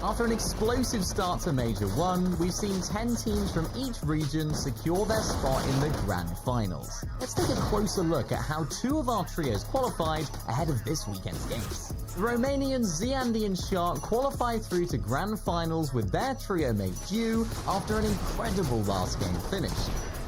After an explosive start to Major 1, we've seen 10 teams from each region secure their spot in the Grand Finals. Let's take a closer look at how 2 of our trios qualified ahead of this weekend's games. The Romanians Ziandi and Shark qualified through to Grand Finals with their trio mate Dew after an incredible last game finish,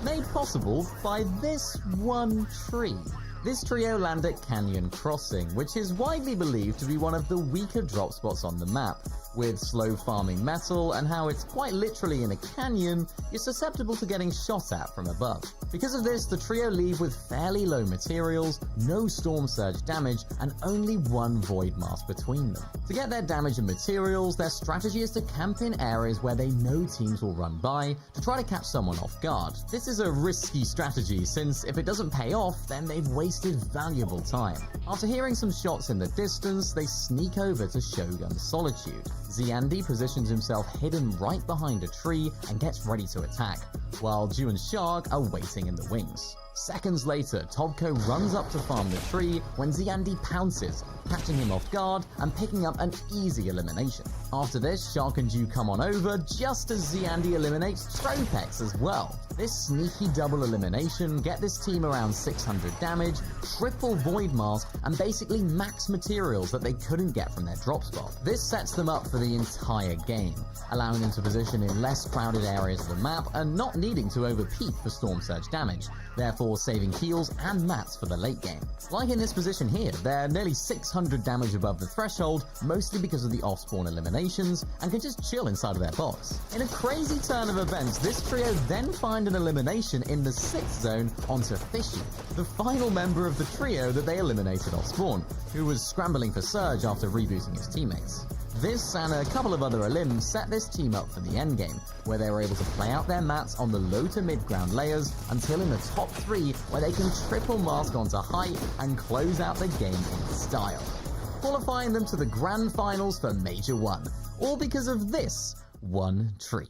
made possible by this one tree. This trio land at Canyon Crossing, which is widely believed to be one of the weaker drop spots on the map. With slow farming metal and how it's quite literally in a canyon, you're susceptible to getting shot at from above. Because of this, the trio leave with fairly low materials, no storm surge damage, and only one void mask between them. To get their damage and materials, their strategy is to camp in areas where they know teams will run by to try to catch someone off guard. This is a risky strategy, since if it doesn't pay off, then they've wasted valuable time. After hearing some shots in the distance, they sneak over to Shogun Solitude. Ziandi positions himself hidden right behind a tree and gets ready to attack, while Dew and Shark are waiting in the wings. Seconds later, Tobko runs up to farm the tree when Ziandi pounces, catching him off guard and picking up an easy elimination. After this, Shark and Dew come on over just as Ziandi eliminates Tropex as well. This sneaky double elimination get this team around 600 damage, triple void mask, and basically max materials that they couldn't get from their drop spot. This sets them up for the entire game, allowing them to position in less crowded areas of the map and not needing to overpeak for storm surge damage, therefore saving heals and mats for the late game. Like in this position here, they're nearly 600 damage above the threshold, mostly because of the off-spawn eliminations, and can just chill inside of their box. In a crazy turn of events, this trio then find an elimination in the 6th zone onto Fishy, the final member of the trio that they eliminated off-spawn, who was scrambling for surge after rebooting his teammates. This and a couple of other elims set this team up for the endgame, where they were able to play out their mats on the low to mid ground layers until in the top 3 where they can triple mask onto height and close out the game in style, qualifying them to the Grand Finals for Major 1, all because of this one tree.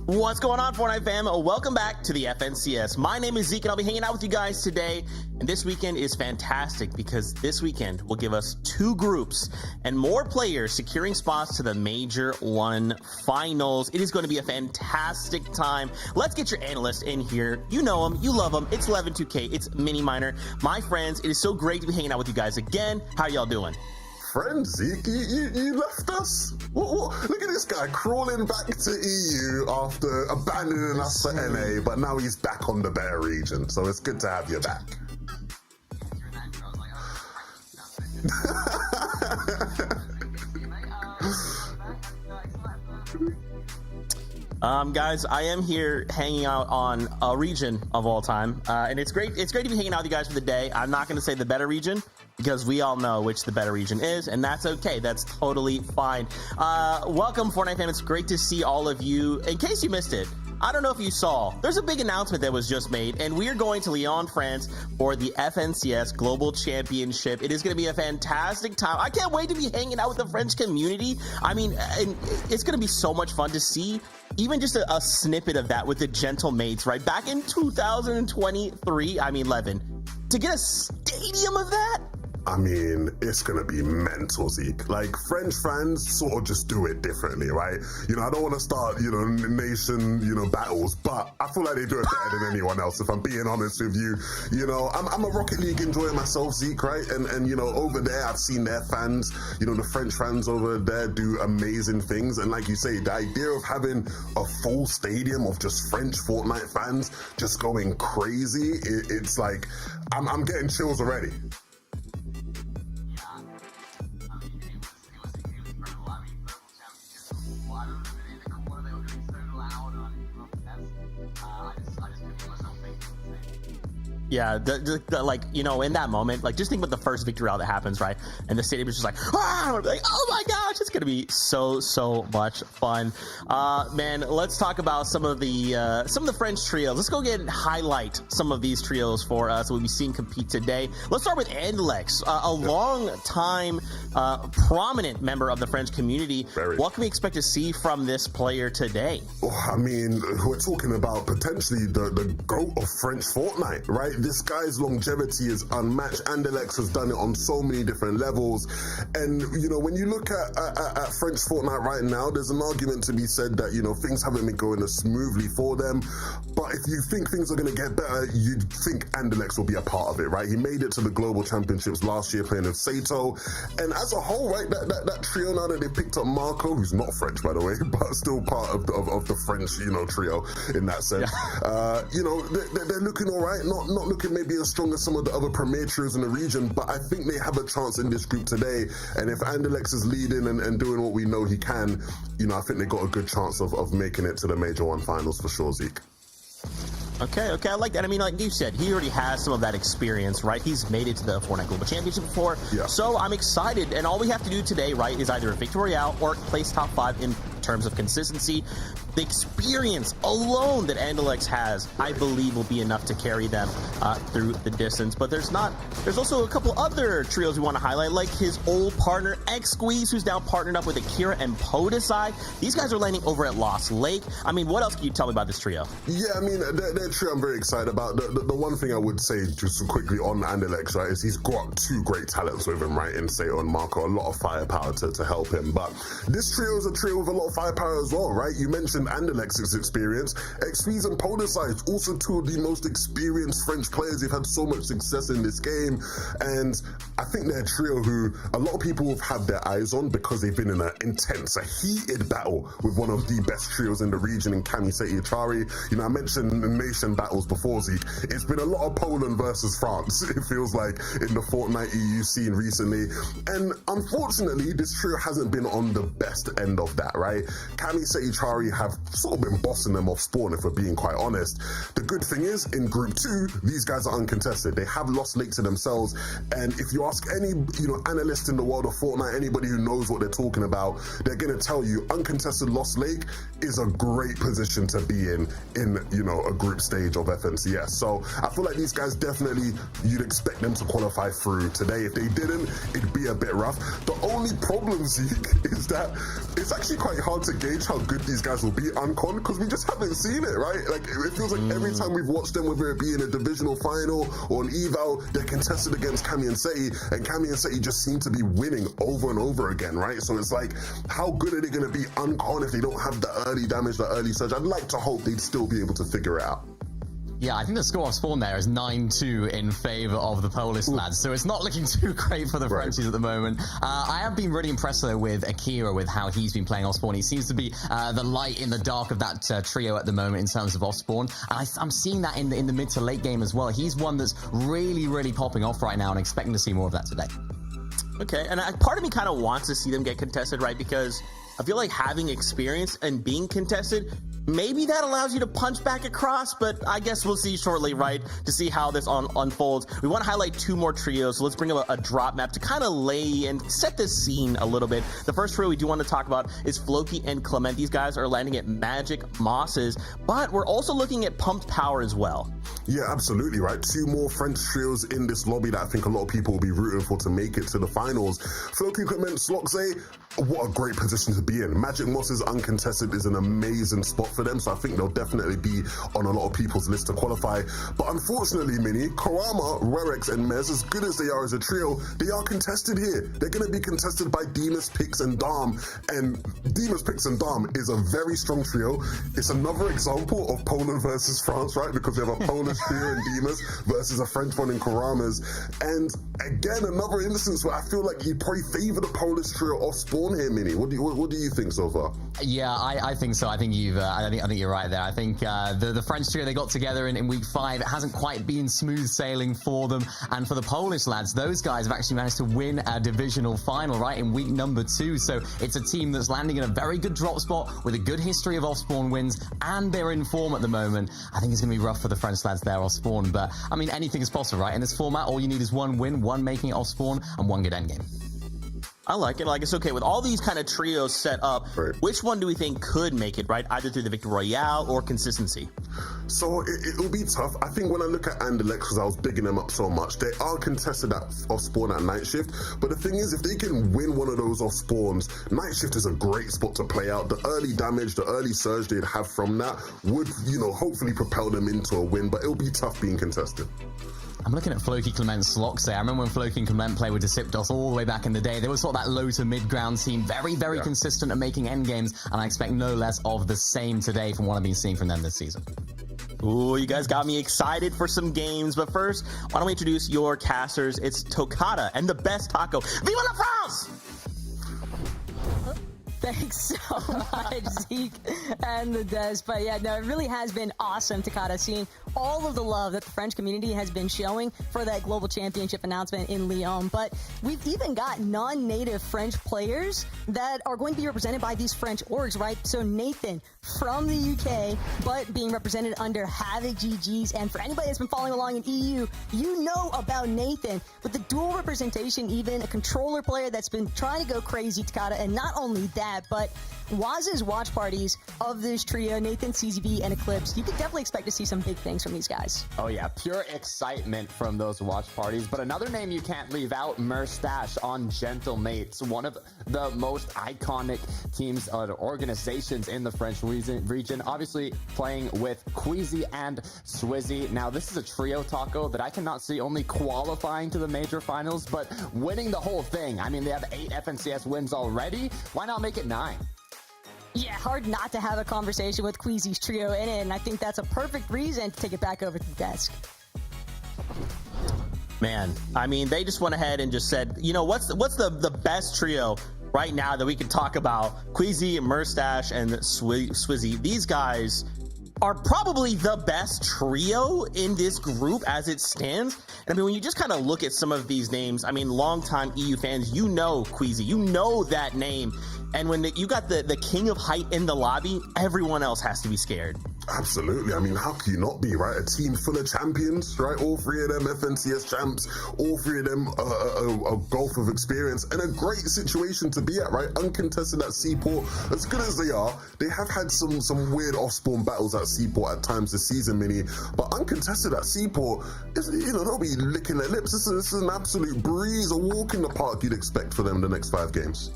What's going on, Fortnite fam? Welcome back to the FNCS. My name is Zeke, and I'll be hanging out with you guys today. And this weekend is fantastic because this weekend will give us 2 groups and more players securing spots to the Major 1 Finals. It is going to be a fantastic time. Let's get your analyst in here. You know him, you love him. It's 112K, it's Mini Miner. My friends, it is so great to be hanging out with you guys again. How y'all doing? Friend Zeke, you left us? What? Look at this guy crawling back to EU after abandoning us for NA, but now he's back on the better region, so it's good to have you back. Guys, I am here hanging out on a region of all time, and it's great to be hanging out with you guys for the day. I'm not going to say the better region, because we all know which the better region is, and that's okay. That's totally fine. Welcome, Fortnite fam. It's great to see all of you. In case you missed it, I don't know if you saw, there's a big announcement that was just made, and we are going to Lyon, France for the FNCS Global Championship. It is going to be a fantastic time. I can't wait to be hanging out with the French community. I mean, and it's going to be so much fun to see even just a snippet of that with the Gentle Mates, right? Back in 2023, I mean 11, to get a stadium of that? I mean, it's going to be mental, Zeke. Like, French fans sort of just do it differently, right? You know, I don't want to start, nation, battles, but I feel like they do it better than anyone else, if I'm being honest with you. You know, I'm a Rocket League enjoyer myself, Zeke, right? And over there, I've seen their fans, the French fans over there do amazing things. And like you say, the idea of having a full stadium of just French Fortnite fans just going crazy, it's like, I'm getting chills already. Yeah, in that moment, like, just think about the first victory round that happens, right? And the stadium is just like, ah, like, oh my gosh, it's gonna be so much fun. Man, let's talk about some of the French trios. Let's go ahead and highlight some of these trios for us that we'll be seeing compete today. Let's start with Andelex, a long time prominent member of the French community. What can we expect to see from this player today? Oh, I mean, we're talking about potentially the GOAT of French Fortnite, right? This guy's longevity is unmatched. Andelex has done it on so many different levels. And, when you look at French Fortnite right now, there's an argument to be said that, things haven't been going as smoothly for them. But if you think things are going to get better, you'd think Andelex will be a part of it, right? He made it to the Global Championships last year playing with Sato. And as a whole, right, that trio now that they picked up Marco, who's not French, by the way, but still part of the French, trio in that sense. Yeah. They're looking all right, not looking maybe as strong as some of the other premier trios in the region, but I think they have a chance in this group today. And if Andelex is leading and doing what we know he can, I think they got a good chance of making it to the Major 1 Finals for sure, Zeke. Okay, I like that. I mean, like you said, he already has some of that experience, right? He's made it to the Fortnite Global Championship before, yeah. So I'm excited, and all we have to do today, right, is either a victory royale or place top 5 in terms of consistency. The experience alone that Andelex has, I believe, will be enough to carry them through the distance. But there's also a couple other trios we want to highlight, like his old partner, X-Squeeze, who's now partnered up with Akira and Podesai. These guys are landing over at Lost Lake. I mean, what else can you tell me about this trio? Yeah, I mean, that trio I'm very excited about. The one thing I would say, just quickly on Andelex, right, is he's got 2 great talents with him, right, in Sato and Marco, a lot of firepower to help him. But this trio is a trio with a lot of firepower as well, right? You mentioned Andelex's experience. X-Squeeze and Podesai, also 2 of the most experienced French players. They've had so much success in this game, and I think they're a trio who a lot of people have had their eyes on because they've been in a heated battle with one of the best trios in the region in Cami Setiachari. I mentioned the nation battles before, Zeke. It's been a lot of Poland versus France, it feels like, in the Fortnite EU scene recently. And unfortunately, this trio hasn't been on the best end of that, right? Cami Setiachari have sort of been bossing them off spawn, if we're being quite honest. The good thing is, in Group 2, these guys are uncontested. They have Lost Lake to themselves, and if you ask any, analyst in the world of Fortnite, anybody who knows what they're talking about, they're going to tell you uncontested Lost Lake is a great position to be in a group stage of FNCS. So I feel like these guys definitely, you'd expect them to qualify through today. If they didn't, it'd be a bit rough. The only problem, Zeke, is that it's actually quite hard to gauge how good these guys will be be uncon because we just haven't seen it, right? Like it feels like every time we've watched them, whether it be in a divisional final or an eval, they're contested against Cammy and Seti, and Cammy and Seti just seem to be winning over and over again, right? So it's like, how good are they going to be uncon if they don't have the early damage, the early surge? I'd like to hope they'd still be able to figure it out. Yeah, I think the score of Spawn there is 9-2 in favor of the Polish lads, so it's not looking too great for the Frenchies at the moment. I have been really impressed though with Akira, with how he's been playing off Spawn. He seems to be the light in the dark of that trio at the moment in terms of off Spawn, and I'm seeing that in the mid to late game as well. He's one that's really popping off right now, and expecting to see more of that today. Okay, and part of me kind of wants to see them get contested, right? Because I feel like having experience and being contested, maybe that allows you to punch back across, but I guess we'll see shortly, right, to see how this unfolds. We want to highlight two more trios, so let's bring up a drop map to kind of lay and set the scene a little bit. The first trio we do want to talk about is Floki and Clement. These guys are landing at Magic Mosses, but we're also looking at Pumped Power as well. Yeah, absolutely, right? Two more French trios in this lobby that I think a lot of people will be rooting for to make it to the finals. Floki, Clement, Sloxay, what a great position to be in. Magic Mosses uncontested is an amazing spot for them, so I think they'll definitely be on a lot of people's list to qualify. But unfortunately, Mini, Kurama, Rerex, and Mez, as good as they are as a trio, they are contested here. They're going to be contested by Demus, Pix, and Dom, and Demus, Pix, and Dom is a very strong trio. It's another example of Poland versus France, right? Because we have a Polish trio in Demus versus a French one in Kuramas. And again, another instance where I feel like you probably favor the Polish trio off Spawn here, Mini. What do you think so far? Yeah, I think so. I think I think you're right there. I think the French trio they got together in week 5, it hasn't quite been smooth sailing for them. And for the Polish lads, those guys have actually managed to win a divisional final, right, in week number 2. So it's a team that's landing in a very good drop spot with a good history of off-spawn wins, and they're in form at the moment. I think it's going to be rough for the French lads there off-spawn, but I mean, anything is possible, right? In this format, all you need is one win, one making it off-spawn, and one good endgame. I like it. Like, it's okay with all these kind of trios set up. Right. Which one do we think could make it, right? Either through the Victory Royale or consistency. So it'll be tough. I think when I look at Anderlecht, because I was bigging them up so much, they are contested off spawn at night shift. But the thing is, if they can win one of those off spawns, night shift is a great spot to play out. The early damage, the early surge they'd have from that would, hopefully propel them into a win. But it'll be tough being contested. I'm looking at Floki, Clement, Sloxay. I remember when Floki and Clement played with Disipdos all the way back in the day. They were sort of that low to mid ground team, very consistent at making end games, and I expect no less of the same today from what I've been seeing from them this season. Ooh, you guys got me excited for some games, but first, why don't we introduce your casters? It's Tokata and the best taco. Viva la France! Thanks so much, Zeke and the Des. But yeah, no, it really has been awesome, Takata, seeing all of the love that the French community has been showing for that global championship announcement in Lyon. But we've even got non-native French players that are going to be represented by these French orgs, right? So Nathan from the UK, but being represented under Havoc GGs. And for anybody that's been following along in EU, you know about Nathan. With the dual representation, even a controller player that's been trying to go crazy, Takata, and not only that, but Waz's watch parties of this trio, Nathan, CZB, and Eclipse, you could definitely expect to see some big things from these guys. Oh yeah, pure excitement from those watch parties. But another name you can't leave out, Merstache on Gentle Mates, one of the most iconic teams or organizations in the French region, obviously playing with Queasy and Swizzy. Now this is a trio, Taco, that I cannot see only qualifying to the major finals, but winning the whole thing. I mean, they have 8 FNCS wins already. Why not make it 9? Yeah, hard not to have a conversation with Queasy's trio in it, and I think that's a perfect reason to take it back over to the desk. Man, I mean, they just went ahead and just said, what's the best trio right now that we can talk about? Queasy, Merstache, and Swizzy. These guys are probably the best trio in this group as it stands. And I mean, when you just kind of look at some of these names, I mean, longtime EU fans, you know Queasy, you know that name. And when you got the king of height in the lobby, everyone else has to be scared. Absolutely. I mean, how can you not be, right? A team full of champions, right? All 3 of them FNCS champs, all 3 of them a gulf of experience, and a great situation to be at, right? Uncontested at Seaport. As good as they are, they have had some weird off-spawn battles at Seaport at times this season, Mini. But uncontested at Seaport, they'll be licking their lips. This is an absolute breeze, a walk in the park you'd expect for them the next 5 games.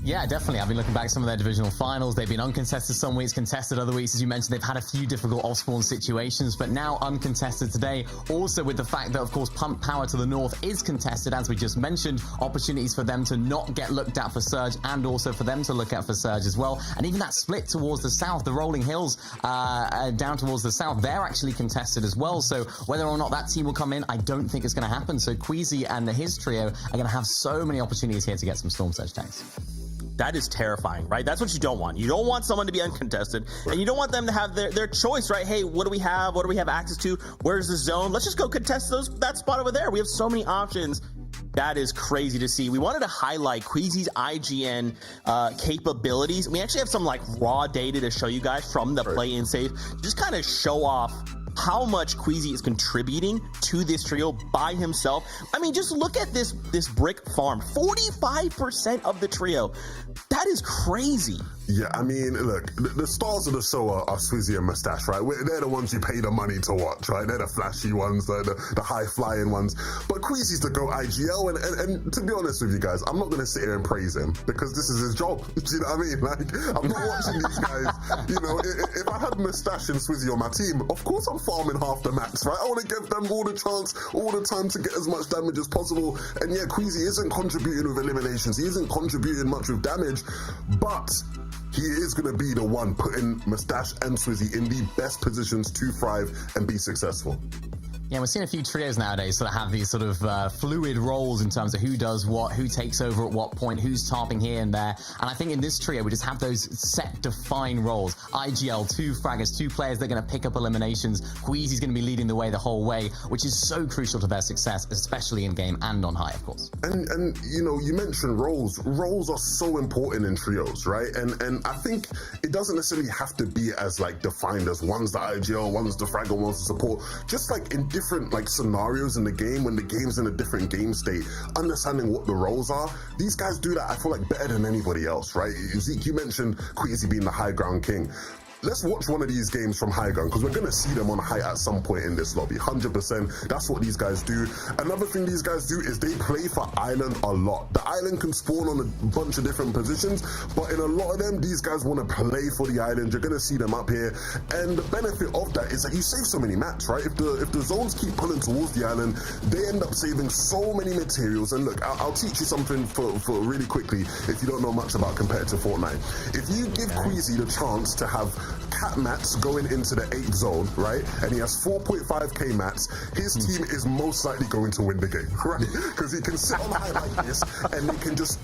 Yeah, definitely. I've been looking back at some of their divisional finals. They've been uncontested some weeks, contested other weeks. As you mentioned, they've had a few difficult off-spawn situations, but now uncontested today. Also with the fact that, of course, Pump Power to the north is contested, as we just mentioned, opportunities for them to not get looked at for Surge and also for them to look at for Surge as well. And even that split towards the south, the Rolling Hills down towards the south, they're actually contested as well. So whether or not that team will come in, I don't think it's going to happen. So Queasy and his trio are going to have so many opportunities here to get some Storm Surge tanks. That is terrifying, right? That's what you don't want. You don't want someone to be uncontested, and you don't want them to have their choice, right? Hey, what do we have? What do we have access to? Where's the zone? Let's just go contest that spot over there. We have so many options. That is crazy to see. We wanted to highlight Queasy's IGN capabilities. We actually have some like raw data to show you guys from the play-in save. Just kind of show off how much Queasy is contributing to this trio by himself. I mean, just look at this brick farm. 45% of the trio. That is crazy. Yeah, I mean, look, the stars of the show are Swizzy and Mustache, right? They're the ones you pay the money to watch, right? They're the flashy ones, the high-flying ones. But Queasy's the GOAT IGL, and to be honest with you guys, I'm not going to sit here and praise him because this is his job. Do you know what I mean? Like, I'm not watching these guys. You know, if I had Mustache and Swizzy on my team, of course I'm farming half the max, right? I want to give them all the chance, all the time to get as much damage as possible. And yeah, Queasy isn't contributing with eliminations. He isn't contributing much with damage, but he is going to be the one putting Mustache and Swizzy in the best positions to thrive and be successful. Yeah, we're seeing a few trios nowadays sort of have these sort of fluid roles in terms of who does what, who takes over at what point, who's tarping here and there. And I think in this trio, we just have those set, defined roles. IGL, 2 fraggers, 2 players that are going to pick up eliminations. Queasy's going to be leading the way the whole way, which is so crucial to their success, especially in game and on high, of course. And you know, you mentioned roles. Roles are so important in trios, right? And I think it doesn't necessarily have to be as like defined as one's the IGL, one's the fragger, one's the support. Just like in different like scenarios in the game, when the game's in a different game state, understanding what the roles are, these guys do that, I feel like, better than anybody else, right? Zeke, you mentioned Queasy being the high ground king. Let's watch one of these games from high ground, because we're going to see them on high at some point in this lobby. 100%. That's what these guys do. Another thing these guys do is they play for island a lot. The island can spawn on a bunch of different positions, but in a lot of them, these guys want to play for the island. You're going to see them up here. And the benefit of that is that you save so many mats, right? If the zones keep pulling towards the island, they end up saving so many materials. And look, I'll teach you something for really quickly if you don't know much about competitive Fortnite. If you give Queasy the chance to have cat mats going into the 8th zone, right? And he has 4.5k mats, his team is most likely going to win the game, right? Because he can sit on high like this and they can just,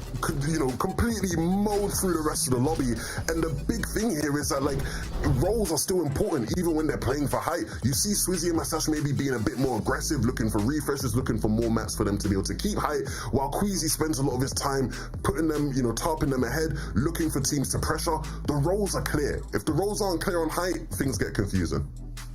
you know, completely mow through the rest of the lobby. And the big thing here is that, like, roles are still important even when they're playing for height. You see Swizzy and Mustache maybe being a bit more aggressive, looking for refreshes, looking for more mats for them to be able to keep height, while Queasy spends a lot of his time putting them, you know, tarping them ahead, looking for teams to pressure. The roles are clear. If the roles aren't clear on height, things get confusing.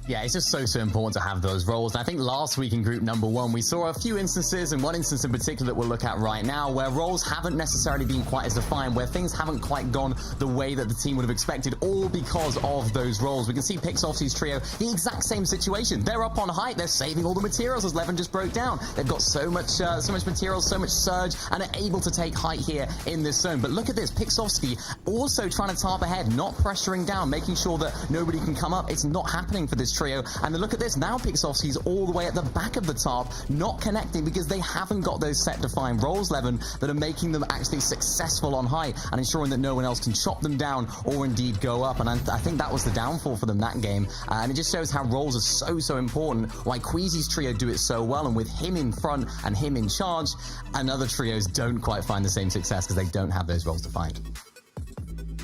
Yeah, it's just so important to have those roles. And I think last week in group number 1, we saw a few instances, and one instance in particular that we'll look at right now, where roles haven't necessarily been quite as defined, where things haven't quite gone the way that the team would have expected, all because of those roles. We can see Pixofty's trio, the exact same situation. They're up on height, they're saving all the materials, as Levin just broke down. They've got so much materials, so much surge, and are able to take height here in this zone. But look at this, Pixofty also trying to tarp ahead, not pressuring down, making sure that nobody can come up. It's not happening for this trio. And then look at this, now Pixofty's all the way at the back of the tarp, not connecting because they haven't got those set defined roles, Levin, that are making them actually successful on high and ensuring that no one else can chop them down or indeed go up. And I think that was the downfall for them that game. And it just shows how roles are so important, why Queasy's trio do it so well, and with him in front and him in charge, and other trios don't quite find the same success because they don't have those roles defined.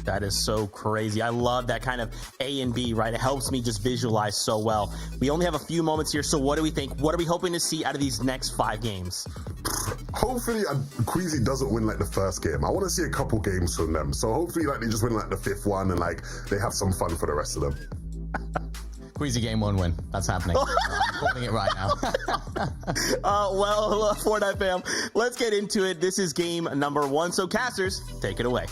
That is so crazy. I love that kind of A and B, right? It helps me just visualize so well. We only have a few moments here, so what do we think? What are we hoping to see out of these next 5 games? Hopefully Queasy doesn't win like the first game. I want to see a couple games from them. So hopefully like they just win like the 5th one and like they have some fun for the rest of them. Queasy game 1 win. That's happening. I'm calling it right now. Well, Fortnite fam, let's get into it. This is game number 1. So casters, take it away.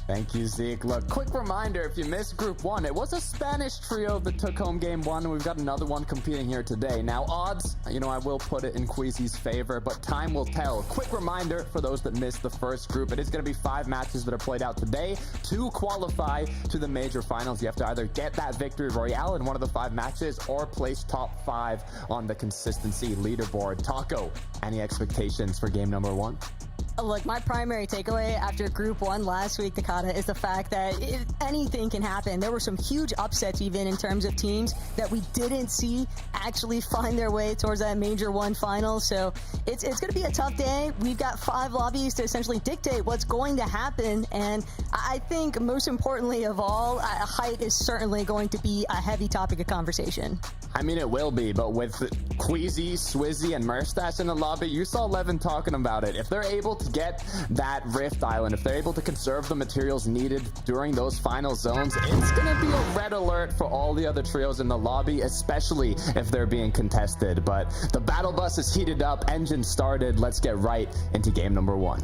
Thank you, Zeke. Look, quick reminder, if you missed Group 1, it was a Spanish trio that took home Game 1, and we've got another one competing here today. Now, odds, I will put it in Queasy's favor, but time will tell. Quick reminder for those that missed the first group, it is going to be 5 matches that are played out today. To qualify to the major finals, you have to either get that victory royale in one of the 5 matches or place top 5 on the consistency leaderboard. Taco, any expectations for game number 1? Look, my primary takeaway after Group 1 last week, Takata, is the fact that anything can happen. There were some huge upsets even in terms of teams that we didn't see actually find their way towards that Major 1 final. So it's going to be a tough day. We've got 5 lobbies to essentially dictate what's going to happen. And I think most importantly of all, height is certainly going to be a heavy topic of conversation. I mean, it will be, but with Queasy, Swizzy, and Merstash in the lobby, you saw Levin talking about it. If they're able to get that Rift Island, if they're able to conserve the materials needed during those final zones, it's going to be a red alert for all the other trios in the lobby, especially if they're being contested. But the battle bus is heated up, engine started. Let's get right into game number 1.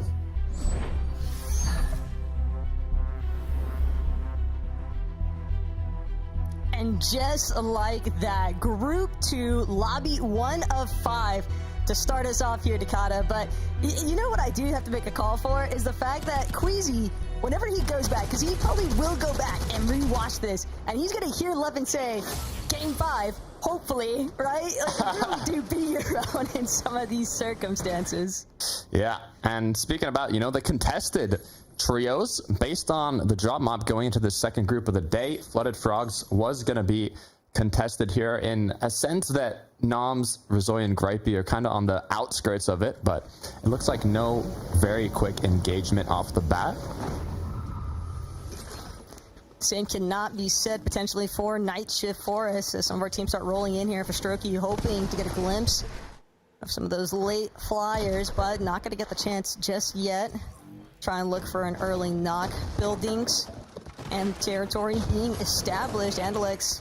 And just like that, Group 2, Lobby 1 of 5 to start us off here, Takata. But you know what I do have to make a call for is the fact that Queasy, whenever he goes back, because he probably will go back and rewatch this, and he's going to hear Levin say, Game 5, hopefully, right? Like, you really do beat your own in some of these circumstances. Yeah, and speaking about, the contested trios, based on the drop mob going into the second group of the day, Flooded Frogs was going to be contested here in a sense that Noms, Rizoy, and Gripey are kind of on the outskirts of it, but it looks like no very quick engagement off the bat. Same cannot be said potentially for Night Shift Forest as some of our teams start rolling in here for Strokey, hoping to get a glimpse of some of those late flyers, but not going to get the chance just yet. Try and look for an early knock. Buildings and territory being established. Andalex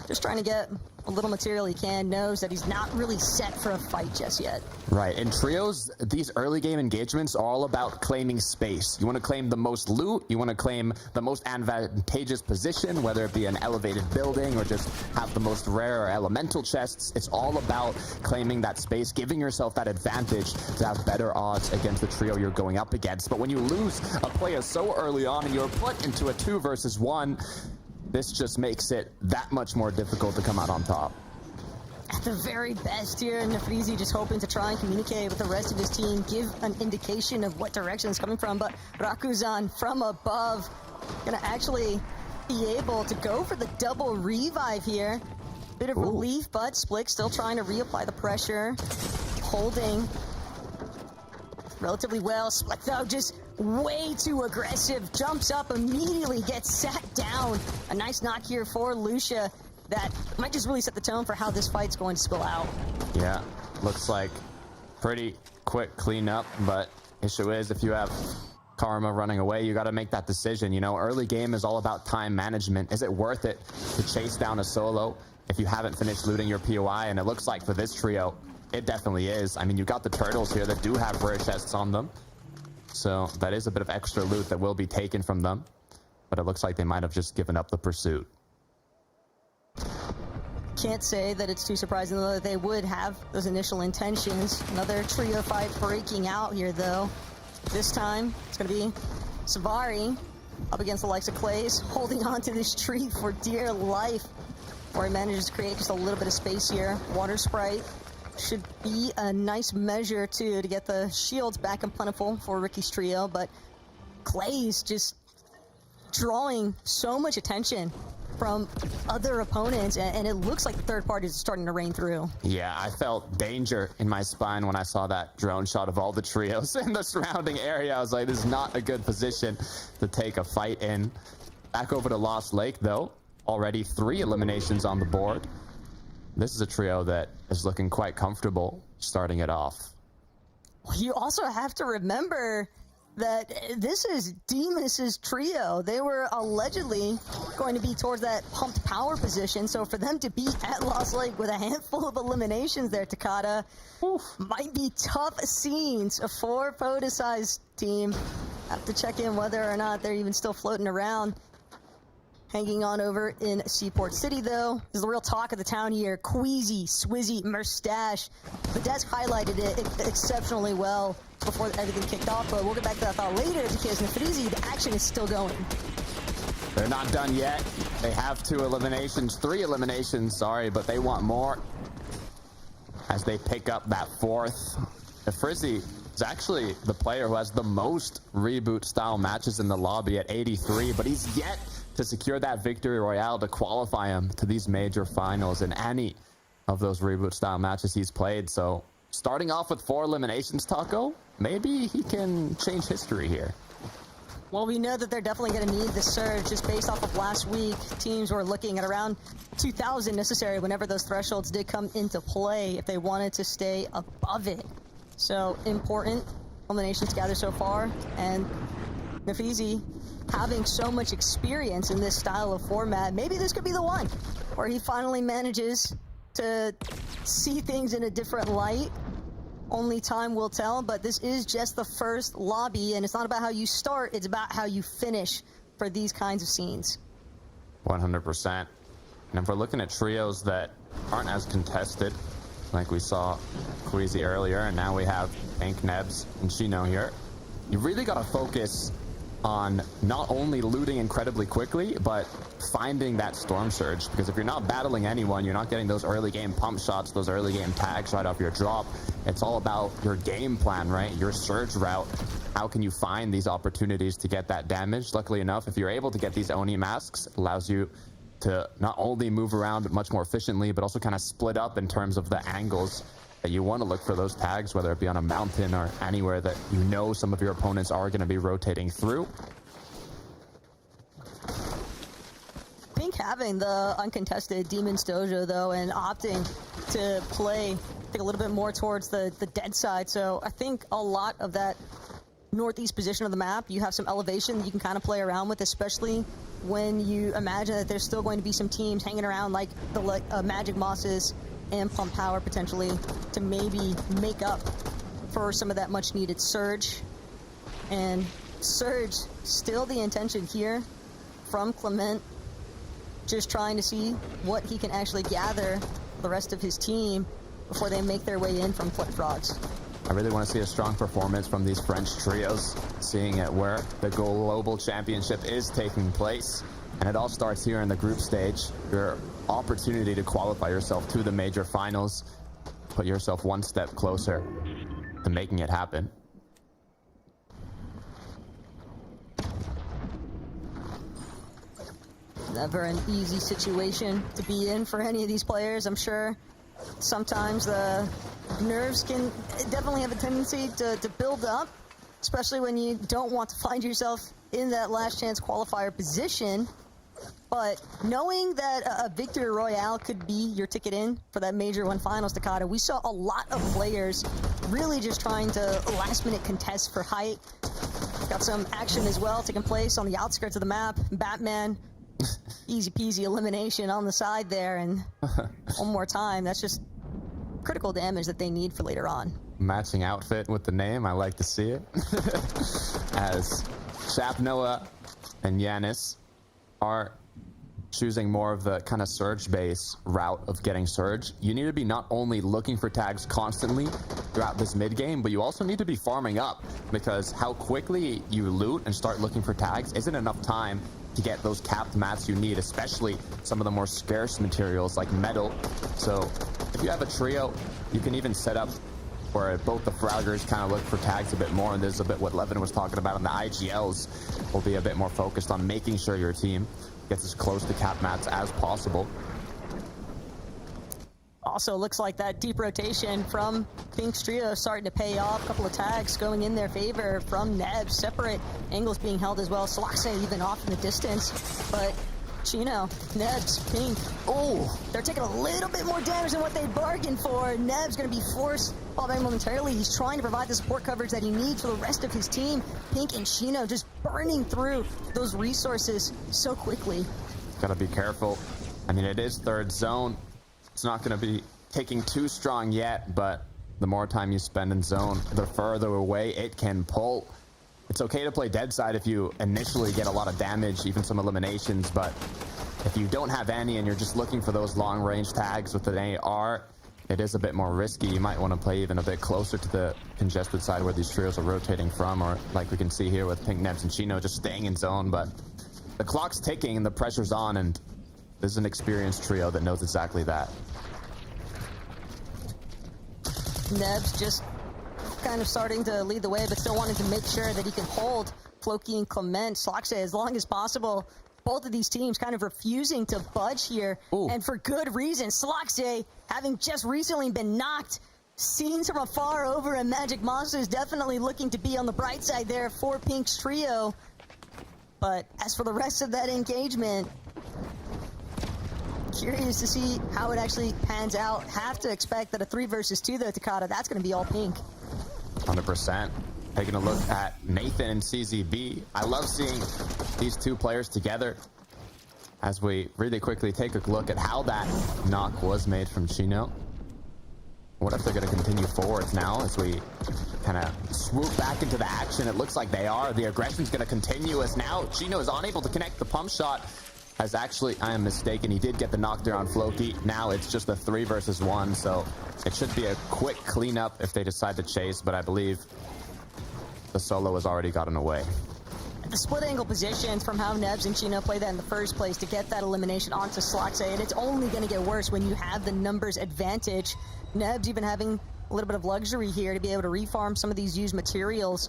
just trying to get a little material he can, knows that he's not really set for a fight just yet. Right, in trios, these early game engagements are all about claiming space. You want to claim the most loot, you want to claim the most advantageous position, whether it be an elevated building or just have the most rare or elemental chests. It's all about claiming that space, giving yourself that advantage to have better odds against the trio you're going up against. But when you lose a player so early on and you're put into a 2 versus 1, this just makes it that much more difficult to come out on top. At the very best here, Nafrizi just hoping to try and communicate with the rest of his team, give an indication of what direction it's coming from, but Rakuzan from above gonna actually be able to go for the double revive here. Bit of relief, but Splick still trying to reapply the pressure, holding relatively well. Splick though just way too aggressive, jumps up, immediately gets sat down. A nice knock here for Lucia that might just really set the tone for how this fight's going to spill out. Yeah, looks like pretty quick cleanup, but issue is if you have Karma running away, you got to make that decision. Early game is all about time management. Is it worth it to chase down a solo if you haven't finished looting your POI? And it looks like for this trio, it definitely is. I mean, you've got the turtles here that do have rare chests on them. So that is a bit of extra loot that will be taken from them. But it looks like they might have just given up the pursuit. Can't say that it's too surprising, though, that they would have those initial intentions. Another trio fight breaking out here, though. This time, it's going to be Savari up against the likes of Clays, holding on to this tree for dear life, where he manages to create just a little bit of space here. Water Sprite should be a nice measure, too, to get the shields back and plentiful for Ricky's trio, but Clays just drawing so much attention from other opponents, and it looks like the third party is starting to rain through. Yeah, I felt danger in my spine when I saw that drone shot of all the trios in the surrounding area. I was like, this is not a good position to take a fight in. Back over to Lost Lake, though. Already 3 eliminations on the board. This is a trio that is looking quite comfortable starting it off. You also have to remember that this is Demus's trio. They were allegedly going to be towards that pumped power position, so for them to be at Lost Lake with a handful of eliminations there, Takata, might be tough scenes for Podesai's team. Have to check in whether or not they're even still floating around. Hanging on over in Seaport City, though, is the real talk of the town here. Queasy, Swizzy, Merstache. The desk highlighted it exceptionally well before everything kicked off, but we'll get back to that thought later because Nefrizi, the action is still going. They're not done yet. They have 3 eliminations, sorry, but they want more as they pick up that 4th. Nefrizi is actually the player who has the most reboot-style matches in the lobby at 83, but he's yet to secure that victory royale to qualify him to these major finals in any of those reboot-style matches he's played. So starting off with 4 eliminations, Taco, maybe he can change history here. Well, we know that they're definitely going to need the surge. Just based off of last week, teams were looking at around 2,000 necessary whenever those thresholds did come into play if they wanted to stay above it. So important eliminations gathered so far, and Nefrizi having so much experience in this style of format, maybe this could be the one where he finally manages to see things in a different light. Only time will tell, but this is just the first lobby, and it's not about how you start, it's about how you finish for these kinds of scenes. 100%. And if we're looking at trios that aren't as contested, like we saw Queasy earlier, and now we have Pink, Nebs, and Chino here, you really got to focus on not only looting incredibly quickly, but finding that storm surge. Because if you're not battling anyone, you're not getting those early game pump shots, those early game tags right off your drop. It's all about your game plan, right? Your surge route. How can you find these opportunities to get that damage? Luckily enough, if you're able to get these Oni masks, it allows you to not only move around much more efficiently, but also kind of split up in terms of the angles that you want to look for those tags, whether it be on a mountain or anywhere that you know some of your opponents are going to be rotating through. Pink having the uncontested Demon's Dojo, though, and opting to play, I think, a little bit more towards the dead side. So I think a lot of that northeast position of the map, you have some elevation you can kind of play around with, especially when you imagine that there's still going to be some teams hanging around like the Magic Mosses and Pump Power potentially to maybe make up for some of that much needed surge. And surge, still the intention here from Clement, just trying to see what he can actually gather the rest of his team before they make their way in from Flip Frogs. I really want to see a strong performance from these French trios, seeing it where the global championship is taking place. And it all starts here in the group stage. Your opportunity to qualify yourself to the major finals, put yourself one step closer to making it happen. Never an easy situation to be in for any of these players, I'm sure. Sometimes the nerves can definitely have a tendency to build up, especially when you don't want to find yourself in that last chance qualifier position. But knowing that a victory royale could be your ticket in for that Major 1 Finals, Takata, we saw a lot of players really just trying to last-minute contest for height. Got some action as well taking place on the outskirts of the map. Batman, easy peasy elimination on the side there, and one more time, that's just critical damage that they need for later on. Matching outfit with the name, I like to see it. As Chap Noah and Yanis are choosing more of the kind of surge base route of getting surge, you need to be not only looking for tags constantly throughout this mid game, but you also need to be farming up, because how quickly you loot and start looking for tags isn't enough time to get those capped mats you need, especially some of the more scarce materials like metal. So if you have a trio, you can even set up where both the Fraggers kind of look for tags a bit more, and this is a bit what Levin was talking about, and the IGLs will be a bit more focused on making sure your team gets as close to cap mats as possible. Also looks like that deep rotation from Pink's trio starting to pay off. A couple of tags going in their favor from Nebs. Separate angles being held as well. Salakse even off in the distance. But Chino, Nebs, Pink, oh, they're taking a little bit more damage than what they bargained for. Nebs going to be forced fall back momentarily. He's trying to provide the support coverage that he needs for the rest of his team. Pink and Chino just burning through those resources so quickly. Gotta be careful. I mean, it is third zone. It's not going to be taking too strong yet, but the more time you spend in zone, the further away it can pull. it's okay to play dead side if you initially get a lot of damage, even some eliminations, but if you don't have any and you're just looking for those long range tags with an AR, it is a bit more risky. You might want to play even a bit closer to the congested side where these trios are rotating from, or like we can see here with Pink Nebs and Chino just staying in zone, but the clock's ticking and the pressure's on, and this is an experienced trio that knows exactly that. Nebs just kind of starting to lead the way, but still wanting to make sure that he can hold Floki and Clement, Sloxe as long as possible. Both of these teams kind of refusing to budge here, and for good reason. Sloxe, having just recently been knocked, seen from afar over a Magic Monsters, definitely looking to be on the bright side there for Pink's trio. But as for the rest of that engagement, curious to see how it actually pans out. Have to expect that a 3 versus 2 though, Takata, that's going to be all Pink. 100%. Taking a look at Nathan and CZB. I love seeing these two players together as we really quickly take a look at how that knock was made from Chino. What if they're going to continue forwards now as we kind of swoop back into the action? It looks like they are. The aggression's going to continue as now Chino is unable to connect the pump shot. As actually, I am mistaken, he did get the knockdown on Floki. Now it's just a 3 versus 1, so it should be a quick cleanup if they decide to chase, but I believe the solo has already gotten away. The split angle positions from how Nebs and Chino play that in the first place to get that elimination onto Sloxe, and it's only going to get worse when you have the numbers advantage. Nebs even having a little bit of luxury here to be able to refarm some of these used materials.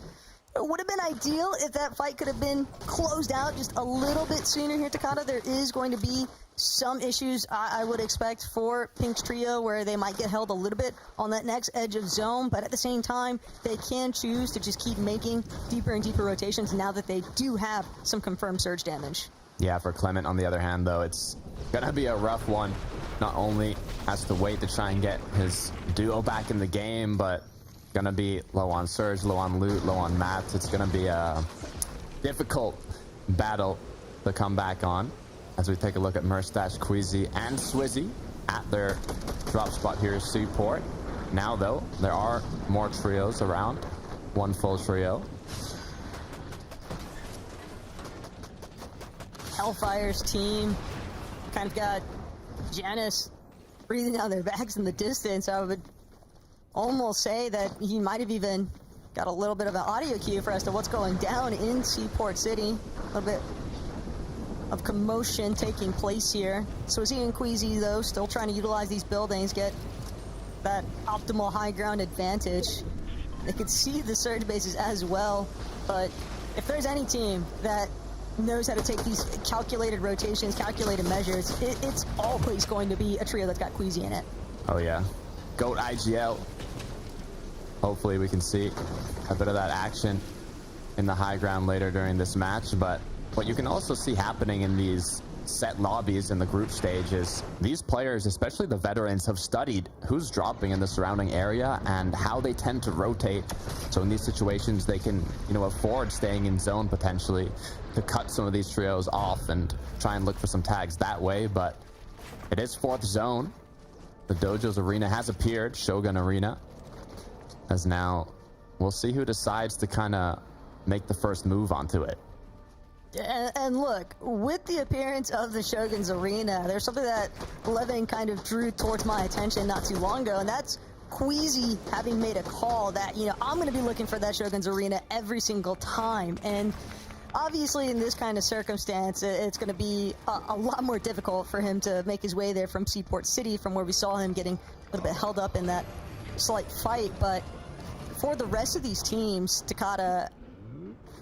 It would have been ideal if that fight could have been closed out just a little bit sooner here, Takata. There is going to be some issues I would expect for Pink's trio where they might get held a little bit on that next edge of zone, but at the same time, they can choose to just keep making deeper and deeper rotations now that they do have some confirmed surge damage. Yeah, for Clement, on the other hand, though, it's going to be a rough one. Not only has to wait to try and get his duo back in the game, but going to be low on surge, low on loot, low on mats. It's going to be a difficult battle to come back on as we take a look at Merstash, Queasy, and Swizzy at their drop spot here is Seaport. Now, though, there are more trios around. One full trio. Hellfire's team kind of got Janus breathing down their backs in the distance. I would almost say that he might have even got a little bit of an audio cue for us to what's going down in Seaport City. A little bit of commotion taking place here. Swizzy and Queasy, though, still trying to utilize these buildings, get that optimal high ground advantage. They could see the surge bases as well, but if there's any team that knows how to take these calculated rotations, calculated measures, it's always going to be a trio that's got Queasy in it. Oh, yeah. GOAT IGL. Hopefully we can see a bit of that action in the high ground later during this match, but what you can also see happening in these set lobbies in the group stage is these players, especially the veterans, have studied who's dropping in the surrounding area and how they tend to rotate. So in these situations, they can, afford staying in zone potentially to cut some of these trios off and try and look for some tags that way. But it is 4th zone. The Dojo's arena has appeared, Shogun Arena, as now we'll see who decides to kind of make the first move onto it. And look, with the appearance of the Shogun's Arena, there's something that Levin kind of drew towards my attention not too long ago, and that's Queasy having made a call that, I'm going to be looking for that Shogun's Arena every single time. And obviously in this kind of circumstance, it's going to be a lot more difficult for him to make his way there from Seaport City, from where we saw him getting a little bit held up in that slight fight. But for the rest of these teams, Takata,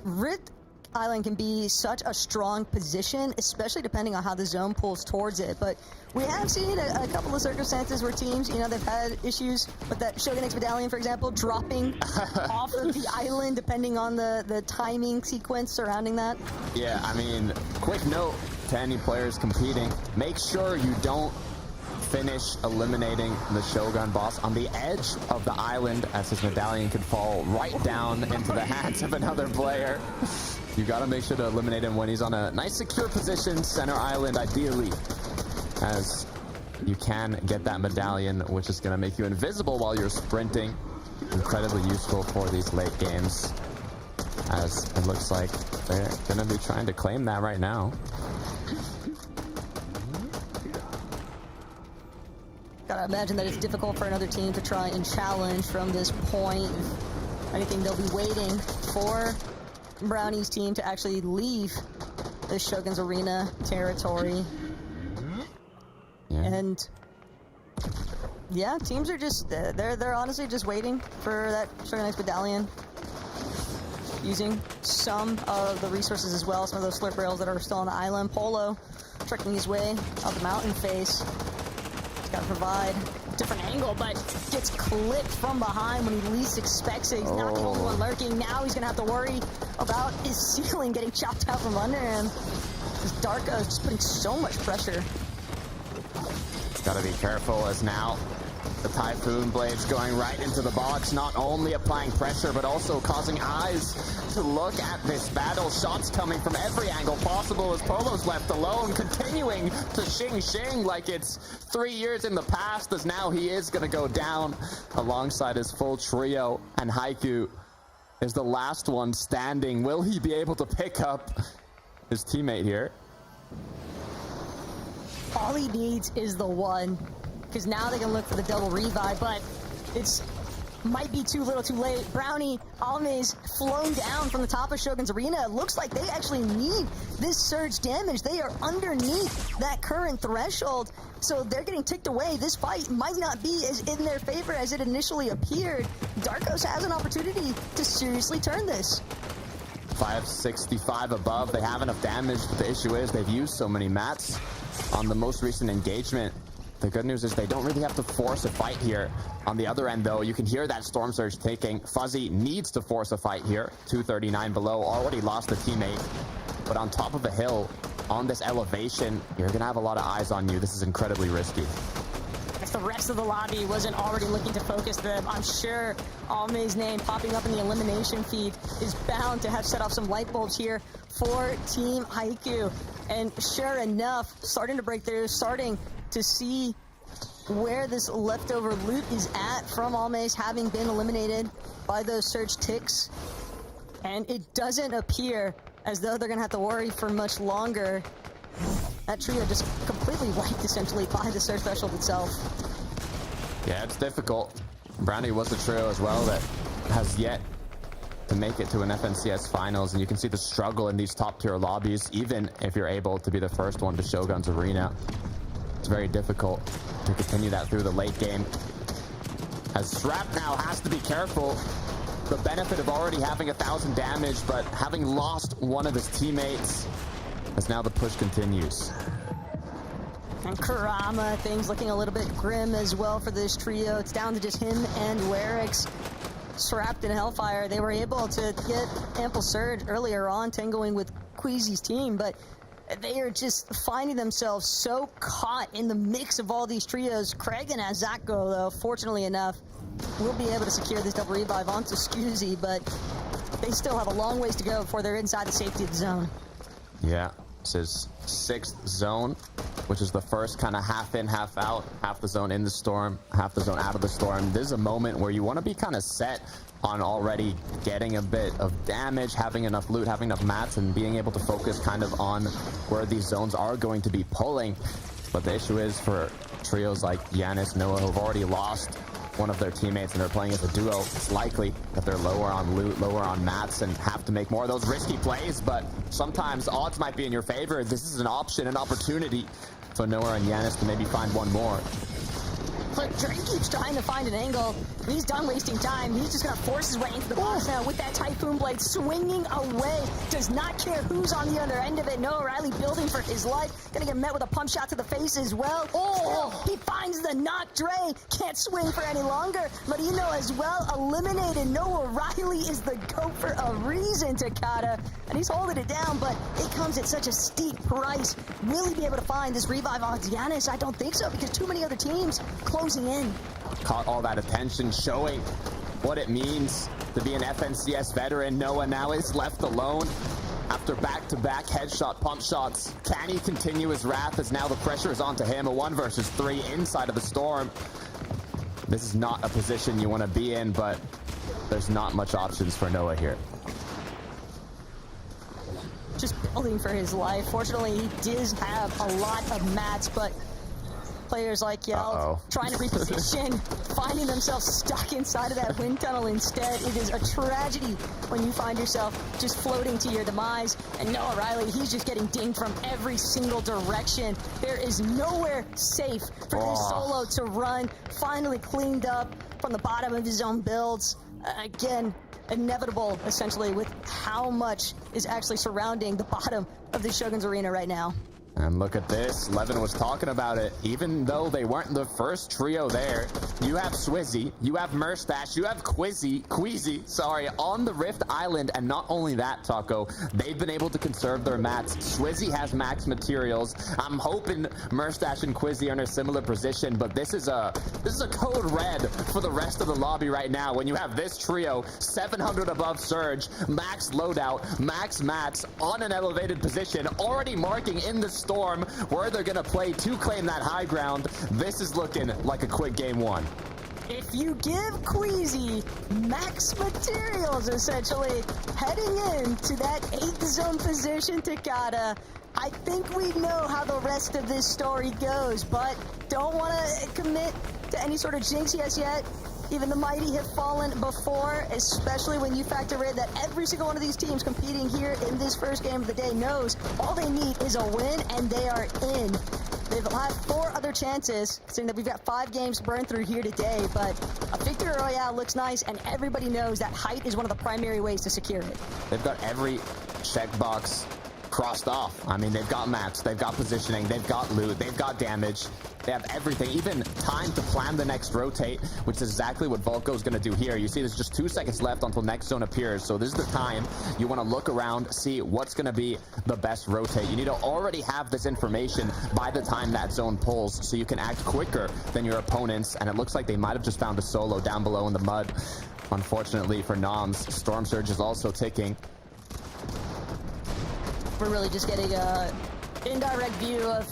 Rift Island can be such a strong position, especially depending on how the zone pulls towards it. But we have seen a couple of circumstances where teams, they've had issues with that Shogun X Medallion, for example, dropping off of the island, depending on the timing sequence surrounding that. Yeah, quick note to any players competing, make sure you don't finish eliminating the Shogun boss on the edge of the island, as his medallion could fall right down into the hands of another player. You gotta make sure to eliminate him when he's on a nice secure position, center island ideally, as you can get that medallion, which is gonna make you invisible while you're sprinting. Incredibly useful for these late games. as it looks like they're going to be trying to claim that right now. Gotta imagine that it's difficult for another team to try and challenge from this point. If anything, they'll be waiting for Brownie's team to actually leave the Shogun's Arena territory. Yeah. And yeah, teams are just they're honestly just waiting for that Shogun's Medallion, using some of the resources as well, some of those slurp rails that are still on the island. Polo trekking his way up the mountain face. He's got to provide a different angle, but gets clipped from behind when he least expects it. He's not the only one lurking. Now he's going to have to worry about his ceiling getting chopped out from under him. This Darko is just putting so much pressure. Gotta be careful as now the Typhoon Blades going right into the box, not only applying pressure, but also causing eyes to look at this battle. Shots coming from every angle possible as Polo's left alone, continuing to shing like it's 3 years in the past, as now he is going to go down alongside his full trio, and Haiku is the last one standing. Will he be able to pick up his teammate here? All he needs is the one, because now they can look for the double revive, but it's might be too little too late. Brownie, Almaze flown down from the top of Shogun's Arena. It looks like they actually need this surge damage. They are underneath that current threshold, so they're getting ticked away. This fight might not be as in their favor as it initially appeared. Darkos has an opportunity to seriously turn this. 565 above, they have enough damage, but the issue is they've used so many mats on the most recent engagement. The good news is they don't really have to force a fight here. On the other end, though, you can hear that Storm Surge taking. Fuzzy needs to force a fight here. 239 below, already lost a teammate. But on top of a hill, on this elevation, you're going to have a lot of eyes on you. This is incredibly risky. If the rest of the lobby wasn't already looking to focus them, I'm sure Almay's name popping up in the elimination feed is bound to have set off some light bulbs here for Team Haiku. And sure enough, starting to break through, starting to see where this leftover loot is at from Almaze having been eliminated by those surge ticks. And it doesn't appear as though they're going to have to worry for much longer. That trio just completely wiped essentially by the surge threshold itself. Yeah, it's difficult. Brownie was a trio as well that has yet to make it to an FNCS finals, and you can see the struggle in these top tier lobbies, even if you're able to be the first one to Shogun's Arena. It's very difficult to continue that through the late game, as Shrap now has to be careful. The benefit of already having 1,000 damage, but having lost one of his teammates, as now the push continues. And Kurama, things looking a little bit grim as well for this trio. It's down to just him and Werix. Trapped in Hellfire, they were able to get ample surge earlier on, tangoing with Queasy's team, but they are just finding themselves so caught in the mix of all these trios. Craig and Azako, though, fortunately enough, will be able to secure this double revive onto Scoozy, but they still have a long ways to go before they're inside the safety of the zone. Yeah, this is 6th zone, which is the first kind of half in, half out, half the zone in the storm, half the zone out of the storm. This is a moment where you want to be kind of set on already getting a bit of damage, having enough loot, having enough mats, and being able to focus kind of on where these zones are going to be pulling. But the issue is for trios like Yanis, Noah, who've already lost one of their teammates and they're playing as a duo, it's likely that they're lower on loot, lower on mats, and have to make more of those risky plays. But sometimes odds might be in your favor. This is an option, an opportunity for Noah and Yanis to maybe find one more. But Drake keeps trying to find an angle. He's done wasting time. He's just gonna force his way into the box now with that Typhoon Blade swinging away. Does not care who's on the other end of it. Noah Riley building for his life. Gonna get met with a pump shot to the face as well. Oh, he finds the knock. Dre can't swing for any longer. Marino as well eliminated. Noah Riley is the GOAT for a reason, Takada. And he's holding it down, but it comes at such a steep price. Will he be able to find this revive on Giannis? I don't think so, because too many other teams closing in. Caught all that attention, showing what it means to be an FNCS veteran. Noah now is left alone after back-to-back headshot pump shots. Can he continue his wrath, as now the pressure is onto him? A 1 versus 3 inside of the storm. This is not a position you want to be in, but there's not much options for Noah here. just building for his life. Fortunately, he does have a lot of mats, but players like Yell trying to reposition, finding themselves stuck inside of that wind tunnel instead. It is a tragedy when you find yourself just floating to your demise. And Noah Riley, he's just getting dinged from every single direction. There is nowhere safe for this solo to run. Finally cleaned up from the bottom of his own builds. Again, inevitable, essentially, with how much is actually surrounding the bottom of the Shogun's Arena right now. And look at this. Levin was talking about it. Even though they weren't the first trio there, you have Swizzy, you have Merstash, you have Queasy, on the Rift Island. And not only that, Taco, they've been able to conserve their mats. Swizzy has max materials. I'm hoping Merstash and Quizzy are in a similar position, but this is a code red for the rest of the lobby right now. When you have this trio, 700 above Surge, max loadout, max mats, on an elevated position, already marking in the storm where they're gonna play to claim that high ground. This is looking like a quick game one. If you give Queasy max materials, essentially, heading into that 8th zone position, Takada, I think we know how the rest of this story goes, but don't want to commit to any sort of jinx yet. Even the mighty have fallen before, especially when you factor in that every single one of these teams competing here in this first game of the day knows all they need is a win, and they are in. They've had 4 other chances, considering that we've got 5 games burned through here today, but a victory royale looks nice, and everybody knows that height is one of the primary ways to secure it. They've got every checkbox crossed off. I mean, they've got mats, they've got positioning, they've got loot, they've got damage. They have everything, even time to plan the next rotate, which is exactly what Volko's going to do here. You see there's just 2 seconds left until next zone appears, so this is the time you want to look around, see what's going to be the best rotate. You need to already have this information by the time that zone pulls, so you can act quicker than your opponents, and it looks like they might have just found a solo down below in the mud. Unfortunately for Noms, Storm Surge is also ticking. We're really just getting a indirect view of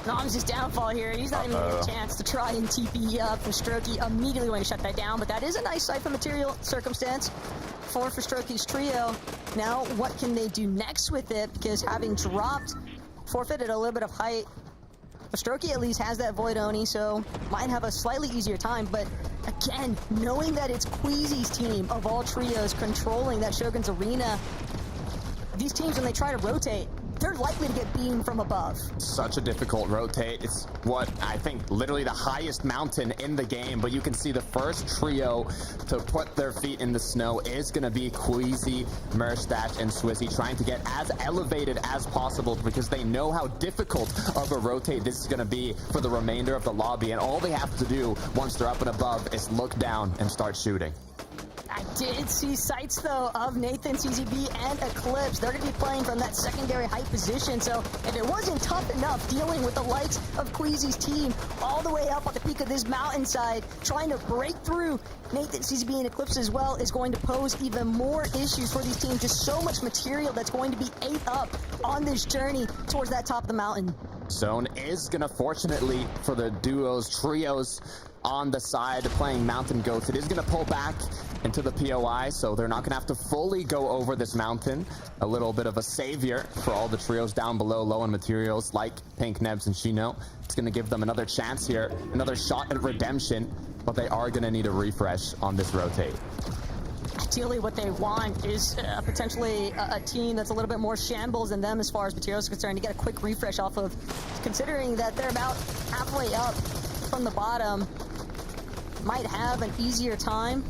Noms' downfall here. He's not even getting a chance to try and TP up. Strokey immediately going to shut that down, but that is a nice Cypher material circumstance for Strokey's trio. Now, what can they do next with it? Because having dropped, forfeited a little bit of height, Strokey at least has that Void Oni, so might have a slightly easier time, but again, knowing that it's Queasy's team of all trios controlling that Shogun's Arena, these teams, when they try to rotate, they're likely to get beamed from above. Such a difficult rotate. It's what I think literally the highest mountain in the game, but you can see the first trio to put their feet in the snow is going to be Queasy, Merstash, and Swizzy, trying to get as elevated as possible because they know how difficult of a rotate this is going to be for the remainder of the lobby, and all they have to do once they're up and above is look down and start shooting. I did see sights, though, of Nathan, CZB, and Eclipse. They're going to be playing from that secondary height position, so if it wasn't tough enough dealing with the likes of Queasy's team all the way up on the peak of this mountainside, trying to break through Nathan, CZB, and Eclipse as well is going to pose even more issues for these teams. Just so much material that's going to be ate up on this journey towards that top of the mountain. Zone is going to, fortunately for the duos, trios on the side playing Mountain Goats, it is going to pull back into the POI, so they're not going to have to fully go over this mountain. A little bit of a savior for all the trios down below, low on materials like Pink, Nebs, and Shino. It's going to give them another chance here, another shot at redemption, but they are going to need a refresh on this rotate. Ideally, what they want is potentially a team that's a little bit more shambles than them as far as materials are concerned to get a quick refresh off of, considering that they're about halfway up from the bottom, might have an easier time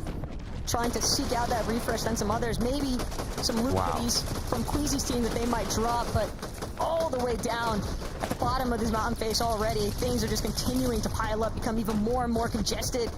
trying to seek out that refresh than some others. Maybe some loot goodies from Queasy's team that they might drop, but all the way down at the bottom of this mountain face already, things are just continuing to pile up, become even more and more congested.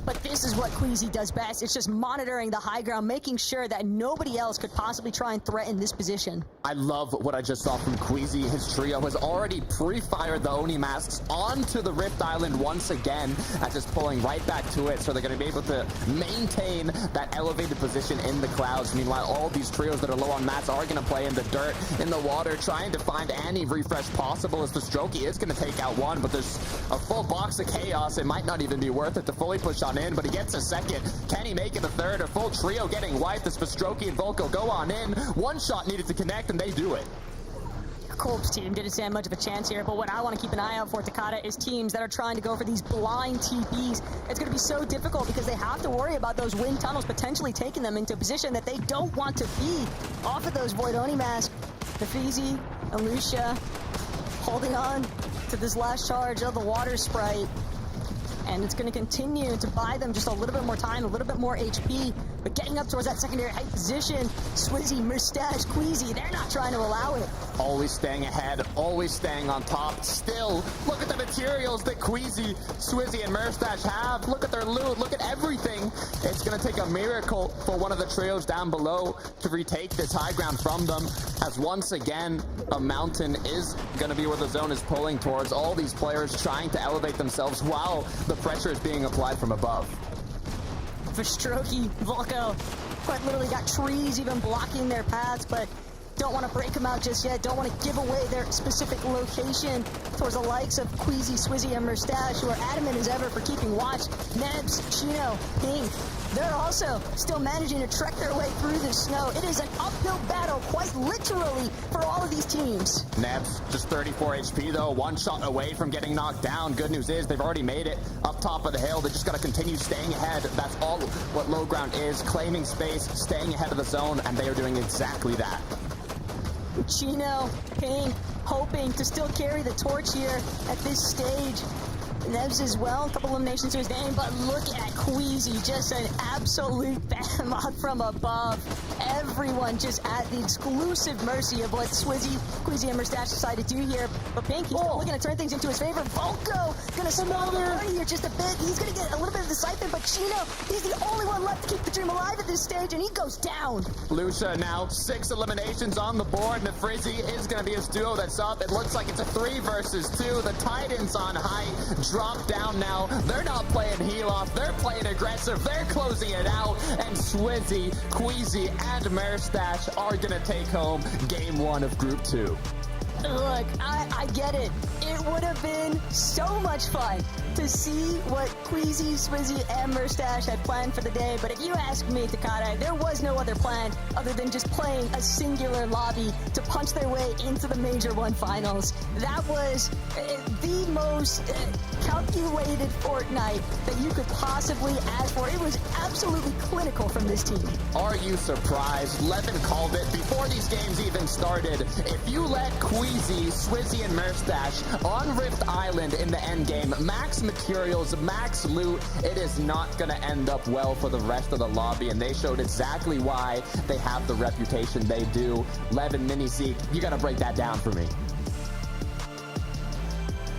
But this is what Queasy does best. It's just monitoring the high ground, making sure that nobody else could possibly try and threaten this position. I love what I just saw from Queasy. His trio has already pre-fired the Oni masks onto the Rift Island once again, as it's pulling right back to it, so they're going to be able to maintain that elevated position in the clouds. Meanwhile, all these trios that are low on mats are going to play in the dirt, in the water, trying to find any refresh possible, as the Strokey is going to take out one, but there's a full box of chaos. It might not even be worth it to fully push on in, but he gets a second. Can he make it a third? A full trio getting wiped as Pastroki and Volko go on in. One shot needed to connect, and they do it. Colb's team didn't stand much of a chance here, but what I want to keep an eye out for, Takata, is teams that are trying to go for these blind TPs. It's going to be so difficult because they have to worry about those wind tunnels potentially taking them into a position that they don't want to be. Off of those Void Oni masks, Nafizi and Lucia holding on to this last charge of the Water Sprite. And it's going to continue to buy them just a little bit more time, a little bit more HP. But getting up towards that secondary height position, Swizzy, Mustache, Queasy, they're not trying to allow it. Always staying ahead, always staying on top. Still, look at the materials that Queasy, Swizzy, and Mustache have. Look at their loot, look at everything. It's going to take a miracle for one of the trios down below to retake this high ground from them, as once again, a mountain is going to be where the zone is pulling towards. All these players trying to elevate themselves while the pressure is being applied from above. For Strokey, Volko quite literally got trees even blocking their paths, but don't want to break them out just yet. Don't want to give away their specific location towards the likes of Queasy, Swizzy, and Mustache, who are adamant as ever for keeping watch. Nebs, Chino, Pink, they're also still managing to trek their way through the snow. It is an uphill battle, quite literally, for all of these teams. Nebs, just 34 HP though, one shot away from getting knocked down. Good news is they've already made it up top of the hill. They just got to continue staying ahead. That's all what low ground is, claiming space, staying ahead of the zone, and they are doing exactly that. Chino, Pink, hoping to still carry the torch here at this stage. Nebs as well, a couple eliminations to his name, but look at Queasy, just an absolute behemoth from above. Everyone just at the exclusive mercy of what Swizzy, Queasy, and Mustache decide to do here. But Pink, he's looking to turn things into his favor. Volko gonna smell the party here just a bit. He's gonna get a little bit of the siphon, but Chino, he's the only one left to keep the dream alive at this stage, and he goes down. Lucia now 6 eliminations on the board. Nafrizzi is going to be his duo that's up. It looks like it's a 3 versus 2. The Titans on high drop down now. They're not playing heel off. They're playing aggressive. They're closing it out. And Swizzy, Queasy, and Mustache are going to take home game 1 of Group 2. Look, I get it. It would have been so much fun to see what Queasy, Swizzy, and Mustache had planned for the day, but if you ask me, Takata, there was no other plan other than just playing a singular lobby to punch their way into the Major 1 finals. That was the most calculated Fortnite that you could possibly ask for. It was absolutely clinical from this team. Are you surprised? Levin called it before these games even started. If you let Queasy, Swizzy, and Mustache on Rift Island in the end game, max materials, max loot, it is not going to end up well for the rest of the lobby, and they showed exactly why they have the reputation they do. Levin, Mini Zeke, you got to break that down for me.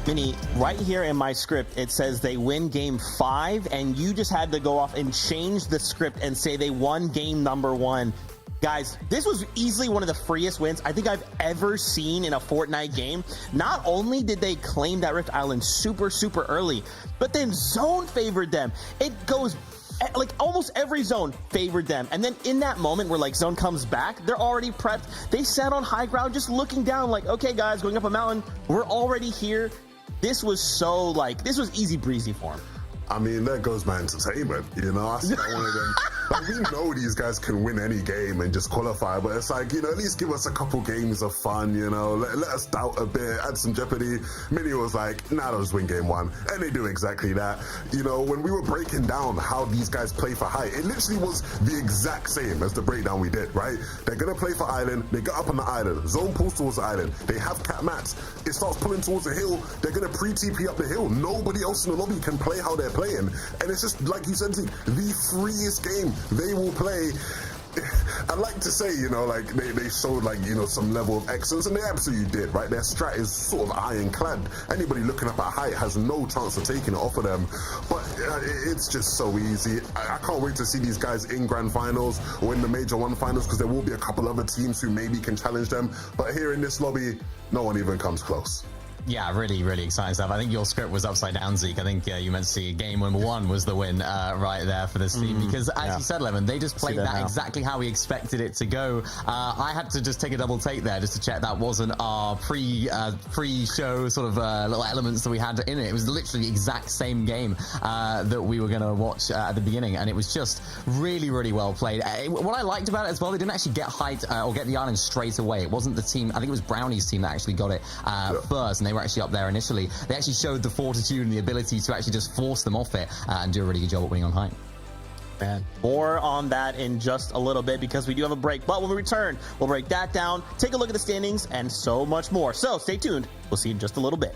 Mini, right here in my script, it says they win game 5, and you just had to go off and change the script and say they won game number 1. Guys, this was easily one of the freest wins I think I've ever seen in a Fortnite game. Not only did they claim that Rift Island super early, but then zone favored them. It goes like almost every zone favored them. And then in that moment where like zone comes back, they're already prepped. They sat on high ground just looking down like, okay guys, going up a mountain, we're already here. This was so like, this was easy breezy for them. I mean, there goes my entertainment, you know? I see that one of them. Like, we know these guys can win any game and just qualify, but it's like, you know, at least give us a couple games of fun, you know? Let us doubt a bit, add some jeopardy. Mini was like, nah, let's win game 1. And they do exactly that. You know, when we were breaking down how these guys play for height, it literally was the exact same as the breakdown we did, right? They're going to play for island. They get up on the island. Zone pulls towards the island. They have cat mats. It starts pulling towards the hill. They're going to pre-TP up the hill. Nobody else in the lobby can play how they're playing. And it's just, like you said, the freest game they will play. I like to say, you know, like they showed like, you know, some level of excellence, and they absolutely did, right? Their strat is sort of ironclad. Anybody looking up at height has no chance of taking it off of them. But it's just so easy. I can't wait to see these guys in grand finals or in the Major 1 finals, because there will be a couple other teams who maybe can challenge them. But here in this lobby, no one even comes close. Yeah, really, really exciting stuff. I think your script was upside down, Zeke. I think you meant to see game number 1 was the win right there for this team. Because as you said, Lemon, they just played that exactly how we expected it to go. I had to just take a double take there just to check that wasn't our pre-show sort of little elements that we had in it. It was literally the exact same game that we were going to watch at the beginning. And it was just really, really well played. What I liked about it as well, they didn't actually get height or get the island straight away. It wasn't the team, I think it was Brownie's team that actually got it first. And they were actually up there initially. They actually showed the fortitude and the ability to actually just force them off it and do a really good job at winning on height. Man, more on that in just a little bit because we do have a break. But when we return, we'll break that down, take a look at the standings, and so much more. So stay tuned. We'll see you in just a little bit.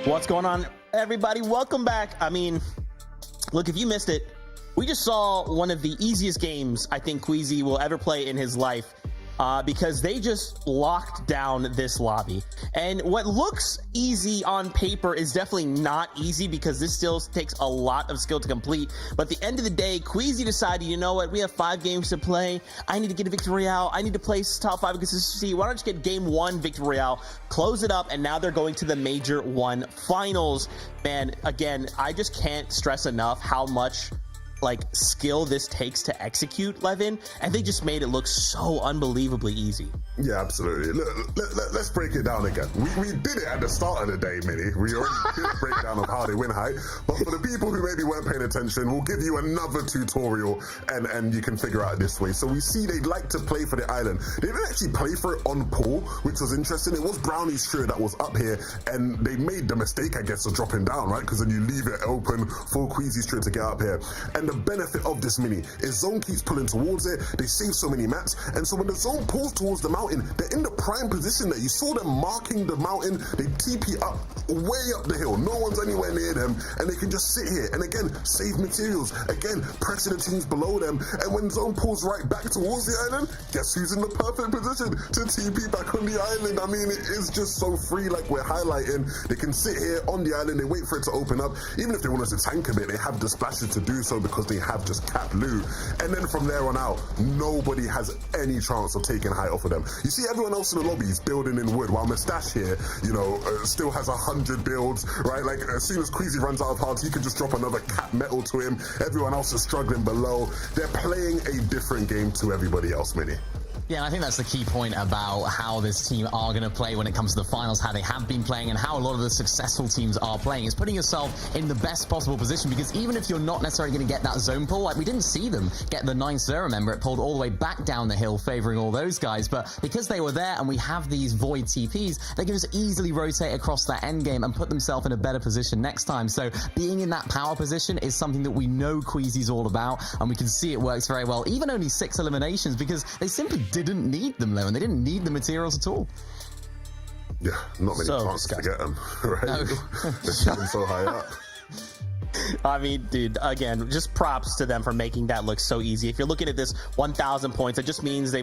What's going on, everybody? Welcome back. I mean, look, if you missed it, we just saw one of the easiest games I think Queasy will ever play in his life because they just locked down this lobby. And what looks easy on paper is definitely not easy because this still takes a lot of skill to complete. But at the end of the day, Queasy decided, you know what, we have 5 games to play. I need to get a victory royale. I need to place top 5 consistency. Why don't you get game 1 victory royale, close it up, and now they're going to the Major 1 finals. Man, again, I just can't stress enough how much skill this takes to execute, Levin, and they just made it look so unbelievably easy. Yeah, absolutely. Let's break it down again. We did it at the start of the day, Minnie. We already did a breakdown of how they win height, but for the people who maybe weren't paying attention, we'll give you another tutorial and you can figure out this way. So we see they like to play for the island. They didn't actually play for it on pool, which was interesting. It was Brownie's trio that was up here, and they made the mistake, I guess, of dropping down, right? Because then you leave it open for Queasy's trio to get up here. And And the benefit of this mini is zone keeps pulling towards it. They save so many mats. And so when the zone pulls towards the mountain, they're in the prime position there. You saw them marking the mountain. They TP up, way up the hill. No one's anywhere near them. And they can just sit here and again, save materials. Again, pressure the teams below them. And when zone pulls right back towards the island, guess who's in the perfect position to TP back on the island? I mean, it is just so free, like we're highlighting. They can sit here on the island, they wait for it to open up. Even if they want us to tank a bit, they have the splashes to do so because they have just cap loot. And then from there on out, nobody has any chance of taking height off of them. You see everyone else in the lobby is building in wood, while Mustache here, still has 100 builds, right? Like as soon as Queasy runs out of hearts, he can just drop another cap metal to him. Everyone else is struggling below. They're playing a different game to everybody else, Mini. Yeah, and I think that's the key point about how this team are going to play when it comes to the finals, how they have been playing, and how a lot of the successful teams are playing. It's putting yourself in the best possible position, because even if you're not necessarily going to get that zone pull, like we didn't see them get the 9th, remember, it pulled all the way back down the hill, favoring all those guys, but because they were there and we have these void TPs, they can just easily rotate across that end game and put themselves in a better position next time. So being in that power position is something that we know Queasy's all about, and we can see it works very well. Even only 6 eliminations, because they simply didn't need them, though, and they didn't need the materials at all. Yeah, not many chances to get them, right? No. They're shooting so high up. I mean, dude, again, just props to them for making that look so easy. If you're looking at this 1,000 points, it just means they're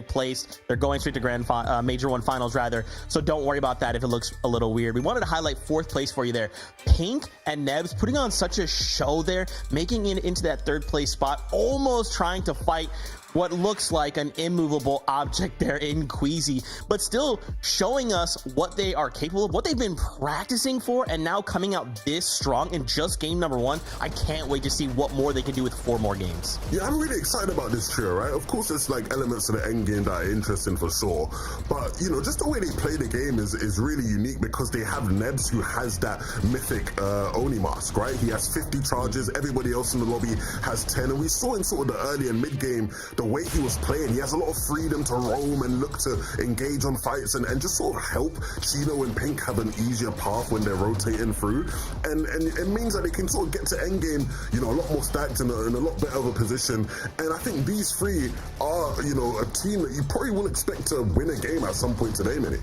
going straight to Major 1 finals, rather. So don't worry about that if it looks a little weird. We wanted to highlight 4th place for you there. Pink and Nebs putting on such a show there, making it into that 3rd place spot, almost trying to fight what looks like an immovable object there in Queasy, but still showing us what they are capable of, what they've been practicing for, and now coming out this strong in just game number 1. I can't wait to see what more they can do with 4 more games. Yeah, I'm really excited about this trio, right? Of course, there's like elements of the end game that are interesting for sure, but just the way they play the game is really unique, because they have Nebs, who has that mythic Oni mask, right? He has 50 charges, everybody else in the lobby has 10, and we saw in sort of the early and mid game, the way he was playing, he has a lot of freedom to roam and look to engage on fights and just sort of help Chino and Pink have an easier path when they're rotating through, and it means that they can sort of get to endgame, a lot more stacked in a lot better of a position. And I think these 3 are, a team that you probably will expect to win a game at some point today, Minnie.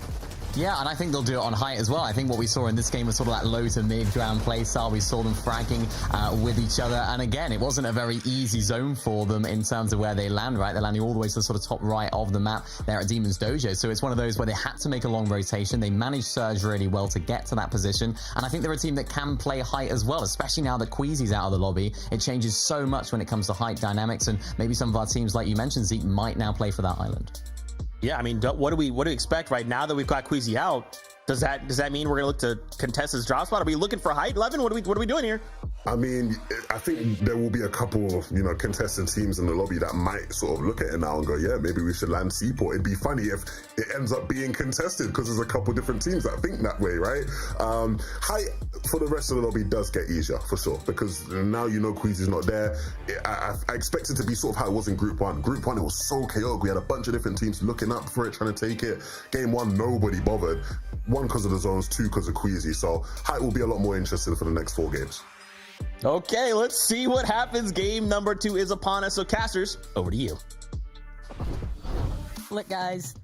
Yeah, and I think they'll do it on height as well. I think what we saw in this game was sort of that low to mid-ground play style. We saw them fragging with each other. And again, it wasn't a very easy zone for them in terms of where they land, right? They're landing all the way to the sort of top right of the map there at Demon's Dojo. So it's one of those where they had to make a long rotation. They managed Surge really well to get to that position. And I think they're a team that can play height as well, especially now that Queasy's out of the lobby. It changes so much when it comes to height dynamics. And maybe some of our teams, like you mentioned, Zeke, might now play for that island. Yeah, I mean, what do we expect right now that we've got Queasy out? Does that mean we're going to look to contest his drop spot? Are we looking for height, Levin? What are we doing here? I mean, I think there will be a couple of, contestant teams in the lobby that might sort of look at it now and go, yeah, maybe we should land Seaport. It'd be funny if it ends up being contested, because there's a couple different teams that think that way, right? Height for the rest of the lobby does get easier, for sure, because now Queasy's not there. I expect it to be sort of how it was in Group 1. Group 1, it was so chaotic. We had a bunch of different teams looking up for it, trying to take it. Game 1, nobody bothered. 1, because of the zones, 2, because of Queasy. So height will be a lot more interesting for the next 4 games. Okay, let's see what happens. Game number 2 is upon us. So casters, over to you. Look, guys,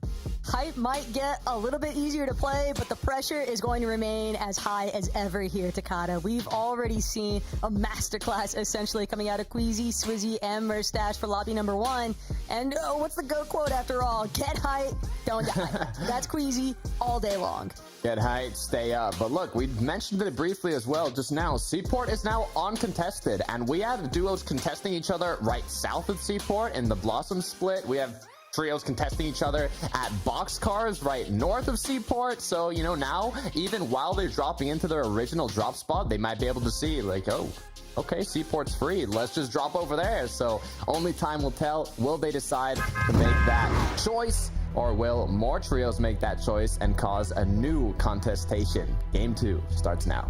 height might get a little bit easier to play, but the pressure is going to remain as high as ever here, Takada. We've already seen a masterclass essentially coming out of Queasy, Swizzy, and Mustache for lobby number 1. And what's the GOAT quote after all? Get height, don't die. That's Queasy all day long. Get height, stay up. But look, we mentioned it briefly as well just now. Seaport is now uncontested, and we have duos contesting each other right south of Seaport in the Blossom split. We have trios contesting each other at Boxcars right north of Seaport. So, now, even while they're dropping into their original drop spot, they might be able to see, like, oh, okay, Seaport's free. Let's just drop over there. So only time will tell. Will they decide to make that choice, or will more trios make that choice and cause a new contestation? Game 2 starts now.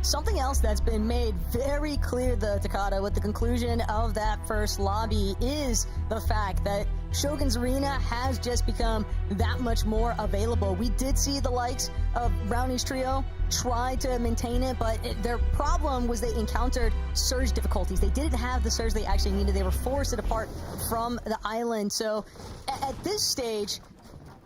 Something else that's been made very clear, though, Takata, with the conclusion of that first lobby is the fact that Shogun's Arena has just become that much more available. We did see the likes of Brownie's trio try to maintain it, but their problem was they encountered surge difficulties. They didn't have the surge they actually needed. They were forced apart from the island. So at this stage,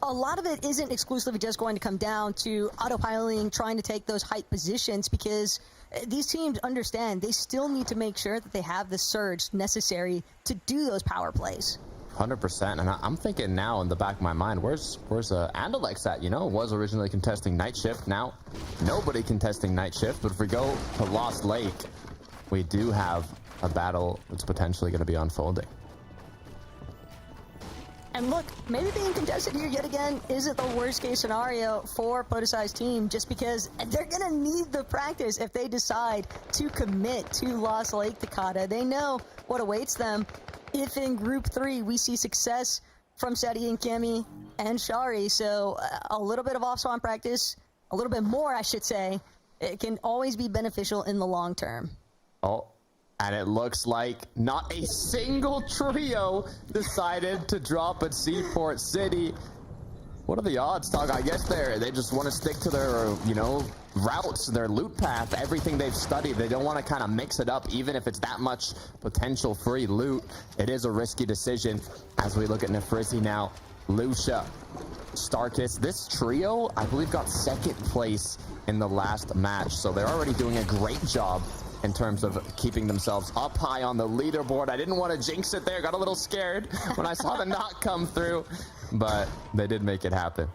a lot of it isn't exclusively just going to come down to autopiloting, trying to take those height positions, because these teams understand they still need to make sure that they have the surge necessary to do those power plays. 100%, and I'm thinking now in the back of my mind, where's Andalex at? You know, was originally contesting night shift. Now, nobody contesting night shift. But if we go to Lost Lake, we do have a battle that's potentially going to be unfolding. And look, maybe being contested here yet again isn't the worst case scenario for Podesai's team, just because they're going to need the practice if they decide to commit to Lost Lake, Takata. They know what awaits them. If in Group 3 we see success from Seti and Kemi and Shari, so a little bit of off-spawn practice, a little bit more, I should say, it can always be beneficial in the long term. Oh, and it looks like not a single trio decided to drop at Seaport City. What are the odds, Tog? I guess they just want to stick to their, you know, routes, their loot path, everything they've studied. They don't want to kind of mix it up, even if it's that much potential free loot. It is a risky decision as we look at Nefrizzi now. Lucia, Starkist, this trio, I believe, got second place in the last match, so they're already doing a great job in terms of keeping themselves up high on the leaderboard. I didn't want to jinx it there, got a little scared when I saw the knock come through, but they did make it happen.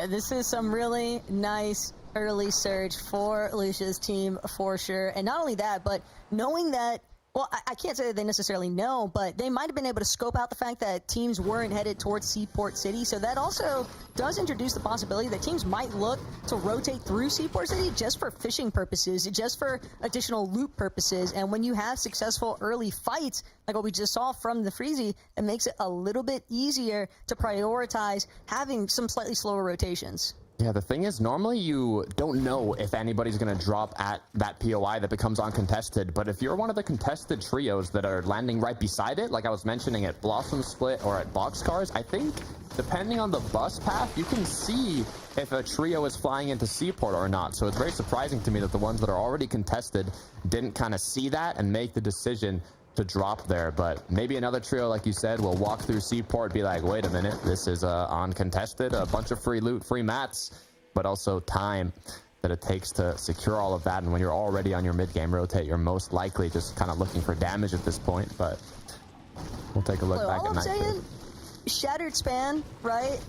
This is some really nice early surge for Lucia's team for sure. And not only that, but knowing that, well, I can't say that they necessarily know, but they might have been able to scope out the fact that teams weren't headed towards Seaport City. So that also does introduce the possibility that teams might look to rotate through Seaport City just for fishing purposes, just for additional loot purposes. And when you have successful early fights, like what we just saw from the Freezy, it makes it a little bit easier to prioritize having some slightly slower rotations. Yeah, the thing is, normally you don't know if anybody's going to drop at that POI that becomes uncontested, but if you're one of the contested trios that are landing right beside it, like I was mentioning at Blossom Split or at Boxcars, I think, depending on the bus path, you can see if a trio is flying into Seaport or not. So it's very surprising to me that the ones that are already contested didn't kind of see that and make the decision to drop there. But maybe another trio, like you said, will walk through Seaport, be like, wait a minute, this is uncontested, a bunch of free loot, free mats, but also time that it takes to secure all of that. And when you're already on your mid-game rotate, you're most likely just kind of looking for damage at this point. But we'll take a look back at that. Shattered Span, right?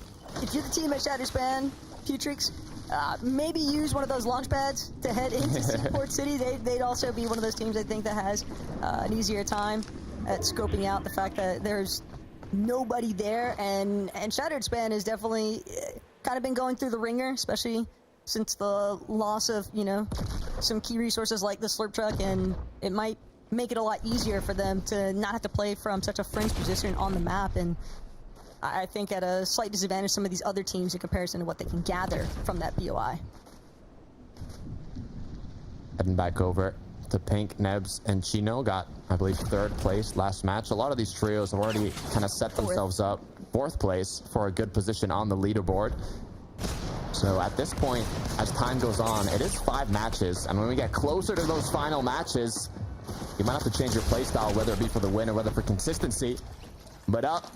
If you're the team at Shattered Span, Putrix, maybe use one of those launch pads to head into Seaport City. They'd also be one of those teams, I think, that has an easier time at scoping out the fact that there's nobody there. And Shattered Span has definitely kind of been going through the ringer, especially since the loss of, you know, some key resources like the Slurp Truck, and it might make it a lot easier for them to not have to play from such a fringe position on the map. And I think at a slight disadvantage some of these other teams in comparison to what they can gather from that POI. Heading back over to Pink, Nebs, and Chino got, I believe, third place last match. A lot of these trios have already kind of set themselves up fourth place for a good position on the leaderboard. So at this point, as time goes on, it is 5 matches, and when we get closer to those final matches, you might have to change your playstyle, whether it be for the win or whether for consistency. But up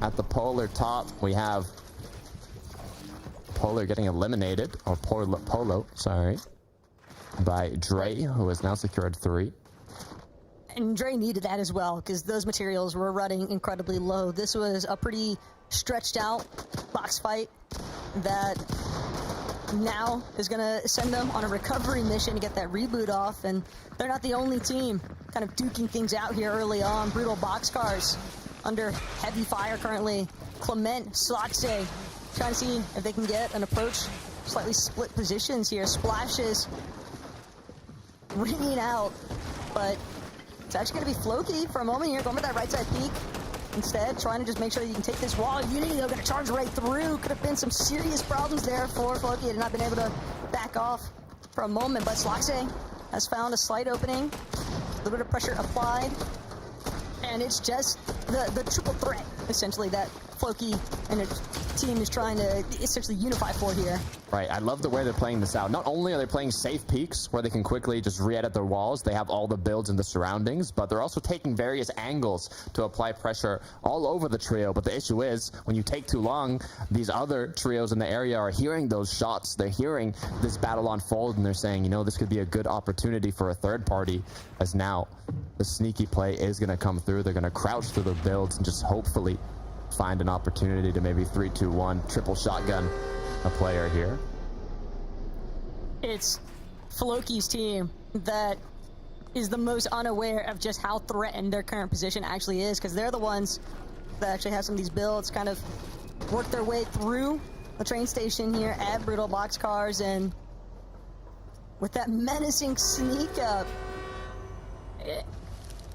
at the Polar top, we have Polar getting eliminated, or Polo, sorry, by Dre, who has now secured 3. And Dre needed that as well, because those materials were running incredibly low. This was a pretty stretched out box fight that now is going to send them on a recovery mission to get that reboot off. And they're not the only team kind of duking things out here early on. Brutal Boxcars under heavy fire currently. Clement, Slotse, trying to see if they can get an approach. Slightly split positions here. Splashes ringing out, but it's actually going to be Floki for a moment here, going with that right side peek. Instead, trying to just make sure that you can take this wall. Unity, though, going to charge right through. Could have been some serious problems there for Floki. Had not been able to back off for a moment, but Slotse has found a slight opening. A little bit of pressure applied. And it's just the triple threat, essentially, that Floki and his team is trying to essentially unify for here. Right, I love the way they're playing this out. Not only are they playing safe peaks where they can quickly just re-edit their walls, they have all the builds in the surroundings, but they're also taking various angles to apply pressure all over the trio. But the issue is, when you take too long, these other trios in the area are hearing those shots, they're hearing this battle unfold, and they're saying, you know, this could be a good opportunity for a third party, as now the sneaky play is going to come through. They're going to crouch through the builds and just hopefully find an opportunity to maybe 3-2-1 triple shotgun a player here. It's Floki's team that is the most unaware of just how threatened their current position actually is, because they're the ones that actually have some of these builds kind of work their way through the train station here at Brutal Boxcars, and with that menacing sneak up,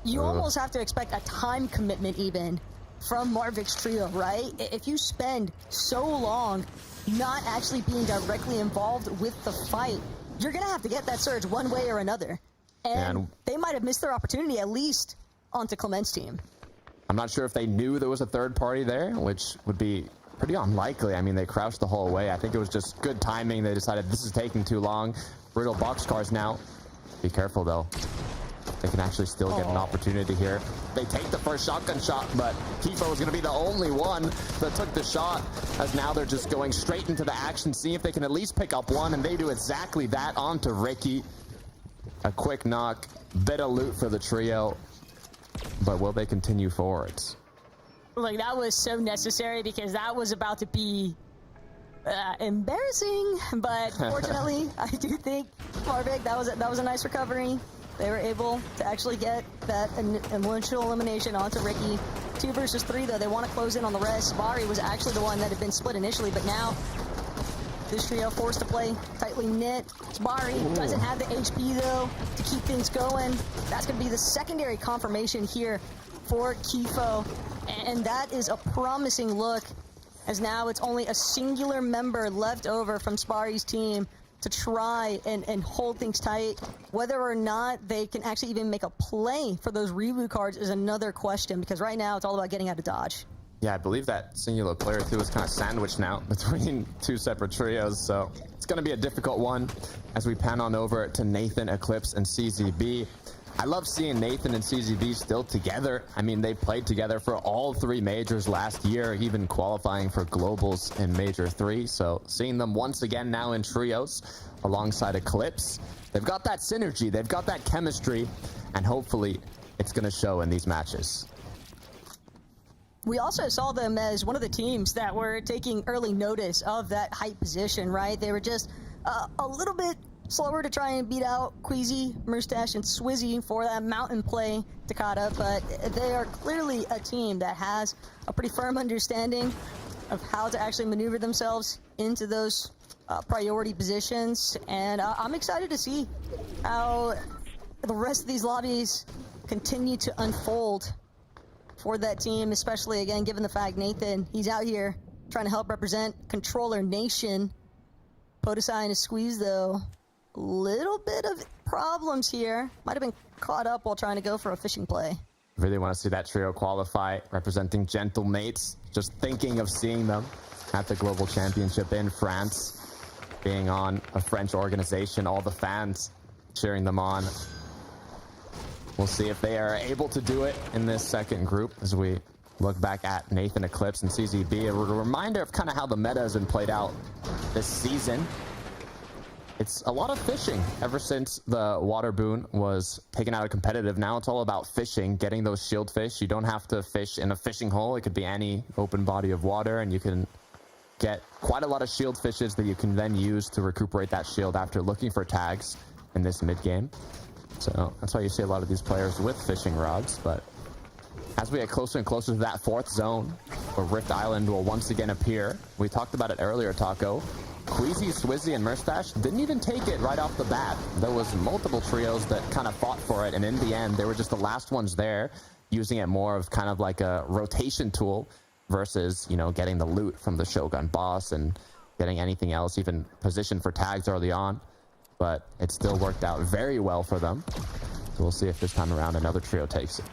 you almost have to expect a time commitment even from Marvik's trio, right? If you spend so long not actually being directly involved with the fight, you're gonna have to get that surge one way or another. And they might have missed their opportunity, at least onto Clement's team. I'm not sure if they knew there was a third party there, which would be pretty unlikely. I mean, they crouched the whole way. I think it was just good timing. They decided this is taking too long. Brutal Boxcars now. Be careful, though. They can actually still get an opportunity here. They take the first shotgun shot, but Kifo is going to be the only one that took the shot, as now they're just going straight into the action, see if they can at least pick up one, and they do exactly that onto Ricky. A quick knock, bit of loot for the trio, but will they continue forwards? Like, that was so necessary, because that was about to be embarrassing, but fortunately, I do think Marvik, that was a nice recovery. They were able to actually get that initial elimination onto Ricky. 2 versus 3, though. They want to close in on the rest. Bari was actually the one that had been split initially, but now this trio forced to play tightly knit. Bari doesn't have the HP, though, to keep things going. That's going to be the secondary confirmation here for Kifo, and that is a promising look, as now it's only a singular member left over from Spari's team to try and hold things tight. Whether or not they can actually even make a play for those reboot cards is another question, because right now it's all about getting out of dodge. Yeah, I believe that singular player too is kind of sandwiched now between 2 separate trios, so it's going to be a difficult one as we pan on over to Nathan, Eclipse, and CZB. I love seeing Nathan and CZB still together. I mean, they played together for all 3 majors last year, even qualifying for globals in Major 3. So seeing them once again now in trios alongside Eclipse, they've got that synergy, they've got that chemistry, and hopefully it's going to show in these matches. We also saw them as one of the teams that were taking early notice of that height position, right? They were just a little bit slower to try and beat out Queasy, Murstache, and Swizzy for that mountain play, Takata, but they are clearly a team that has a pretty firm understanding of how to actually maneuver themselves into those priority positions, and I'm excited to see how the rest of these lobbies continue to unfold for that team, especially, again, given the fact Nathan, he's out here trying to help represent Controller Nation. Podesai and a squeeze, though. Little bit of problems here. Might have been caught up while trying to go for a fishing play. Really want to see that trio qualify, representing Gentle Mates. Just thinking of seeing them at the Global Championship in France, being on a French organization, all the fans cheering them on. We'll see if they are able to do it in this second group as we look back at Nathan, Eclipse, and CZB. A reminder of kind of how the meta has been played out this season. It's a lot of fishing ever since the water boon was taken out of competitive. Now it's all about fishing, getting those shield fish. You don't have to fish in a fishing hole. It could be any open body of water, and you can get quite a lot of shield fishes that you can then use to recuperate that shield after looking for tags in this mid game. So that's why you see a lot of these players with fishing rods. But as we get closer and closer to that 4th zone, where Rift Island will once again appear, we talked about it earlier, Taco. Queasy, Swizzy, and Murstache didn't even take it right off the bat. There was multiple trios that kind of fought for it, and in the end, they were just the last ones there, using it more of kind of like a rotation tool versus, you know, getting the loot from the Shogun boss and getting anything else, even position for tags early on. but it still worked out very well for them. So we'll see if this time around another trio takes it.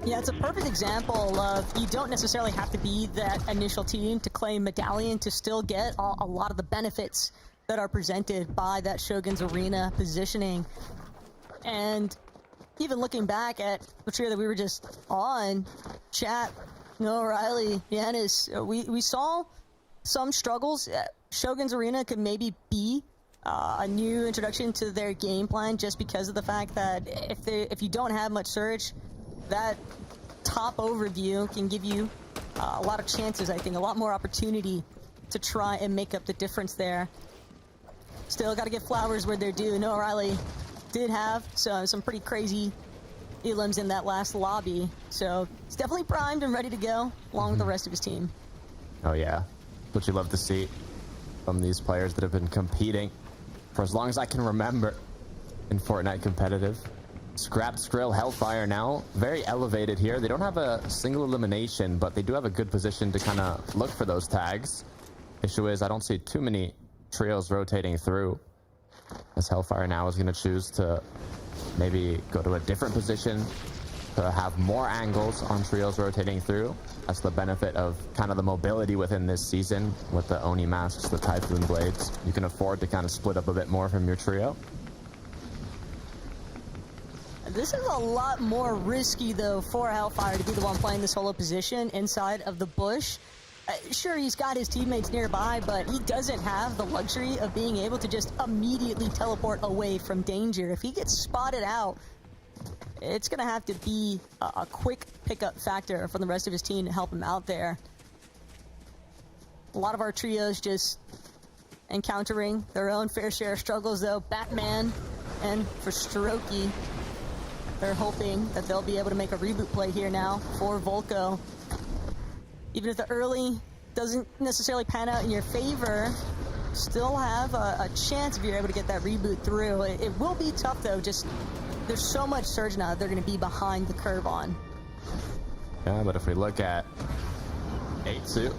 Yeah, it's a perfect example of you don't necessarily have to be that initial team to claim Medallion to still get a lot of the benefits that are presented by that Shogun's Arena positioning. And even looking back at the trio that we were just on, chat, Noah Riley, Yanis, we saw some struggles. Shogun's Arena could maybe be a new introduction to their game plan just because of the fact that if you don't have much Surge, that top overview can give you a lot of chances, I think, a lot more opportunity to try and make up the difference there. Still got to get flowers where they're due. Noah Riley did have some pretty crazy elims in that last lobby, so he's definitely primed and ready to go, along with the rest of his team. Oh yeah, what you love to see from these players that have been competing for as long as I can remember in Fortnite competitive. Scrap, Skrill, Hellfire now very elevated here. They don't have a single elimination, but they do have a good position to kind of look for those tags. Issue is I don't see too many trios rotating through, as Hellfire now is going to choose to maybe go to a different position to have more angles on trios rotating through. That's the benefit of kind of the mobility within this season with the Oni masks, the Typhoon blades. You can afford to kind of split up a bit more from your trio. This is a lot more risky, though, for Hellfire to be the one playing the solo position inside of the bush. Sure, he's got his teammates nearby, but he doesn't have the luxury of being able to just immediately teleport away from danger. If he gets spotted out, it's going to have to be a quick pickup factor from the rest of his team to help him out there. A lot of our trios just encountering their own fair share of struggles, though. Batman and for Strokey, they're hoping that they'll be able to make a reboot play here now for Volko. Even if the early doesn't necessarily pan out in your favor, still have a chance if you're able to get that reboot through. It will be tough, though. Just there's so much Surge now that they're going to be behind the curve on. Yeah, but if we look at Eitsu,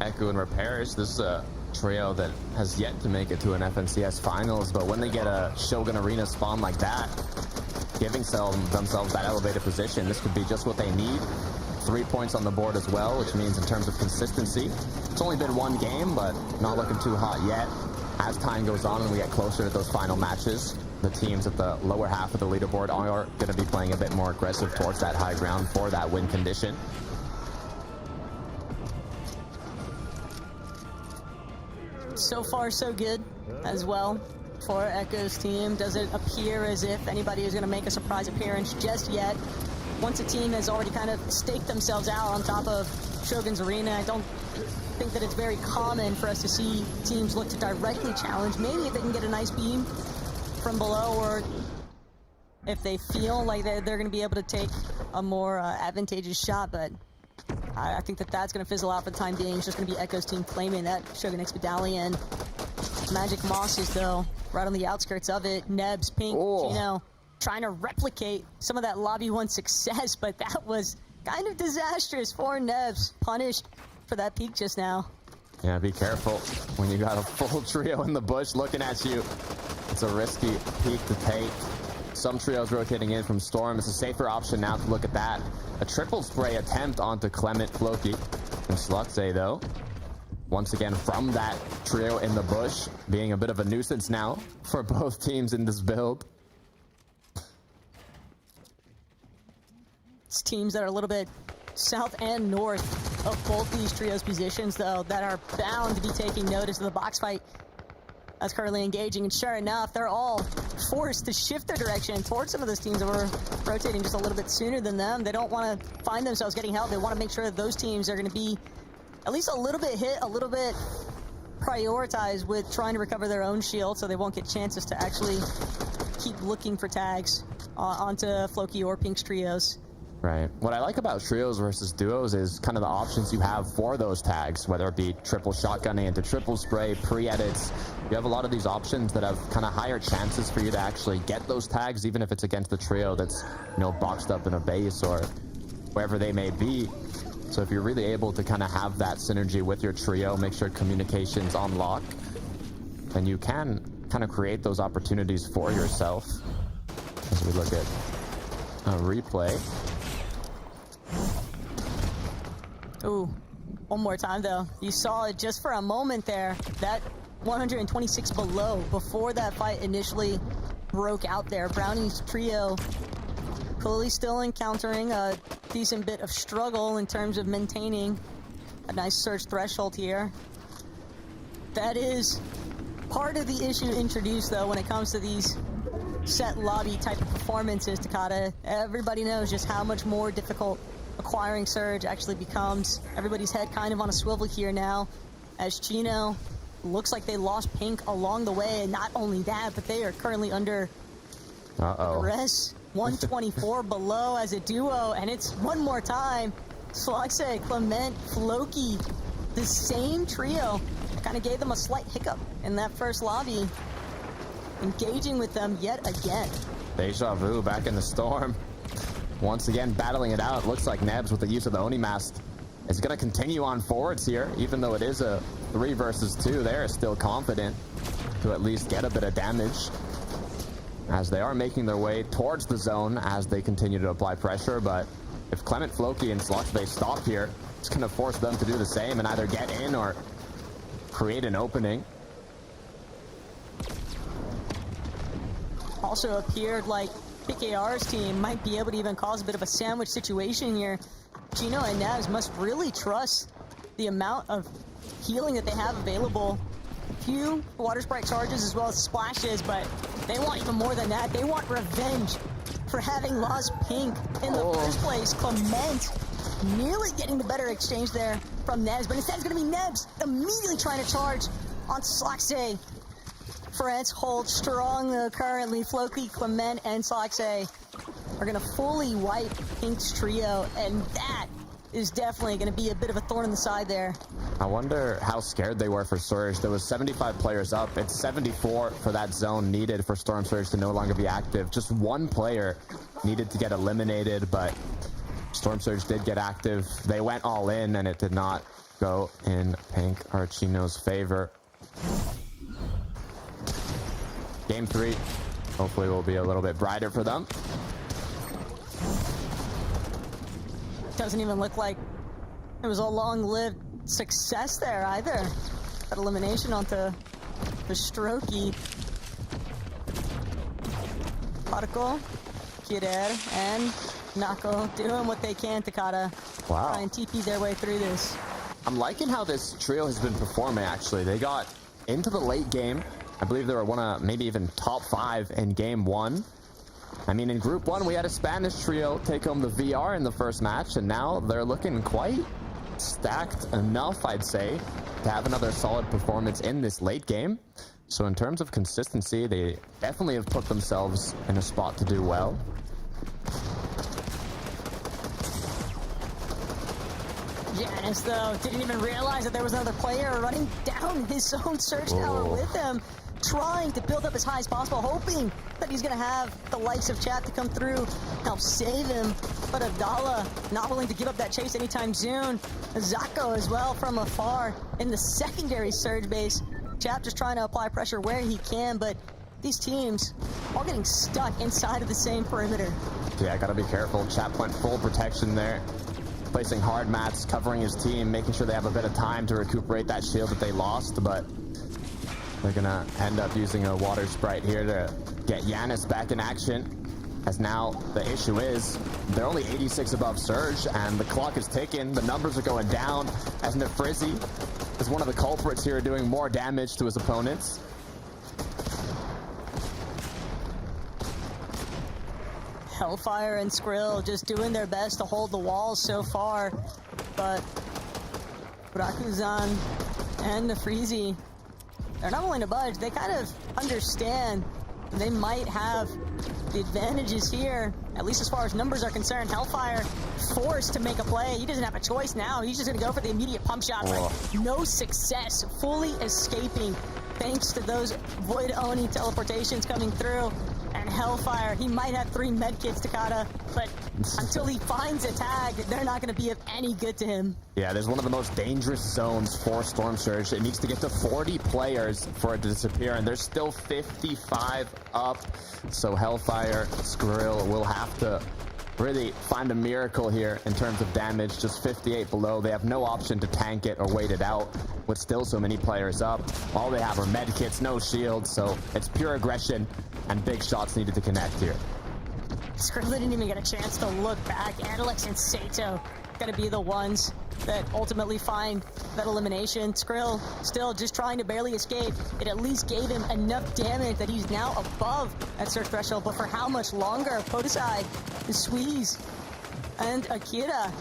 Echo, and Repairs, this is a trio that has yet to make it to an FNCS finals, but when they get a Shogun Arena spawn like that, giving themselves that elevated position, this could be just what they need. 3 points on the board as well, which means in terms of consistency, it's only been one game, but not looking too hot yet. As time goes on and we get closer to those final matches, the teams at the lower half of the leaderboard are going to be playing a bit more aggressive towards that high ground for that win condition. So far, so good as well for Echo's team. Doesn't appear as if anybody is going to make a surprise appearance just yet. Once a team has already kind of staked themselves out on top of Shogun's Arena, I don't think that it's very common for us to see teams look to directly challenge. Maybe if they can get a nice beam from below, or if they feel like they're going to be able to take a more advantageous shot, but I think that that's going to fizzle out for the time being. It's just going to be Echo's team claiming that Shogun X Medallion. Magic Mosses, though, right on the outskirts of it. Nebs, Pink, Gino, trying to replicate some of that Lobby 1 success, but that was kind of disastrous for Nebs. Punished for that peek just now. Yeah, be careful when you got a full trio in the bush looking at you. It's a risky peek to take. Some trios rotating in from Storm. It's a safer option now to look at that. A triple spray attempt onto Clement, Floki, and Slutze, though. Once again, from that trio in the bush, being a bit of a nuisance now for both teams in this build. It's teams that are a little bit south and north of both these trios' positions, though, that are bound to be taking notice of the box fight that's currently engaging. And sure enough, they're all forced to shift their direction towards some of those teams that were rotating just a little bit sooner than them. They don't want to find themselves getting help. They want to make sure that those teams are going to be at least a little bit hit, a little bit prioritized with trying to recover their own shield, so they won't get chances to actually keep looking for tags onto Floki or Pink's trios. Right. What I like about trios versus duos is kind of the options you have for those tags, whether it be triple shotgunning into triple spray, pre-edits. You have a lot of these options that have kind of higher chances for you to actually get those tags, even if it's against the trio that's, you know, boxed up in a base or wherever they may be. So if you're really able to kind of have that synergy with your trio, make sure communication's on lock, then you can kind of create those opportunities for yourself. As we look at a replay. Ooh, one more time though. You saw it just for a moment there. That 126 below before that fight initially broke out there. Brownie's trio clearly still encountering a decent bit of struggle in terms of maintaining a nice surge threshold here. That is part of the issue introduced though when it comes to these set lobby type of performances, Takata. Everybody knows just how much more difficult acquiring surge actually becomes. Everybody's head kind of on a swivel here now, as Chino looks like they lost pink along the way, and not only that, but they are currently under duress. 124 below as a duo, and it's one more time. Sluxe, Clement, Floki, the same trio. Kind of gave them a slight hiccup in that first lobby. Engaging with them yet again. Deja vu back in the storm. Once again, battling it out. Looks like Nebs with the use of the Oni Mask is going to continue on forwards here, even though it is a 3 versus 2. They're still confident to at least get a bit of damage, as they are making their way towards the zone as they continue to apply pressure. But if Clement, Floki, and Sluxe stop here, it's going to force them to do the same and either get in or create an opening. Also appeared like PKR's team might be able to even cause a bit of a sandwich situation here. Chino and Navs must really trust the amount of healing that they have available. A few water sprite charges as well as splashes, but they want even more than that. They want revenge for having lost pink in the first place. Clement nearly getting the better exchange there from Nebs, but instead it's going to be Nebs immediately trying to charge on Sluxe. France hold strong though currently. Floki, Clement, and Sluxe are going to fully wipe Pink's trio, and that is definitely going to be a bit of a thorn in the side there. I wonder how scared they were for Surge. There was 75 players up. It's 74 for that zone needed for Storm Surge to no longer be active. Just one player needed to get eliminated, but Storm Surge did get active. They went all in, and it did not go in Pink or Chino's favor. Game 3 hopefully will be a little bit brighter for them. Doesn't even look like it was a long-lived success there either. That elimination onto the Strokey. Particle, Kirer, and Nako doing what they can to Takata. Wow. Try and TP their way through this. I'm liking how this trio has been performing, actually. They got into the late game. I believe they were one of maybe even top 5 in game 1. I mean, in Group 1, we had a Spanish trio take home the VR in the first match, and now they're looking quite stacked enough, I'd say, to have another solid performance in this late game. So in terms of consistency, they definitely have put themselves in a spot to do well. Janus, though, didn't even realize that there was another player running down his own Surge Tower with him, trying to build up as high as possible, hoping that he's going to have the likes of Chap to come through, help save him. But Abdallah not willing to give up that chase anytime soon. Zako as well from afar in the secondary Surge base. Chap just trying to apply pressure where he can, but these teams all getting stuck inside of the same perimeter. Yeah, gotta be careful. Chap went full protection there, placing hard mats, covering his team, making sure they have a bit of time to recuperate that shield that they lost, but they're gonna end up using a water sprite here to get Janus back in action. As now the issue is they're only 86 above Surge, and the clock is ticking. The numbers are going down as Nefrizzi is one of the culprits here, doing more damage to his opponents. Hellfire and Skrill just doing their best to hold the walls so far, but Rakuzan and Nefrizzi, they're not willing to budge. They kind of understand they might have the advantages here, at least as far as numbers are concerned. Hellfire forced to make a play. He doesn't have a choice now. He's just going to go for the immediate pump shot, but no success. Fully escaping thanks to those Void Oni teleportations coming through. And Hellfire. He might have 3 medkits, Takada, but until he finds a tag, they're not going to be of any good to him. Yeah, there's one of the most dangerous zones for Storm Surge. It needs to get to 40 players for it to disappear, and there's still 55 up. So Hellfire, Skrill will have to really find a miracle here in terms of damage. Just 58 below. They have no option to tank it or wait it out with still so many players up. All they have are medkits, no shields, so it's pure aggression and big shots needed to connect here. Skrill didn't even get a chance to look back. Alex and Sato gonna be the ones that ultimately find that elimination. Skrill still just trying to barely escape. It at least gave him enough damage that he's now above that search threshold, but for how much longer? Podesai, Squeeze, and Akira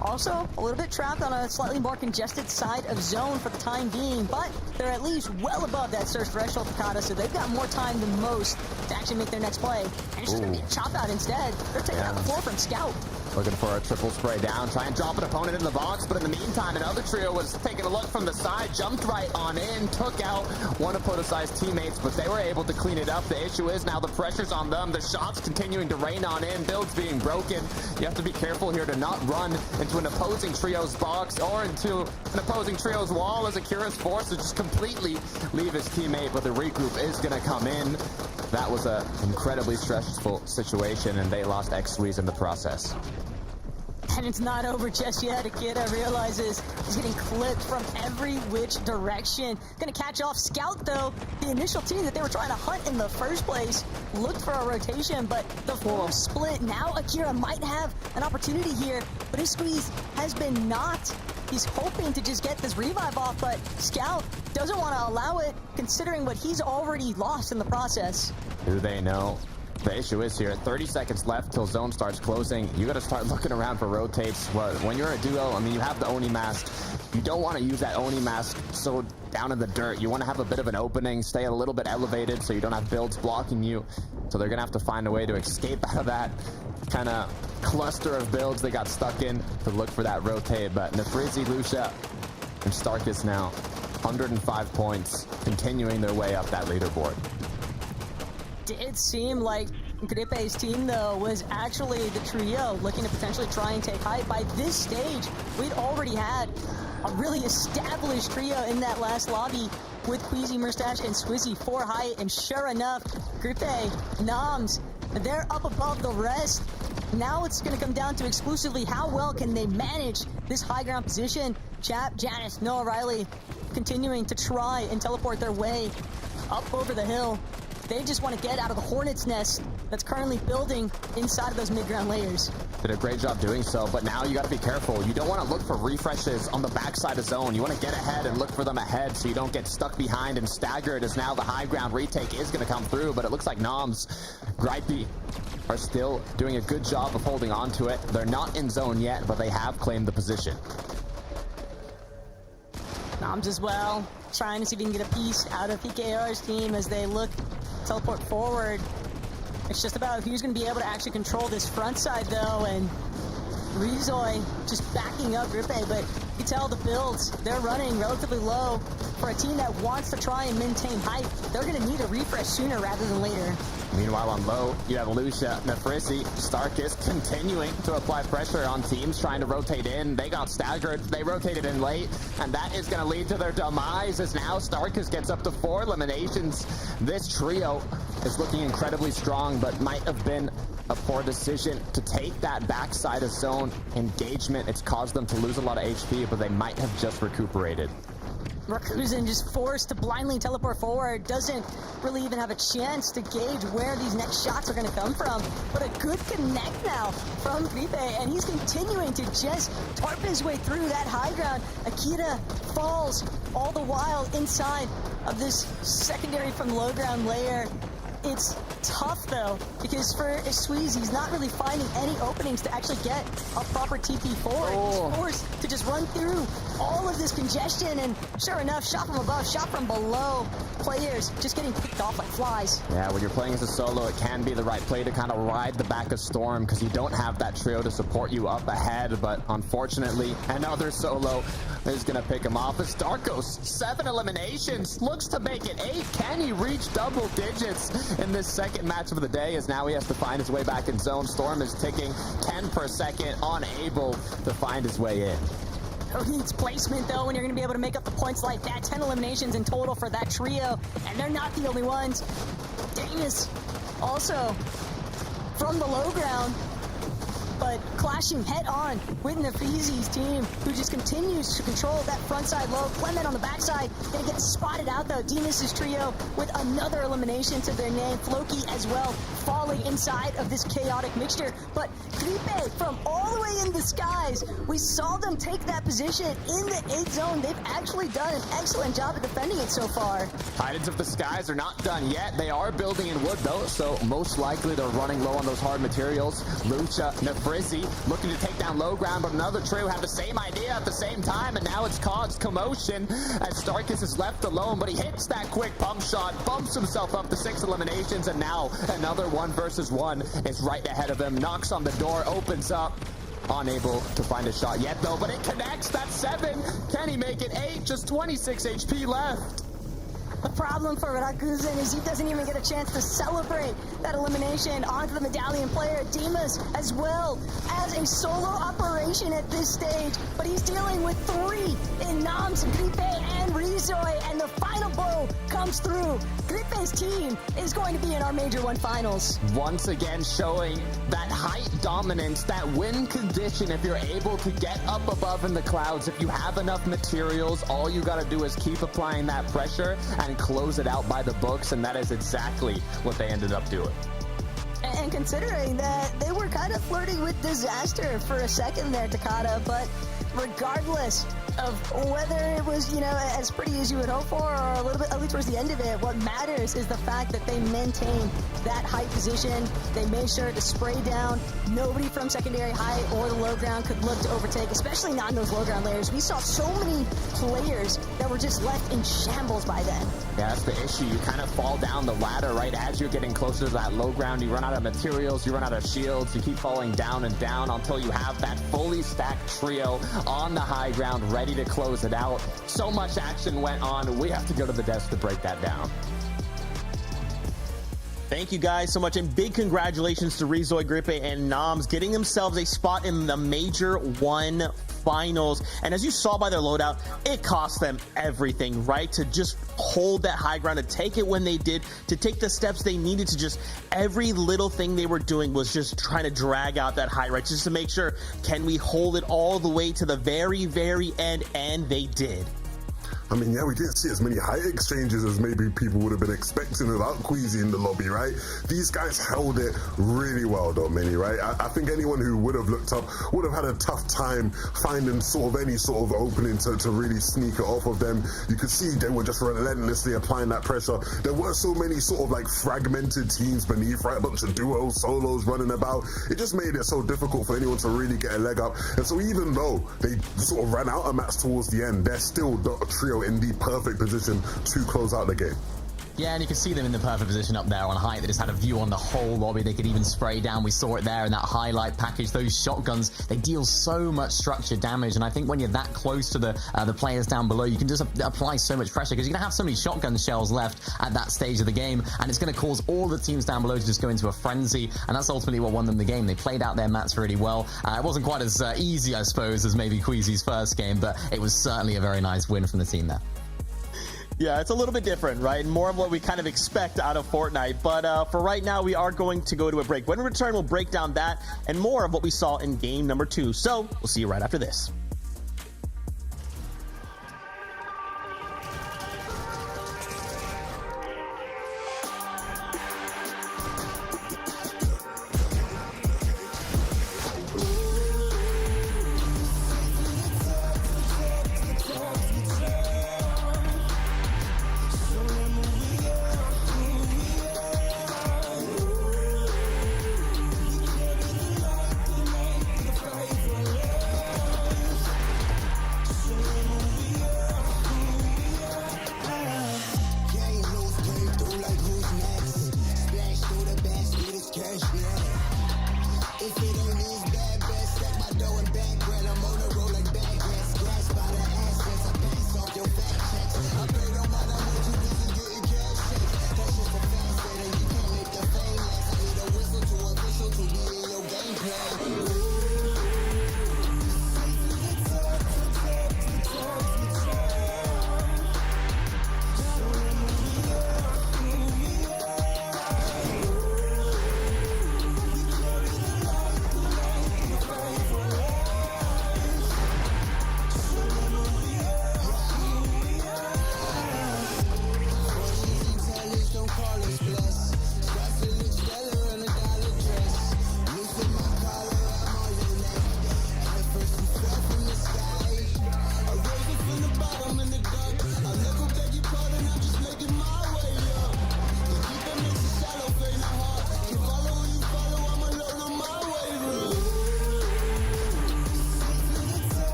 also a little bit trapped on a slightly more congested side of zone for the time being, but they're at least well above that search threshold, Takada, so they've got more time than most to actually make their next play. And it's just gonna be a chop out instead. They're taking out the floor from Scout. Looking for a triple spray down, try and drop an opponent in the box, but in the meantime, another trio was taking a look from the side, jumped right on in, took out one of Podesai's teammates, but they were able to clean it up. The issue is now the pressure's on them, the shots continuing to rain on in, builds being broken. You have to be careful here to not run into an opposing trio's box or into an opposing trio's wall, as Akira's forced to just completely leave his teammate, but the regroup is going to come in. That was an incredibly stressful situation, and they lost X-Squeeze in the process. And it's not over just yet. Akira realizes he's getting clipped from every which direction. Gonna catch off Scout, though. The initial team that they were trying to hunt in the first place looked for a rotation, but the force split. Now Akira might have an opportunity here, but his squeeze has been knocked. He's hoping to just get this revive off, but Scout doesn't want to allow it, considering what he's already lost in the process. Do they know? The issue is here, 30 seconds left till zone starts closing. You got to start looking around for rotates. Well, when you're a duo, I mean, you have the Oni mask. You don't want to use that Oni mask so down in the dirt. You want to have a bit of an opening, stay a little bit elevated so you don't have builds blocking you. So they're going to have to find a way to escape out of that kind of cluster of builds they got stuck in to look for that rotate. But Nefrizi, Lucia, and Starkus now, 105 points, continuing their way up that leaderboard. Did seem like Grippe's team, though, was actually the trio looking to potentially try and take height. By this stage, we'd already had a really established trio in that last lobby with Queasy, Murstache, and Swizzy for height. And sure enough, Grippe, Noms, they're up above the rest. Now it's going to come down to exclusively how well can they manage this high ground position. Chap, Janice, Noah Riley continuing to try and teleport their way up over the hill. They just want to get out of the hornet's nest that's currently building inside of those mid-ground layers. Did a great job doing so, but now you got to be careful. You don't want to look for refreshes on the backside of zone. You want to get ahead and look for them ahead so you don't get stuck behind and staggered, as now the high ground retake is going to come through, but it looks like Noms, Gripey are still doing a good job of holding on to it. They're not in zone yet, but they have claimed the position. Noms as well, trying to see if he can get a piece out of PKR's team as they look teleport forward. It's just about who's going to be able to actually control this front side, though, and Rizoi just backing up Grippe, but you tell the builds, they're running relatively low. For a team that wants to try and maintain height, they're going to need a refresh sooner rather than later. Meanwhile, on low, you have Lucia, Nefrizi, Starkus continuing to apply pressure on teams trying to rotate in. They got staggered. They rotated in late, and that is going to lead to their demise, as now Starkus gets up to 4 eliminations. This trio is looking incredibly strong, but might have been a poor decision to take that backside of zone engagement. It's caused them to lose a lot of HP, but they might have just recuperated. Rakuzan just forced to blindly teleport forward, doesn't really even have a chance to gauge where these next shots are going to come from. But a good connect now from Gripe, and he's continuing to just tarp his way through that high ground. Akira falls all the while inside of this secondary from low ground layer. It's tough, though, because for Squeeze, he's not really finding any openings to actually get a proper TP forward. He's forced to just run through all of this congestion, and sure enough, shot from above, shot from below. Players just getting picked off like flies. Yeah, when you're playing as a solo, it can be the right play to kind of ride the back of Storm, because you don't have that trio to support you up ahead, but unfortunately, another solo is going to pick him off. As Darkos, 7 eliminations, looks to make it 8. Can he reach double digits? in this second match of the day, as now he has to find his way back in zone. Storm is ticking 10 per second, unable to find his way in. Who needs placement, though, when you're going to be able to make up the points like that? 10 eliminations in total for that trio, and they're not the only ones. Damus also from the low ground, but clashing head-on with Nafeezy's team, who just continues to control that front side low. Clement on the backside, gonna get spotted out, though. Demus's trio with another elimination to their name. Floki as well, falling inside of this chaotic mixture. But Gripe, from all the way in the skies, we saw them take that position in the 8 zone. They've actually done an excellent job of defending it so far. Titans of the Skies are not done yet. They are building in wood, though, so most likely they're running low on those hard materials. Lucha, Frizzy looking to take down low ground, but another trio have the same idea at the same time, and now it's caused commotion as Starkus is left alone, but he hits that quick pump shot, bumps himself up to 6 eliminations, and now another 1 versus 1 is right ahead of him, knocks on the door, opens up. Unable to find a shot yet, though, but it connects. That's 7. Can he make it 8? Just 26 HP left. The problem for Rakuzen is he doesn't even get a chance to celebrate that elimination onto the medallion player. Demus as well as a solo operation at this stage, but he's dealing with 3 in Nams, Gripe, and Rizoi, and the final blow comes through. Gripe's team is going to be in our Major 1 finals. Once again showing that height dominance, that win condition. If you're able to get up above in the clouds, if you have enough materials, all you got to do is keep applying that pressure and close it out by the books, and that is exactly what they ended up doing. And considering that they were kind of flirting with disaster for a second there, Takada, but regardless of whether it was, you know, as pretty as you would hope for or a little bit ugly towards the end of it, what matters is the fact that they maintained that height position. They made sure to spray down. Nobody from secondary height or the low ground could look to overtake, especially not in those low ground layers. We saw so many players that were just left in shambles by then. Yeah, that's the issue. You kind of fall down the ladder right as you're getting closer to that low ground. You run out of materials, you run out of shields, you keep falling down and down until you have that fully stacked trio on the high ground ready to close it out. So much action went on. We have to go to the desk to break that down. Thank you guys so much, and big congratulations to Rizoi, Gripe, and Noms getting themselves a spot in the Major 1 finals. And as you saw by their loadout, it cost them everything, right? To just hold that high ground, to take it when they did, to take the steps they needed, to just every little thing they were doing was just trying to drag out that high, right? Just to make sure, can we hold it all the way to the very, very end? And they did. I mean, yeah, we didn't see as many height exchanges as maybe people would have been expecting without Queasy in the lobby, right? These guys held it really well, though, Minnie, right? I think anyone who would have looked up would have had a tough time finding sort of any sort of opening to really sneak it off of them. You could see they were just relentlessly applying that pressure. There were so many sort of like fragmented teams beneath, right? A bunch of duos, solos running about. It just made it so difficult for anyone to really get a leg up. And so even though they sort of ran out of mats towards the end, they're still the trio in the perfect position to close out the game. Yeah, and you can see them in the perfect position up there on height. They just had a view on the whole lobby. They could even spray down. We saw it there in that highlight package. Those shotguns, they deal so much structured damage. And I think when you're that close to the players down below, you can just apply so much pressure because you're going to have so many shotgun shells left at that stage of the game. And it's going to cause all the teams down below to just go into a frenzy. And that's ultimately what won them the game. They played out their mats really well. It wasn't quite as easy, I suppose, as maybe Queasy's first game, but it was certainly a very nice win from the team there. Yeah, it's a little bit different, right? And more of what we kind of expect out of Fortnite. But for right now, we are going to go to a break. When we return, we'll break down that and more of what we saw in game number 2. So we'll see you right after this.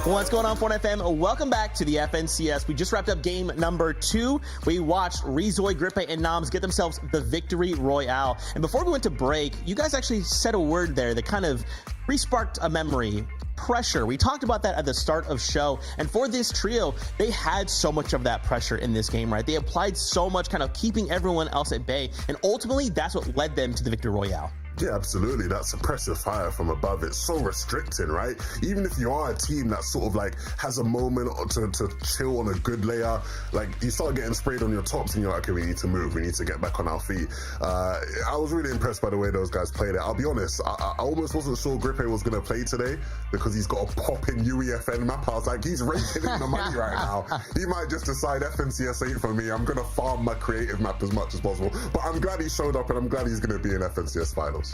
What's going on, Fortnite fam? Welcome back to the FNCS. We just wrapped up game number 2. We watched Rezoy, Grippe, and Noms get themselves the victory royale. And before we went to break, you guys actually said a word there that kind of re-sparked a memory. Pressure. We talked about that at the start of show, and for this trio, they had so much of that pressure in this game, right? They applied so much, kind of keeping everyone else at bay, and ultimately that's what led them to the victory royale. Yeah, absolutely. That suppressive fire from above, it's so restricting, right? Even if you are a team that sort of like has a moment to chill on a good layer, like you start getting sprayed on your tops and you're like, okay, we need to move, we need to get back on our feet. I was really impressed by the way those guys played it. I'll be honest, I almost wasn't sure Grippe was going to play today because he's got a popping UEFN map. I was like, he's raking in the money right now. He might just decide FNCS ain't for me. I'm going to farm my creative map as much as possible. But I'm glad he showed up and I'm glad he's going to be in FNCS finals.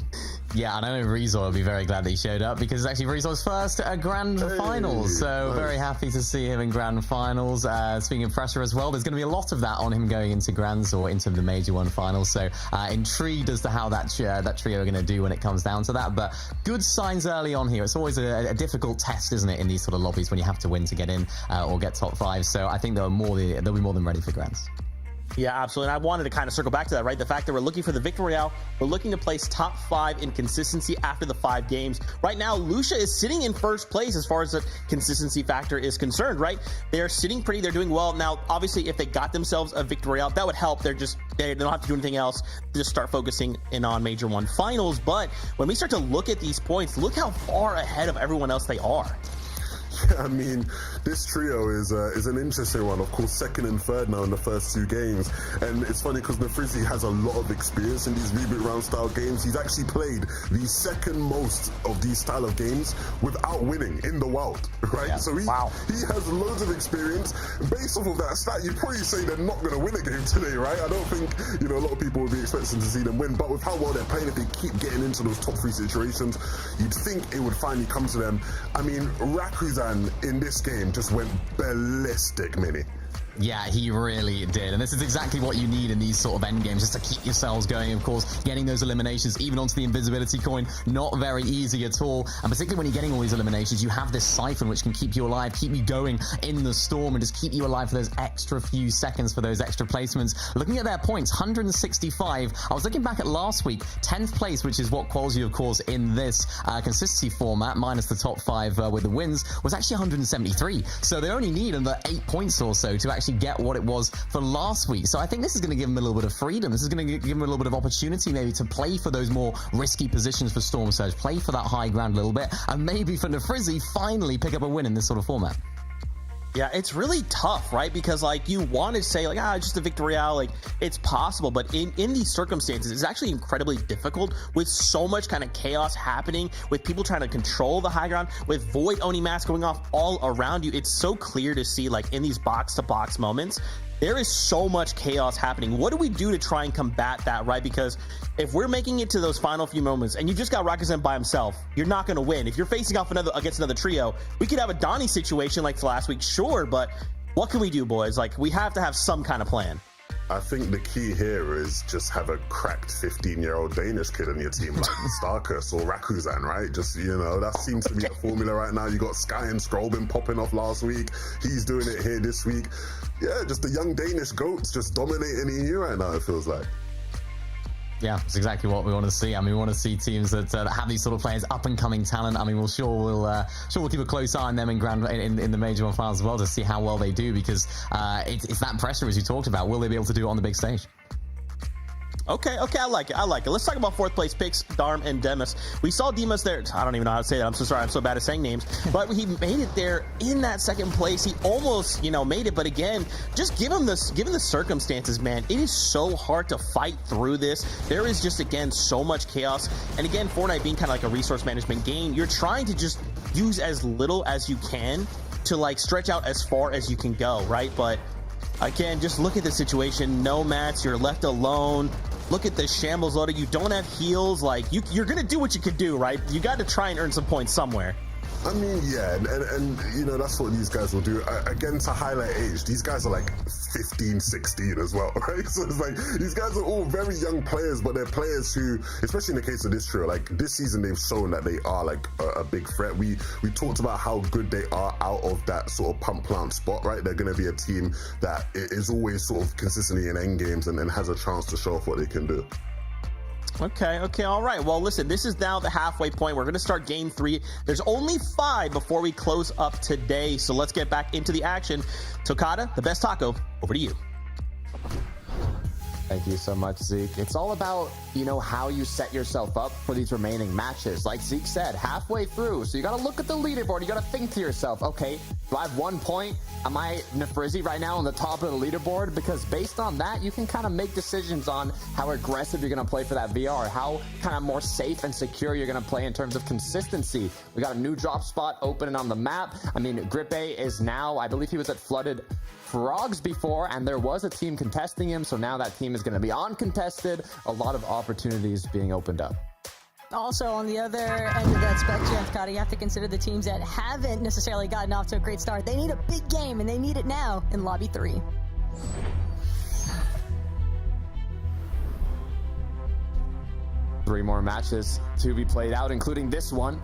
Yeah, and I know Rezoy will be very glad that he showed up because it's actually Rezoy's first grand finals. So nice. Very happy to see him in grand finals. Speaking of pressure as well, there's going to be a lot of that on him going into grands or into the Major 1 finals. So intrigued as to how that trio are going to do when it comes down to that. But good signs early on here. It's always a difficult test, isn't it, in these sort of lobbies when you have to win to get in or get top 5. So I think they'll be more than ready for grands. Yeah, absolutely. And I wanted to kind of circle back to that, right? The fact that we're looking for the victory royale, we're looking to place top 5 in consistency after the 5 games. Right now, Lucia is sitting in first place as far as the consistency factor is concerned, right? They're sitting pretty, they're doing well. Now, obviously, if they got themselves a victory royale, that would help. They don't have to do anything else. Just start focusing in on Major 1 finals. But when we start to look at these points, look how far ahead of everyone else they are. I mean, this trio is an interesting one. Of course, second and third now in the first 2 games. And it's funny because Nefrizzi has a lot of experience in these reboot round style games. He's actually played the second most of these style of games without winning in the world, right? Yeah. So he has loads of experience. Based off of that stat, you'd probably say they're not going to win a game today, right? I don't think, a lot of people would be expecting to see them win. But with how well they're playing, if they keep getting into those top 3 situations, you'd think it would finally come to them. I mean, Rakuzan in this game just went ballistic, Mini. Yeah, he really did. And this is exactly what you need in these sort of end games, just to keep yourselves going, of course. Getting those eliminations, even onto the invisibility coin, not very easy at all. And particularly when you're getting all these eliminations, you have this siphon which can keep you alive, keep you going in the storm, and just keep you alive for those extra few seconds, for those extra placements. Looking at their points, 165. I was looking back at last week, 10th place, which is what quals you, of course, in this consistency format, minus the top 5 with the wins, was actually 173. So they only need another 8 points or so to actually get what it was for last week. So I think this is going to give them a little bit of freedom. This is going to give them a little bit of opportunity maybe to play for those more risky positions for Storm Surge, play for that high ground a little bit, and maybe for Nefrizzi finally pick up a win in this sort of format. Yeah, it's really tough, right? Because you want to say just a victory royale, it's possible, but in these circumstances, it's actually incredibly difficult with so much kind of chaos happening, with people trying to control the high ground, with Void Oni mask going off all around you. It's so clear to see, in these box-to-box moments, there is so much chaos happening. What do we do to try and combat that, right? Because if we're making it to those final few moments and you just got Rakuzan by himself, you're not going to win. If you're facing off against another trio, we could have a Donnie situation like last week, sure, but what can we do, boys? We have to have some kind of plan. I think the key here is just have a cracked 15-year-old Danish kid on your team like Starkus or Rakuzan, right? Just, that seems to be the formula right now. You got Sky and Strobin popping off last week. He's doing it here this week. Yeah, just the young Danish goats just dominating EU right now, it feels like. Yeah, it's exactly what we want to see. I mean, we want to see teams that have these sort of players, up-and-coming talent. I mean, we'll keep a close eye on them in the Major 1 finals as well to see how well they do, because it's that pressure, as you talked about. Will they be able to do it on the big stage? Okay, I like it. Let's talk about 4th place picks, Darm and Demus. We saw Demus there. I don't even know how to say that. I'm so sorry. I'm so bad at saying names. But he made it there in that 2nd place. He almost, made it. But again, just given the circumstances, man, it is so hard to fight through this. There is just, again, so much chaos. And again, Fortnite being kind of like a resource management game, you're trying to just use as little as you can to stretch out as far as you can go, right? But again, just look at the situation. No mats, you're left alone. Look at the shambles loaded. You don't have heals. You're going to do what you can do, right? You got to try and earn some points somewhere. I mean, yeah, and you know, that's what these guys will do. Again, to highlight age, these guys are like 15, 16 as well, right? So it's like, these guys are all very young players, but they're players who, especially in the case of this trio, like this season, they've shown that they are like a big threat. We talked about how good they are out of that sort of pump plant spot, right? They're going to be a team that is always sort of consistently in end games and has a chance to show off what they can do. Okay, all right. Well, listen, this is now the halfway point. We're going to start game 3. There's only 5 before we close up today, so let's get back into the action. Tokata, the best taco, over to you. Thank you so much, Zeke. It's all about, you know, how you set yourself up for these remaining matches. Like Zeke said, halfway through. So you got to look at the leaderboard. You got to think to yourself, okay, do I have 1 point? Am I Nefrizzi right now on the top of the leaderboard? Because based on that, you can kind of make decisions on how aggressive you're going to play for that VR, how kind of more safe and secure you're going to play in terms of consistency. We got a new drop spot opening on the map. I mean, Grippe is now, I believe he was at Flooded Frogs before, and there was a team contesting him, so now that team is going to be uncontested. A lot of opportunities being opened up. Also, on the other end of that spectrum, Scotty, you have to consider the teams that haven't necessarily gotten off to a great start. They need a big game, and they need it now in Lobby 3. Three more matches to be played out, including this one.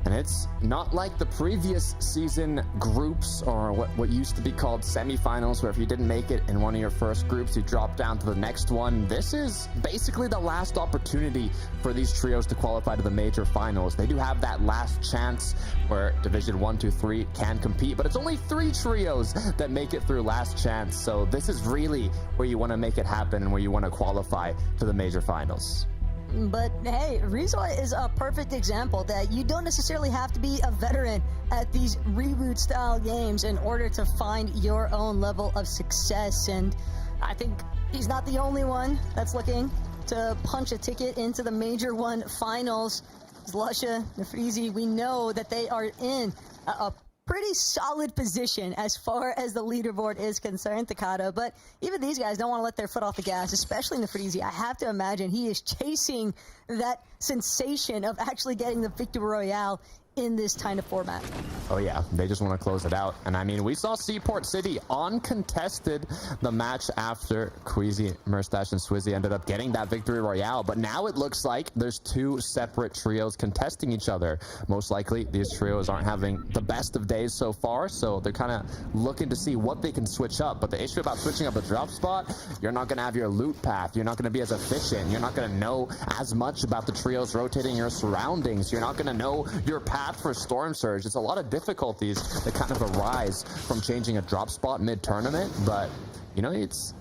And it's not like the previous season groups, or what used to be called semifinals, where if you didn't make it in one of your first groups, you drop down to the next one. This is basically the last opportunity for these trios to qualify to the major finals. They do have that last chance where Division 1, 2, 3 can compete, but it's only 3 trios that make it through last chance. So this is really where you want to make it happen and where you want to qualify to the major finals. But hey, Rizoi is a perfect example that you don't necessarily have to be a veteran at these reboot style games in order to find your own level of success. And I think he's not the only one that's looking to punch a ticket into the Major 1 finals. Zlusha, Nefrizzi, we know that they are in a pretty solid position as far as the leaderboard is concerned, Takata, but even these guys don't want to let their foot off the gas, especially Nefrizzi. I have to imagine he is chasing that sensation of actually getting the Victory Royale in this kind of format. Oh yeah, they just want to close it out. And I mean, we saw Seaport City uncontested the match after Queasy, Murstache, and Swizzy ended up getting that Victory Royale. But now it looks like there's 2 separate trios contesting each other. Most likely, these trios aren't having the best of days so far, so they're kind of looking to see what they can switch up. But the issue about switching up a drop spot, you're not going to have your loot path. You're not going to be as efficient. You're not going to know as much about the trios rotating your surroundings. You're not going to know your path for Storm Surge. It's a lot of difficulties that kind of arise from changing a drop spot mid-tournament, but you know,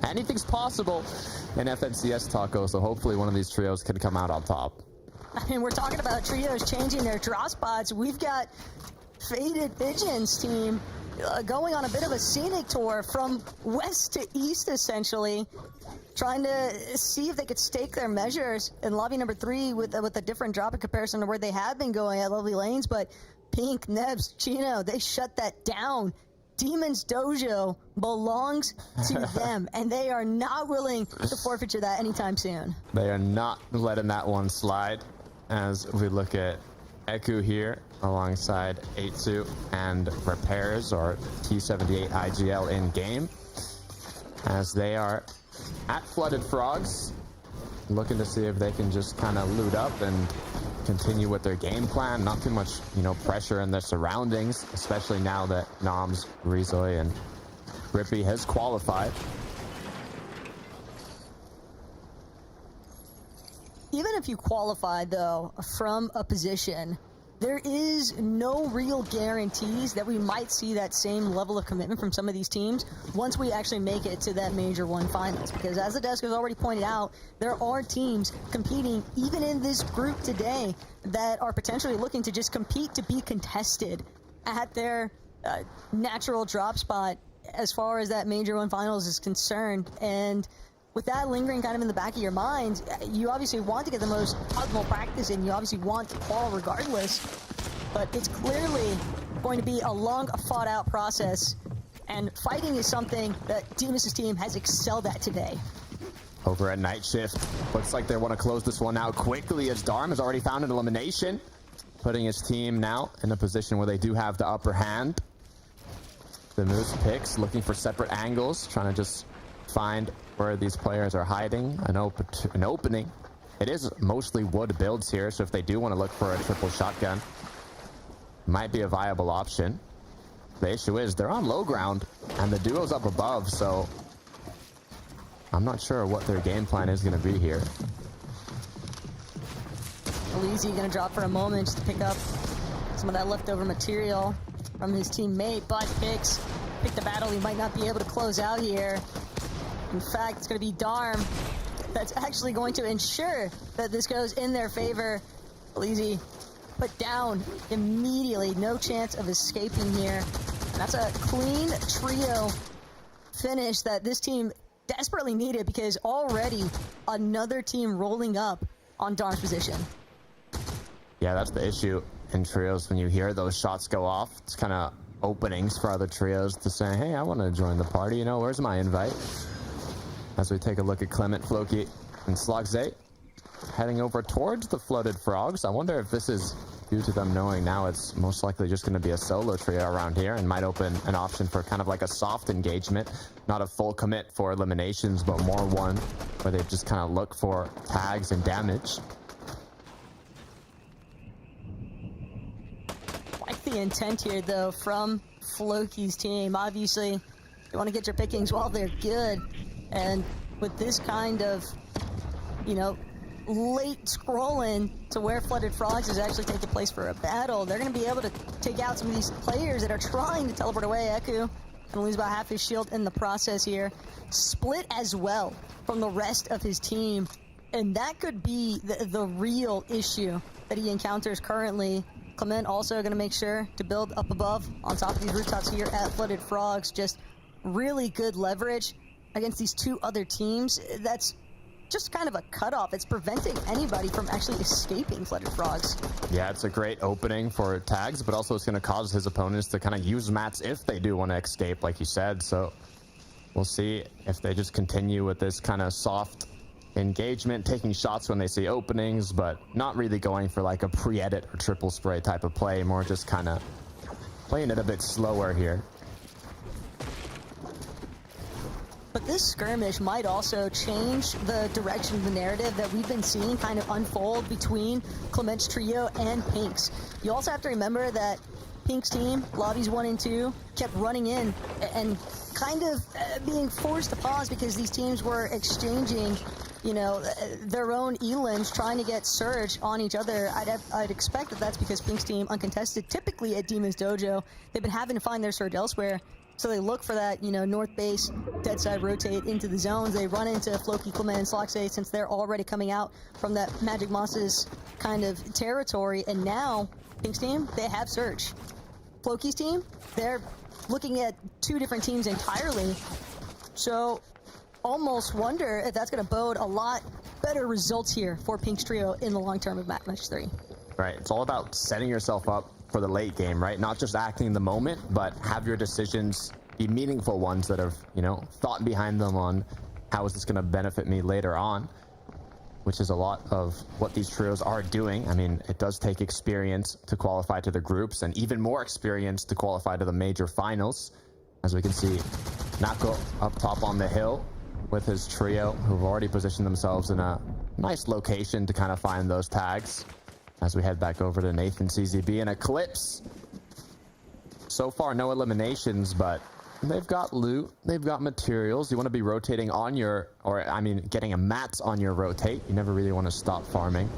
anything's possible in FNCS Taco, so hopefully one of these trios can come out on top. I mean, we're talking about trios changing their drop spots. We've got Faded Visions team going on a bit of a scenic tour from west to east, essentially, trying to see if they could stake their measures in lobby number 3 with a different drop in comparison to where they have been going at Lovely Lanes. But Pink, Nebs, Chino, they shut that down. Demon's Dojo belongs to them, and they are not willing to forfeiture that anytime soon. They are not letting that one slide, as we look at Eku here alongside 82 and Repairs, or T78 IGL in game, as they are at Flooded Frogs, looking to see if they can just kind of loot up and continue with their game plan. Not too much, you know, pressure in their surroundings, especially now that Noms, Rizoi, and Rippy has qualified. Even if you qualify, though, from a position, there is no real guarantees that we might see that same level of commitment from some of these teams once we actually make it to that Major 1 finals. Because as the desk has already pointed out, there are teams competing even in this group today that are potentially looking to just compete to be contested at their natural drop spot as far as that Major 1 finals is concerned. And with that lingering kind of in the back of your mind, you obviously want to get the most optimal practice in. You obviously want to qual regardless, but it's clearly going to be a long, fought-out process, and fighting is something that Demus' team has excelled at today. Over at Night Shift, looks like they want to close this one out quickly, as Darm has already found an elimination. putting his team now in a position where they do have the upper hand. The Moose picks, looking for separate angles, trying to just find where these players are hiding an opening. It is mostly wood builds here, so if they do want to look for a triple shotgun, might be a viable option. The issue is they're on low ground and the duo's up above, so I'm not sure what their game plan is going to be here. Elise going to drop for a moment just to pick up some of that leftover material from his teammate, but pick the battle. He might not be able to close out here. In fact, it's going to be Darm that's actually going to ensure that this goes in their favor. Elise put down immediately. No chance of escaping here. And that's a clean trio finish that this team desperately needed, because already another team rolling up on Darm's position. Yeah, that's the issue in trios. When you hear those shots go off, it's kind of openings for other trios to say, hey, I want to join the party. You know, where's my invite? As we take a look at Clement, Floki, and Slogzate heading over towards the Floated Frogs. I wonder if this is due to them knowing now it's most likely just going to be a solo trio around here, and might open an option for kind of like a soft engagement, not a full commit for eliminations, but more one where they just kind of look for tags and damage. Like the intent here, though, from Floki's team. Obviously, you want to get your pickings while they're good, and with this kind of, you know, late scrolling to where Flooded Frogs is actually taking place for a battle, they're going to be able to take out some of these players that are trying to teleport away. Eku gonna lose about half his shield in the process here. Split as well from the rest of his team, and that could be the real issue that he encounters currently. Clement also going to make sure to build up above on top of these rooftops here at Flooded Frogs. Just really good leverage against these two other teams. That's just kind of a cutoff. It's preventing anybody from actually escaping Flooded Frogs. Yeah, it's a great opening for tags, but also it's going to cause his opponents to kind of use mats if they do want to escape, like you said. So we'll see if they just continue with this kind of soft engagement, taking shots when they see openings, but not really going for like a pre-edit or triple spray type of play, more just kind of playing it a bit slower here. But this skirmish might also change the direction of the narrative that we've been seeing kind of unfold between Clement's trio and Pink's. You also have to remember that Pink's team, lobbies 1 and 2, kept running in and kind of being forced to pause because these teams were exchanging, you know, their own elims, trying to get Surge on each other. I'd expect that that's because Pink's team, uncontested, typically at Demon's Dojo, they've been having to find their Surge elsewhere. So they look for that, you know, north base, dead side rotate into the zones. They run into Floki, Clement, and Sloxay since they're already coming out from that Magic Moss's kind of territory. And now, Pink's team, they have Surge. Floki's team, they're looking at two different teams entirely. So almost wonder if that's going to bode a lot better results here for Pink's trio in the long term of match 3. Right, it's all about setting yourself up for the late game, right? Not just acting in the moment, but have your decisions be meaningful ones that have, you know, thought behind them on how is this going to benefit me later on, which is a lot of what these trios are doing. I mean, it does take experience to qualify to the groups, and even more experience to qualify to the major finals. As we can see, Nako up top on the hill with his trio, who've already positioned themselves in a nice location to kind of find those tags. As we head back over to Nathan, CZB, and Eclipse. So far, no eliminations, but they've got loot, they've got materials. You want to be rotating on your, or I mean, getting a mats on your rotate. You never really want to stop farming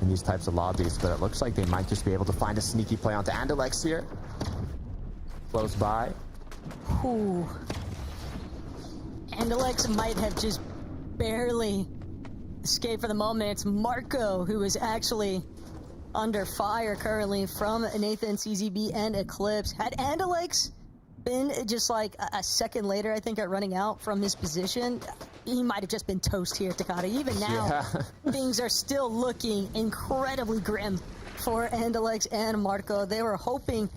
in these types of lobbies, but it looks like they might just be able to find a sneaky play onto Andalex here. Close by. Ooh. Andalex might have just barely escaped for the moment. It's Marco who is actually under fire currently from Nathan, CZB, and Eclipse. Had Andalex been just like a second later, I think, at running out from his position, he might have just been toast here, Takata. Even now, things are still looking incredibly grim for Andalex and Marco. They were hoping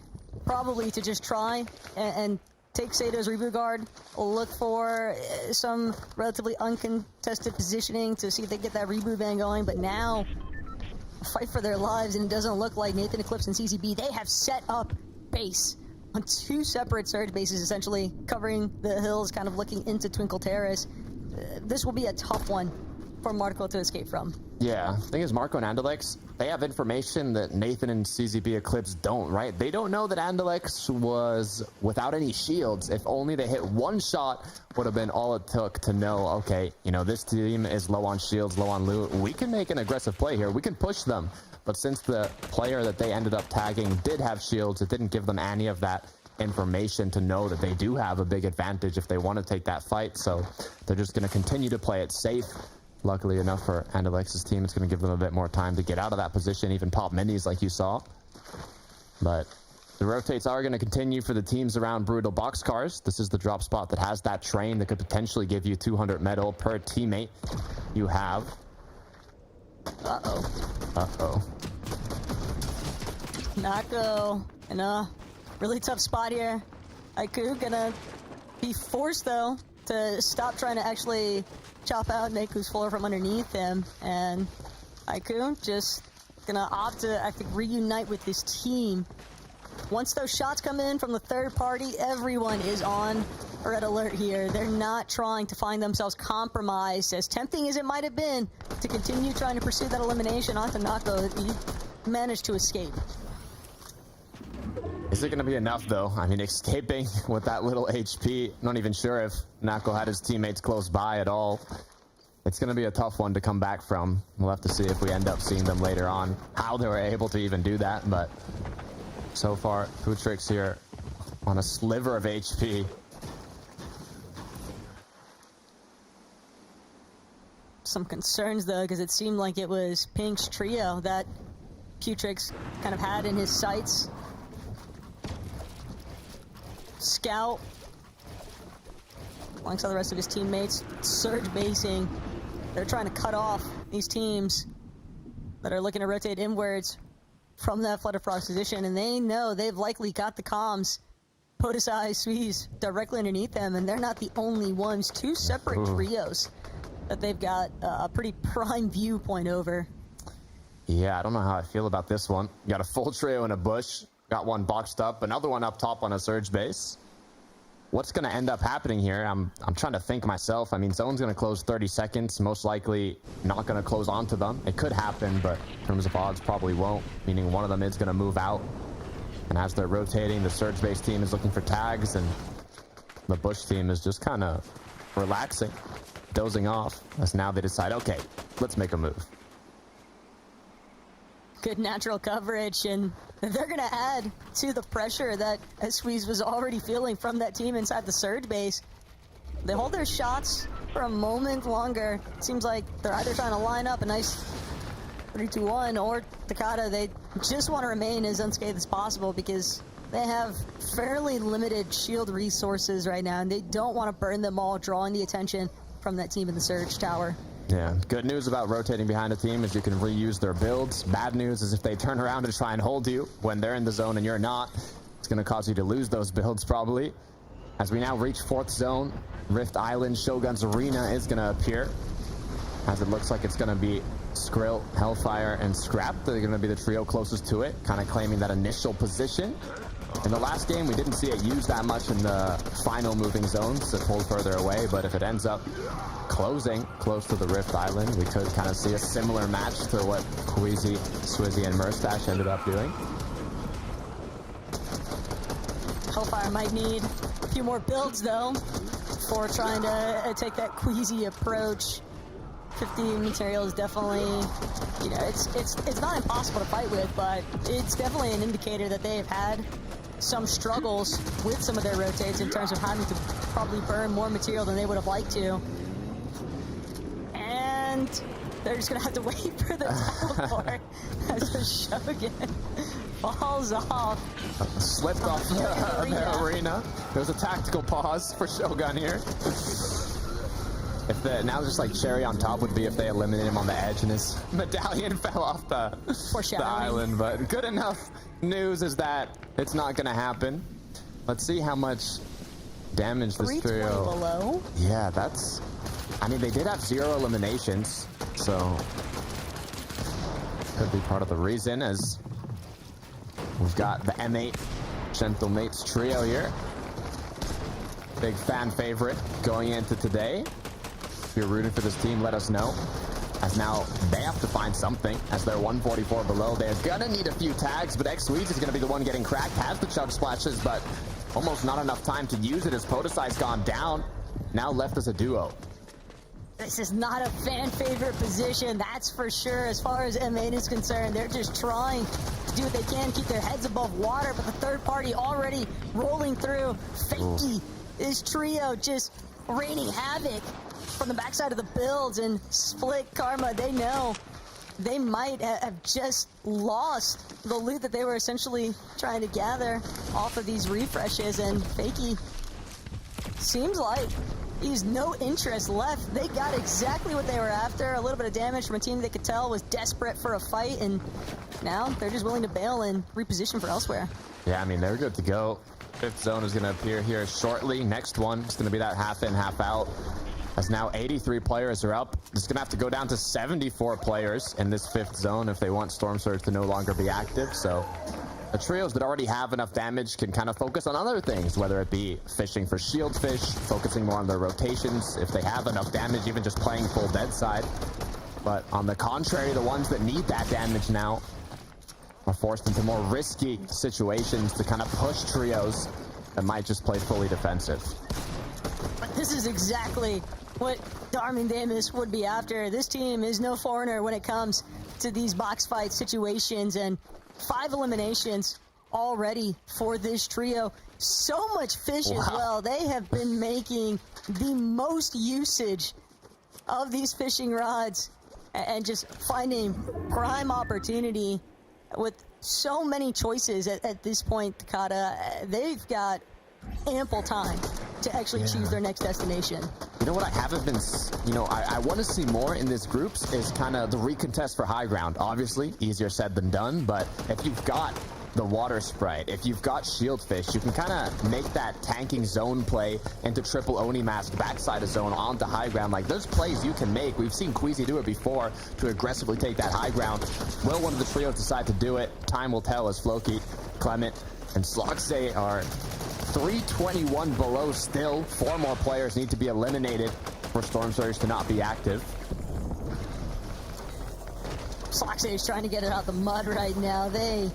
probably to just try and take Sato's reboot guard, look for some relatively uncontested positioning to see if they get that reboot ban going, but now fight for their lives, and it doesn't look like Nathan Eclipse and CZB, they have set up base on 2 separate surge bases, essentially covering the hills, kind of looking into Twinkle Terrace. This will be a tough one for Marco to escape from. Yeah, the thing is, Marco and Andalex, they have information that Nathan and CZB Eclipse don't, right? They don't know that Andalex was without any shields. If only they hit 1 shot, would have been all it took to know, okay, you know, this team is low on shields, low on loot. We can make an aggressive play here. We can push them. But since the player that they ended up tagging did have shields, it didn't give them any of that information to know that they do have a big advantage if they want to take that fight. So they're just going to continue to play it safe. Luckily enough for Andalex's team, it's going to give them a bit more time to get out of that position, even pop minis like you saw. But the rotates are going to continue for the teams around Brutal Boxcars. This is the drop spot that has that train that could potentially give you 200 metal per teammate you have. Uh-oh. Nako in a really tough spot here. Aiku gonna be forced, though, to stop trying to actually chop out Neku's floor from underneath him, and Aiku just gonna opt to, I think, reunite with his team. Once those shots come in from the third party, everyone is on red alert here. They're not trying to find themselves compromised, as tempting as it might have been to continue trying to pursue that elimination onto Nako. He managed to escape. Is it going to be enough, though? I mean, escaping with that little HP, not even sure if Nako had his teammates close by at all. It's going to be a tough one to come back from. We'll have to see if we end up seeing them later on, how they were able to even do that. But so far, Putrix here on a sliver of HP. Some concerns, though, because it seemed like it was Pink's trio that Putrix kind of had in his sights. Scout, alongside the rest of his teammates, surge basing. They're trying to cut off these teams that are looking to rotate inwards from that Flood of Frogs position, and they know they've likely got the comms, Podesai, Suisse, directly underneath them, and they're not the only ones. 2 separate trios that they've got a pretty prime viewpoint over. Yeah, I don't know how I feel about this one. You got a full trio in a bush. Got one boxed up, another one up top on a surge base. What's going to end up happening here? I'm trying to think myself. I mean, zone's going to close 30 seconds. Most likely not going to close onto them. It could happen, but in terms of odds, probably won't. Meaning one of them is going to move out. And as they're rotating, the surge base team is looking for tags, and the bush team is just kind of relaxing, dozing off, as now they decide, okay, let's make a move. Good natural coverage, and they're going to add to the pressure that Suisse was already feeling from that team inside the surge base. They hold their shots for a moment longer. Seems like they're either trying to line up a nice 3-2-1, or Takata, they just want to remain as unscathed as possible because they have fairly limited shield resources right now, and they don't want to burn them all, drawing the attention from that team in the surge tower. Yeah, good news about rotating behind a team is you can reuse their builds. Bad news is if they turn around and try and hold you when they're in the zone and you're not, it's going to cause you to lose those builds probably. As we now reach 4th zone, Rift Island, Shogun's Arena is going to appear. As it looks like it's going to be Skrill, Hellfire, and Scrap. They're going to be the trio closest to it, kind of claiming that initial position. In the last game, we didn't see it used that much in the final moving zones. It pulled further away, but if it ends up closing close to the Rift Island, we could kind of see a similar match to what Queasy, Swizzy, and Murstache ended up doing. Hellfire might need a few more builds, though, before trying to take that Queasy approach. 50 material is definitely, you know, it's not impossible to fight with, but it's definitely an indicator that they have had some struggles with some of their rotates in terms of having to probably burn more material than they would have liked to. And they're just going to have to wait for the teleport as the Shogun falls off. Slipped off the arena. There was a tactical pause for Shogun here. If the, now just like cherry on top would be if they eliminate him on the edge and his medallion fell off the island. But good enough news is that it's not going to happen. Let's see how much damage this trio. Below. Yeah, that's. I mean, they did have 0 eliminations, so could be part of the reason, as we've got the M8 Gentle Mates trio here. Big fan favorite going into today. If you're rooting for this team, let us know. As now they have to find something, as they're 144 below. They're gonna need a few tags, but X-Swedes is gonna be the one getting cracked. Has the chug splashes, but almost not enough time to use it as Podesai's gone down. Now left as a duo. This is not a fan favorite position, that's for sure. As far as M8 is concerned, they're just trying to do what they can, keep their heads above water, but the third party already rolling through. Fakey, this trio just raining havoc from the backside of the builds, and Split Karma, they know they might have just lost the loot that they were essentially trying to gather off of these refreshes, and Fakey seems like he's no interest left. They got exactly what they were after. A little bit of damage from a team they could tell was desperate for a fight, and now they're just willing to bail and reposition for elsewhere. Yeah, I mean, they're good to go. Fifth zone is going to appear here shortly. Next one is going to be that half in, half out. As now 83 players are up. It's going to have to go down to 74 players in this fifth zone if they want Storm Surge to no longer be active. So the trios that already have enough damage can kind of focus on other things, whether it be fishing for shield fish, focusing more on their rotations, if they have enough damage, even just playing full dead side. But on the contrary, the ones that need that damage now are forced into more risky situations to kind of push trios that might just play fully defensive. But this is exactly what Darman Damus would be after. This team is no foreigner when it comes to these box fight situations, and 5 eliminations already for this trio. So much fish as well. They have been making the most usage of these fishing rods and just finding prime opportunity with so many choices at this point, Takata. They've got ample time to actually choose their next destination. You know what I haven't been, I want to see more in this groups is kind of the recontest for high ground. Obviously, easier said than done, but if you've got the water sprite, if you've got shield fish, you can kind of make that tanking zone play into triple Oni mask backside of zone onto high ground. Like, there's plays you can make. We've seen Queasy do it before to aggressively take that high ground. Will one of the trios decide to do it? Time will tell, as Floki, Clement, and Sloxay are 321 below still. 4 more players need to be eliminated for Storm Surge to not be active. Sloxay is trying to get it out the mud right now. They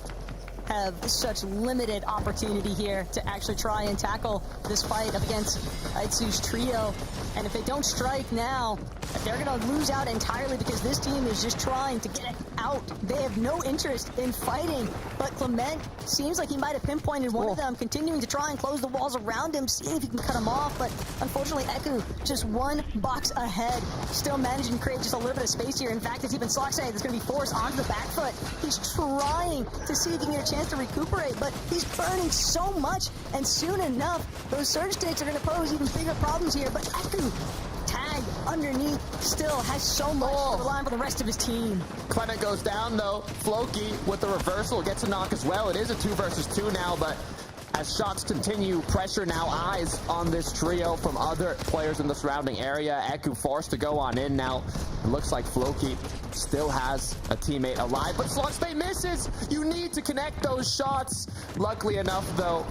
have such limited opportunity here to actually try and tackle this fight up against Aitsu's trio. And if they don't strike now, they're going to lose out entirely, because this team is just trying to get it out. They have no interest in fighting, but Clement seems like he might have pinpointed one of them, continuing to try and close the walls around him, seeing if he can cut him off. But unfortunately, Eku just 1 box ahead, still managing to create just a little bit of space here. In fact, it's even Sloxay that's going to be forced onto the back foot. He's trying to see if he can get a chance to recuperate, but he's burning so much, and soon enough, those surge takes are going to pose even bigger problems here. But Eku, tag underneath, still has so much to rely on for the rest of his team. Clement goes down though. Floki with the reversal gets a knock as well. It is a 2 versus 2 now, but as shots continue, pressure now eyes on this trio from other players in the surrounding area. Eku forced to go on in now. It looks like Floki still has a teammate alive, but Sloxay misses. You need to connect those shots. Luckily enough though,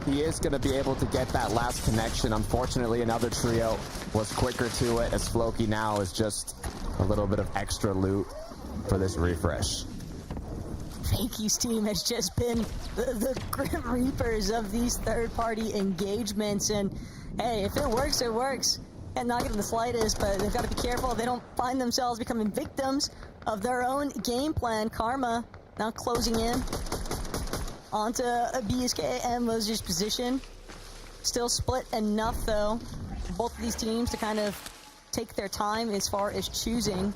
he is going to be able to get that last connection. Unfortunately, another trio was quicker to it, as Floki now is just a little bit of extra loot for this refresh. Fakey's team has just been the Grim Reapers of these third-party engagements, and hey, if it works, it works. And not getting the slightest, but they've got to be careful they don't find themselves becoming victims of their own game plan. Karma now closing in onto a BSK and Mosier's position. Still split enough, though, for both of these teams to kind of take their time as far as choosing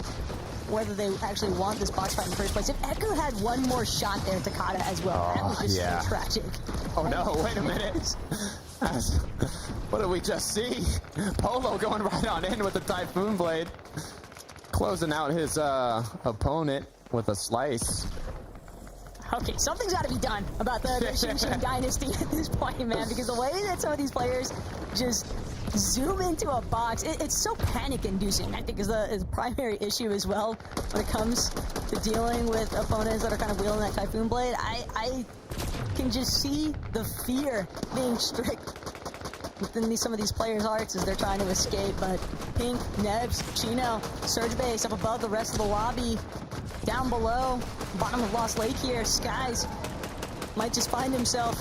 whether they actually want this box fight in the first place. If Echo had one more shot there, Takata as well, that was just so tragic. Oh no, wait a minute. What did we just see? Polo going right on in with the Typhoon Blade. Closing out his opponent with a slice. Okay, something's got to be done about the Shinshin Dynasty at this point, man, because the way that some of these players just zoom into a box. It's so panic-inducing, I think, is the primary issue as well when it comes to dealing with opponents that are kind of wielding that Typhoon Blade. I can just see the fear being strict within some of these players' hearts as they're trying to escape. But Pink, Nebs, Chino, Surge Base up above the rest of the lobby. Down below, bottom of Lost Lake here, Skies might just find himself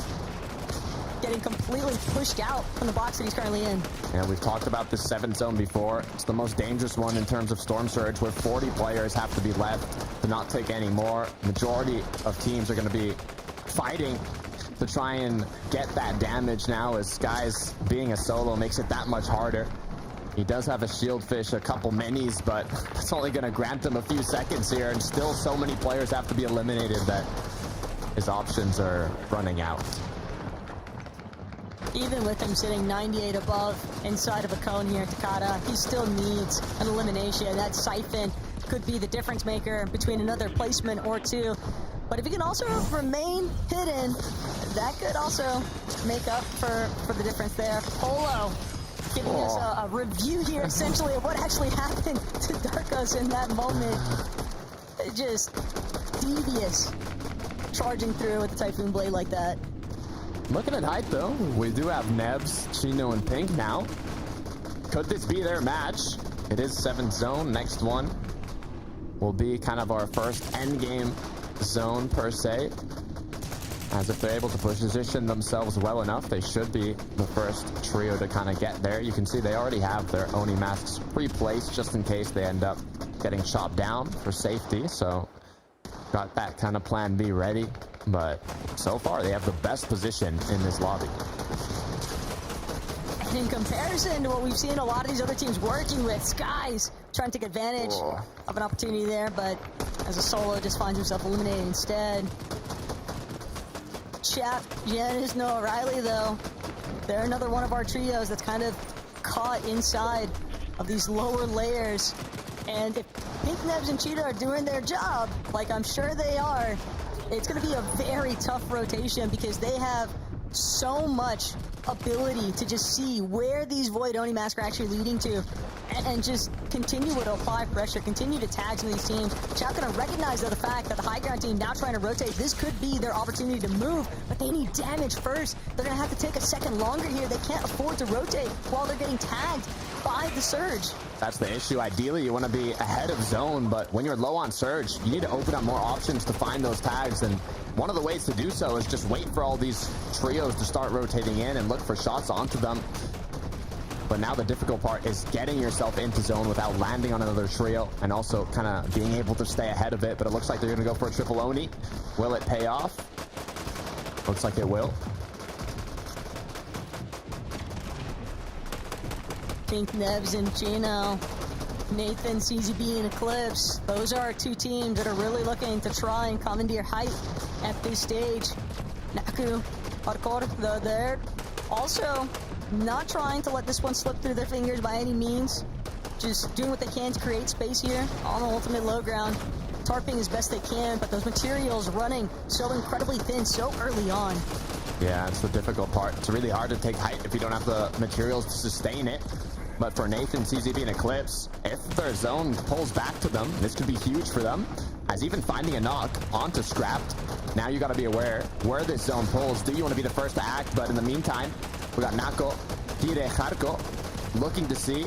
getting completely pushed out from the box that he's currently in. Yeah, we've talked about this 7 zone before. It's the most dangerous one in terms of Storm Surge, where 40 players have to be left to not take any more. Majority of teams are going to be fighting to try and get that damage now, as Skies being a solo makes it that much harder. He does have a shield fish, a couple minis, but that's only going to grant him a few seconds here, and still so many players have to be eliminated that his options are running out. Even with him sitting 98 above inside of a cone here at Takada, he still needs an elimination. That Siphon could be the difference maker between another placement or two. But if he can also remain hidden, that could also make up for the difference there. Polo giving us a review here, essentially, of what actually happened to Darkos in that moment. Just devious, charging through with the Typhoon Blade like that. Looking at height, though, we do have Nebs, Chino, and Pink now. Could this be their match? It is 7th zone. Next one will be kind of our first endgame zone, per se. As if they're able to position themselves well enough, they should be the first trio to kind of get there. You can see they already have their Oni masks pre-placed just in case they end up getting chopped down for safety. So got that kind of plan B ready. But so far, they have the best position in this lobby. And in comparison to what we've seen a lot of these other teams working with, Skies trying to take advantage of an opportunity there, but as a solo, just finds himself eliminated instead. Chap, Janice, Noah Riley, though, they're another one of our trios that's kind of caught inside of these lower layers. And if Pink, Nebs, and Cheetah are doing their job, like I'm sure they are, it's going to be a very tough rotation because they have so much ability to just see where these Void Oni masks are actually leading to and just continue to apply pressure, continue to tag some of these teams. Chap going to recognize the fact that the high ground team now trying to rotate. This could be their opportunity to move, but they need damage first. They're going to have to take a second longer here. They can't afford to rotate while they're getting tagged by the Surge. That's the issue. Ideally, you want to be ahead of zone, but when you're low on Surge, you need to open up more options to find those tags, and one of the ways to do so is just wait for all these trios to start rotating in and look for shots onto them. But now the difficult part is getting yourself into zone without landing on another trio and also kind of being able to stay ahead of it. But it looks like they're going to go for a triple Oni. Will it pay off? Looks like it will. Pink, Nebs, and Chino, Nathan, CZB, and Eclipse. Those are our two teams that are really looking to try and commandeer height at this stage. Naku, Hardcore, though, they're also not trying to let this one slip through their fingers by any means. Just doing what they can to create space here on the ultimate low ground. Tarping as best they can, but those materials running so incredibly thin so early on. Yeah, it's the difficult part. It's really hard to take height if you don't have the materials to sustain it. But for Nathan, CZB, and Eclipse, if their zone pulls back to them, this could be huge for them. As even finding a knock onto Scrapped, now you got to be aware where this zone pulls. Do you want to be the first to act? But in the meantime, we got Nako, Hire, Harko looking to see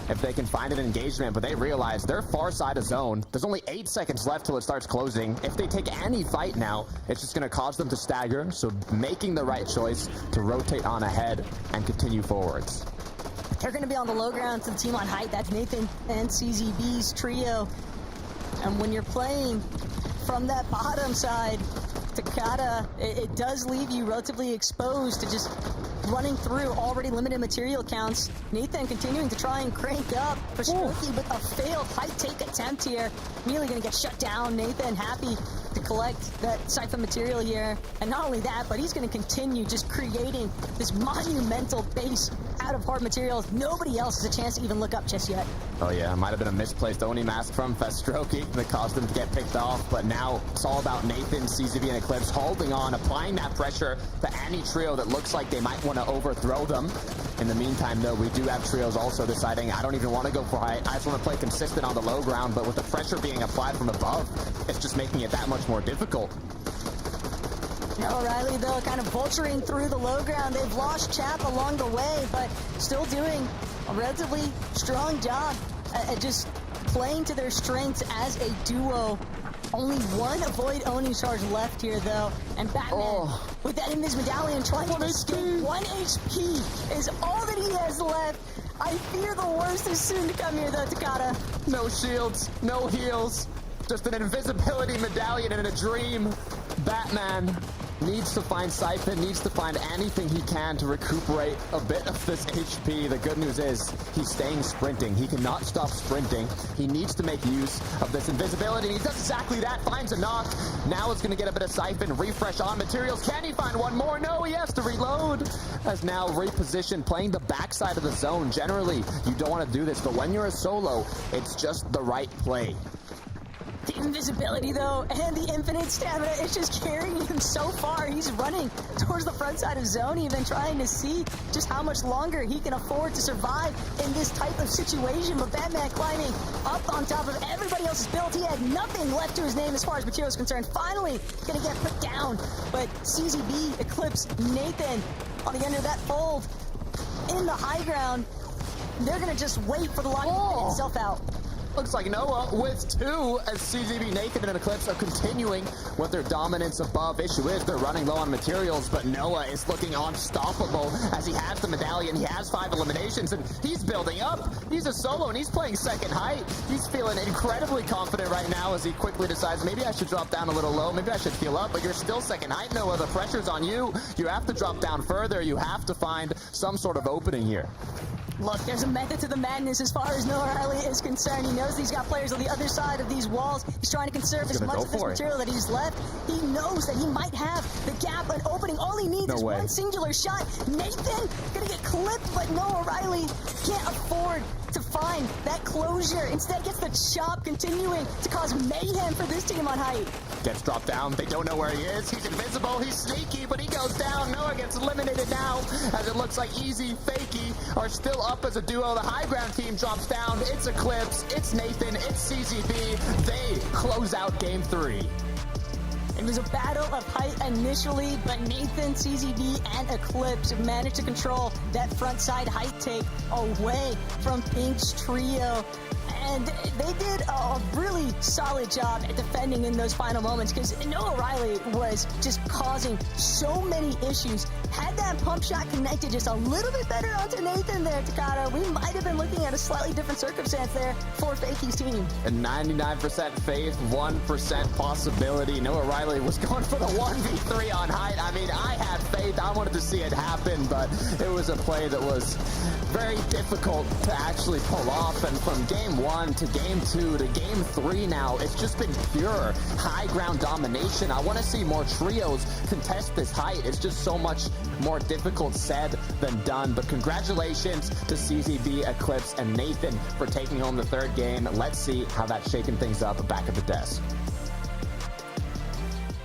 if they can find an engagement, but they realize they're far side of zone. There's only 8 seconds left till it starts closing. If they take any fight now, it's just going to cause them to stagger. So making the right choice to rotate on ahead and continue forwards. They're going to be on the low ground to the team on height. That's Nathan and CZB's trio. And when you're playing from that bottom side, Takada, it does leave you relatively exposed to just running through already limited material counts. Nathan continuing to try and crank up for Strokey with a failed height take attempt here. Immediately going to get shut down. Nathan happy to collect that siphon material here. And not only that, but he's going to continue just creating this monumental base out of hard materials. Nobody else has a chance to even look up just yet. Oh yeah, might have been a misplaced Oni mask from Festroki that caused him to get picked off, but now it's all about Nathan, CZB, and Eclipse holding on, applying that pressure to any trio that looks like they might want to overthrow them. In the meantime, though, we do have trios also deciding, I don't even want to go for height. I just want to play consistent on the low ground, but with the pressure being applied from above, it's just making it that much more difficult. Now O'Reilly, though, kind of vulturing through the low ground. They've lost Chap along the way, but still doing a relatively strong job at just playing to their strengths as a duo. Only one avoid owning charge left here, though. And Batman, with that Invis medallion, trying to escape. 1 HP is all that he has left. I fear the worst is soon to come here, though, Takada. No shields, no heals, just an invisibility medallion and a dream. Batman needs to find Siphon, needs to find anything he can to recuperate a bit of this HP. The good news is he's staying sprinting. He cannot stop sprinting. He needs to make use of this invisibility. He does exactly that, finds a knock. Now it's going to get a bit of Siphon, refresh on materials. Can he find one more? No, he has to reload. As now repositioned, playing the backside of the zone. Generally, you don't want to do this, but when you're a solo, it's just the right play. The invisibility, though, and the infinite stamina is just carrying him so far. He's running towards the front side of zone, even trying to see just how much longer he can afford to survive in this type of situation. But Batman climbing up on top of everybody else's build. He had nothing left to his name as far as material is concerned. Finally gonna get put down, but CZB Eclipse Nathan on the end of that fold in the high ground. They're gonna just wait for the lock to get himself out. Looks like Noah with 2 as CZB Naked and Eclipse are continuing with their dominance above. Issue is they're running low on materials, but Noah is looking unstoppable as he has the medallion. He has 5 eliminations and he's building up. He's a solo and he's playing second height. He's feeling incredibly confident right now as he quickly decides maybe I should drop down a little low. Maybe I should heal up, but you're still second height, Noah. The pressure's on you. You have to drop down further. You have to find some sort of opening here. Look, there's a method to the madness as far as Noah O'Reilly is concerned. He knows he's got players on the other side of these walls. He's trying to conserve as much of this material that he's left. He knows that he might have the gap, an opening. All he needs is one singular shot. Nathan gonna get clipped, but Noah O'Reilly can't afford to find that closure. Instead gets the chop, continuing to cause mayhem for this team on height. Gets dropped down. They don't know where he is. He's invisible. He's sneaky, but he goes down. Noah gets eliminated now as it looks like Easy, Fakey are still up as a duo. The high ground team drops down. It's Eclipse. It's Nathan. It's CZB. They close out game 3. It was a battle of height initially, but Nathan, CZB, and Eclipse managed to control that front side height take away from Pink's trio. And they did a really solid job at defending in those final moments because Noah O'Reilly was just causing so many issues. Had that pump shot connected just a little bit better onto Nathan there, Takada, we might have been looking at a slightly different circumstance there for Fakey's team. A 99% faith, 1% possibility. Noah O'Reilly was going for the 1v3 on height. I mean, I had faith. I wanted to see it happen, but it was a play that was very difficult to actually pull off. And from game 1 to game 2 to game 3 now, it's just been pure high ground domination. I want to see more trios contest this height. It's just so much more difficult said than done. But congratulations to CZB, Eclipse, and Nathan for taking home the 3rd game. Let's see how that's shaking things up back at the desk.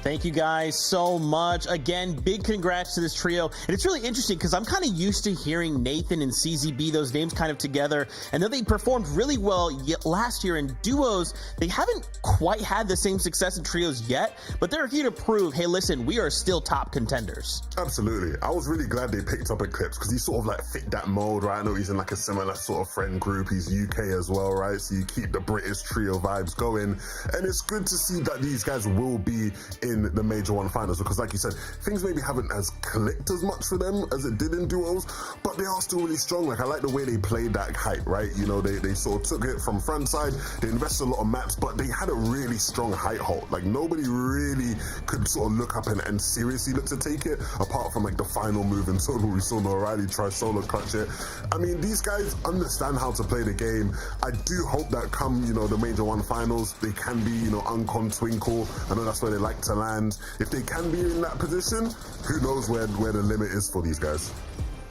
Thank you guys so much. Again, big congrats to this trio. And it's really interesting because I'm kind of used to hearing Nathan and CZB, those names kind of together. And though they performed really well yet last year in duos, they haven't quite had the same success in trios yet. But they're here to prove, hey, listen, we are still top contenders. Absolutely. I was really glad they picked up Eclipse because he sort of like fit that mold, right? I know he's in like a similar sort of friend group. He's UK as well, right? So you keep the British trio vibes going. And it's good to see that these guys will be in the Major 1 finals because, like you said, things maybe haven't as clicked as much for them as it did in duos, but they are still really strong. Like, I like the way they played that height, right? You know, they sort of took it from front side, they invested a lot of maps, but they had a really strong height hold. Like, nobody really could sort of look up and seriously look to take it, apart from like the final move in solo. We saw Noah O'Reilly try solo clutch it. I mean, these guys understand how to play the game. I do hope that come, you know, the Major 1 finals, they can be, you know, Uncon Twinkle. I know that's where they like to land. If they can be in that position, who knows where the limit is for these guys.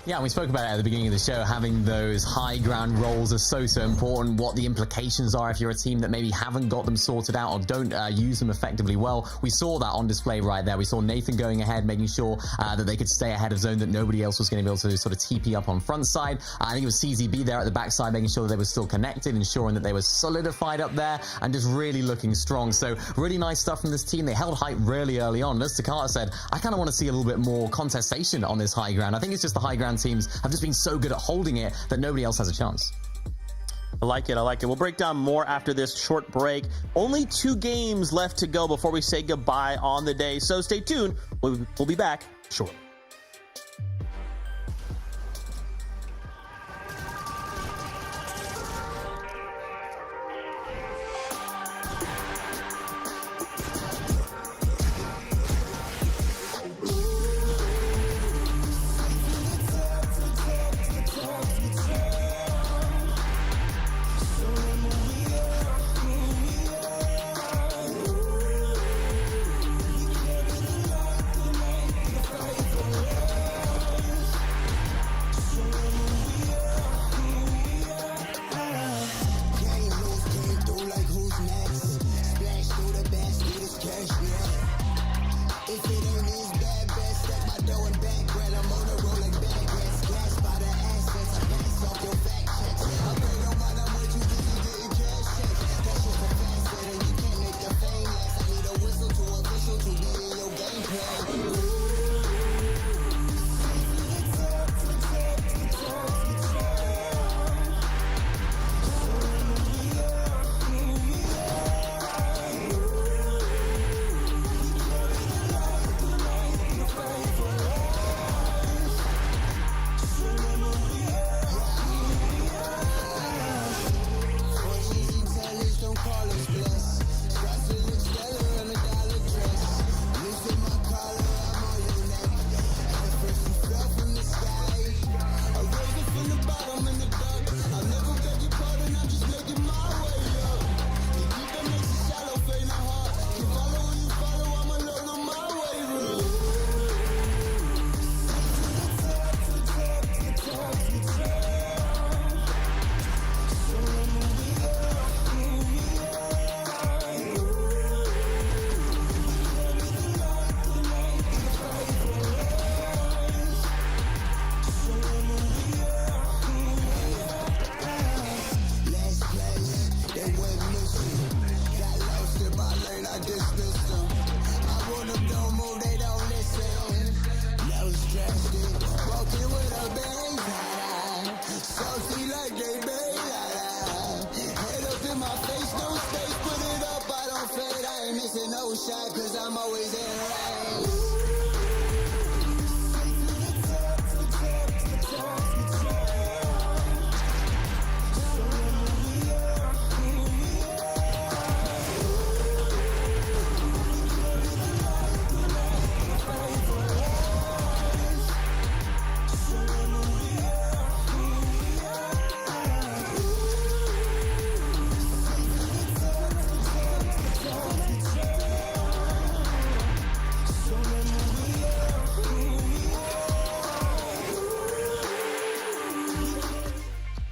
Yeah, we spoke about it at the beginning of the show. Having those high ground roles are so important. What the implications are if you're a team that maybe haven't got them sorted out or don't use them effectively well. We saw that on display right there. We saw Nathan going ahead, making sure that they could stay ahead of zone, that nobody else was going to be able to sort of TP up on front side. I think it was CZB there at the back side, making sure that they were still connected, ensuring that they were solidified up there and just really looking strong. So really nice stuff from this team. They held height really early on. As Takata said, I kind of want to see a little bit more contestation on this high ground. I think it's just the high ground teams have just been so good at holding it that nobody else has a chance. I like it. I like it. We'll break down more after this short break. Only 2 games left to go before we say goodbye on the day. So stay tuned. We'll be back shortly.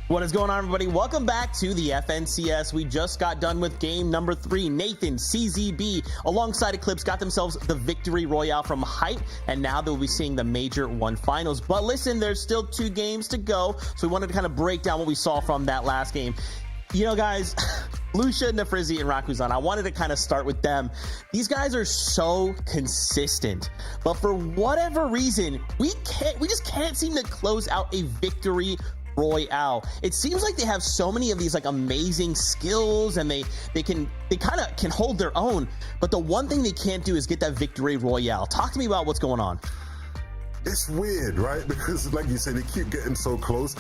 What is going on, everybody? Welcome back to the FNCS. We just got done with game number 3. Nathan, CZB, alongside Eclipse, got themselves the victory royale from Hype, and now they'll be seeing the Major 1 finals. But listen, there's still 2 games to go, so we wanted to kind of break down what we saw from that last game. You know, guys, Lucia, Nefrizzi, and Rakuzan, I wanted to kind of start with them. These guys are so consistent, but for whatever reason, we just can't seem to close out a victory royale. It seems like they have so many of these like amazing skills, and they kind of can hold their own, but the one thing they can't do is get that victory royale. Talk to me about what's going on. It's weird, right? Because, like you say, they keep getting so close.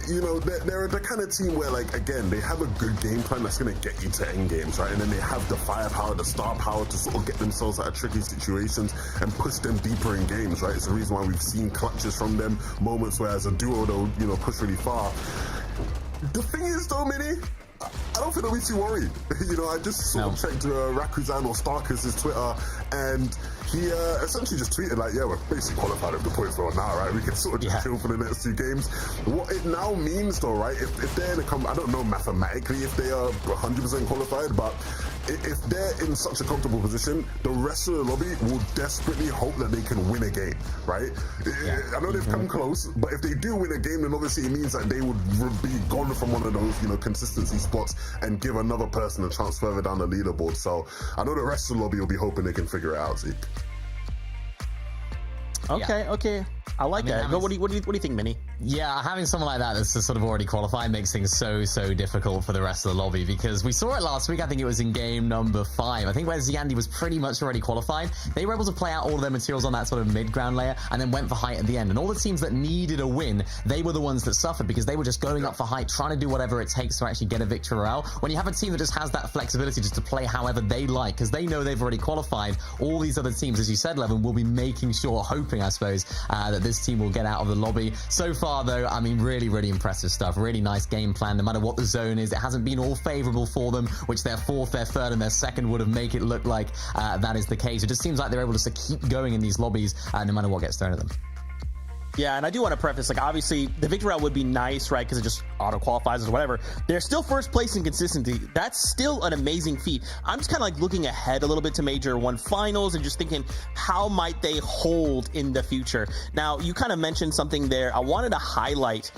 You know, they're the kind of team where, like, again, they have a good game plan that's going to get you to end games, right? And then they have the firepower, the star power to sort of get themselves out of tricky situations and push them deeper in games, right? It's the reason why we've seen clutches from them, moments where as a duo, they'll, you know, push really far. The thing is, though, Minnie, I don't think they'll be too worried. You know, I just sort of checked Rakuzan or Starkus' Twitter, and he essentially just tweeted like, yeah, we're basically qualified with the points we're on now, right? We can sort of just chill for the next 2 games. What it now means though, right, if they're in I don't know mathematically if they are 100% qualified, but if they're in such a comfortable position, the rest of the lobby will desperately hope that they can win a game, right? I know they've come close, but if they do win a game, then obviously it means that they would be gone from one of those, you know, consistency spots and give another person a chance further down the leaderboard. So I know the rest of the lobby will be hoping they can figure it out, Zeke. Okay. I like that. What do you think, Minnie? Yeah, having someone like that that's just sort of already qualified makes things so difficult for the rest of the lobby, because we saw it last week. I think it was in game number 5. I think where Ziandi was pretty much already qualified. They were able to play out all of their materials on that sort of mid-ground layer and then went for height at the end. And all the teams that needed a win, they were the ones that suffered because they were just going up for height, trying to do whatever it takes to actually get a victory royale. When you have a team that just has that flexibility just to play however they like, because they know they've already qualified, all these other teams, as you said, Levin, will be making sure, hoping, I suppose, that this team will get out of the lobby. So far, though, I mean, really impressive stuff. Really nice game plan. No matter what the zone is, it hasn't been all favorable for them, which their 4th, their 3rd, and their 2nd would have make it look like that is the case. It just seems like they're able to keep going in these lobbies no matter what gets thrown at them. Yeah, and I do want to preface, like, obviously, the victory route would be nice, right, because it just auto-qualifies or whatever. They're still first place in consistency. That's still an amazing feat. I'm just kind of, like, looking ahead a little bit to Major 1 finals and just thinking, how might they hold in the future? Now, you kind of mentioned something there. I wanted to highlight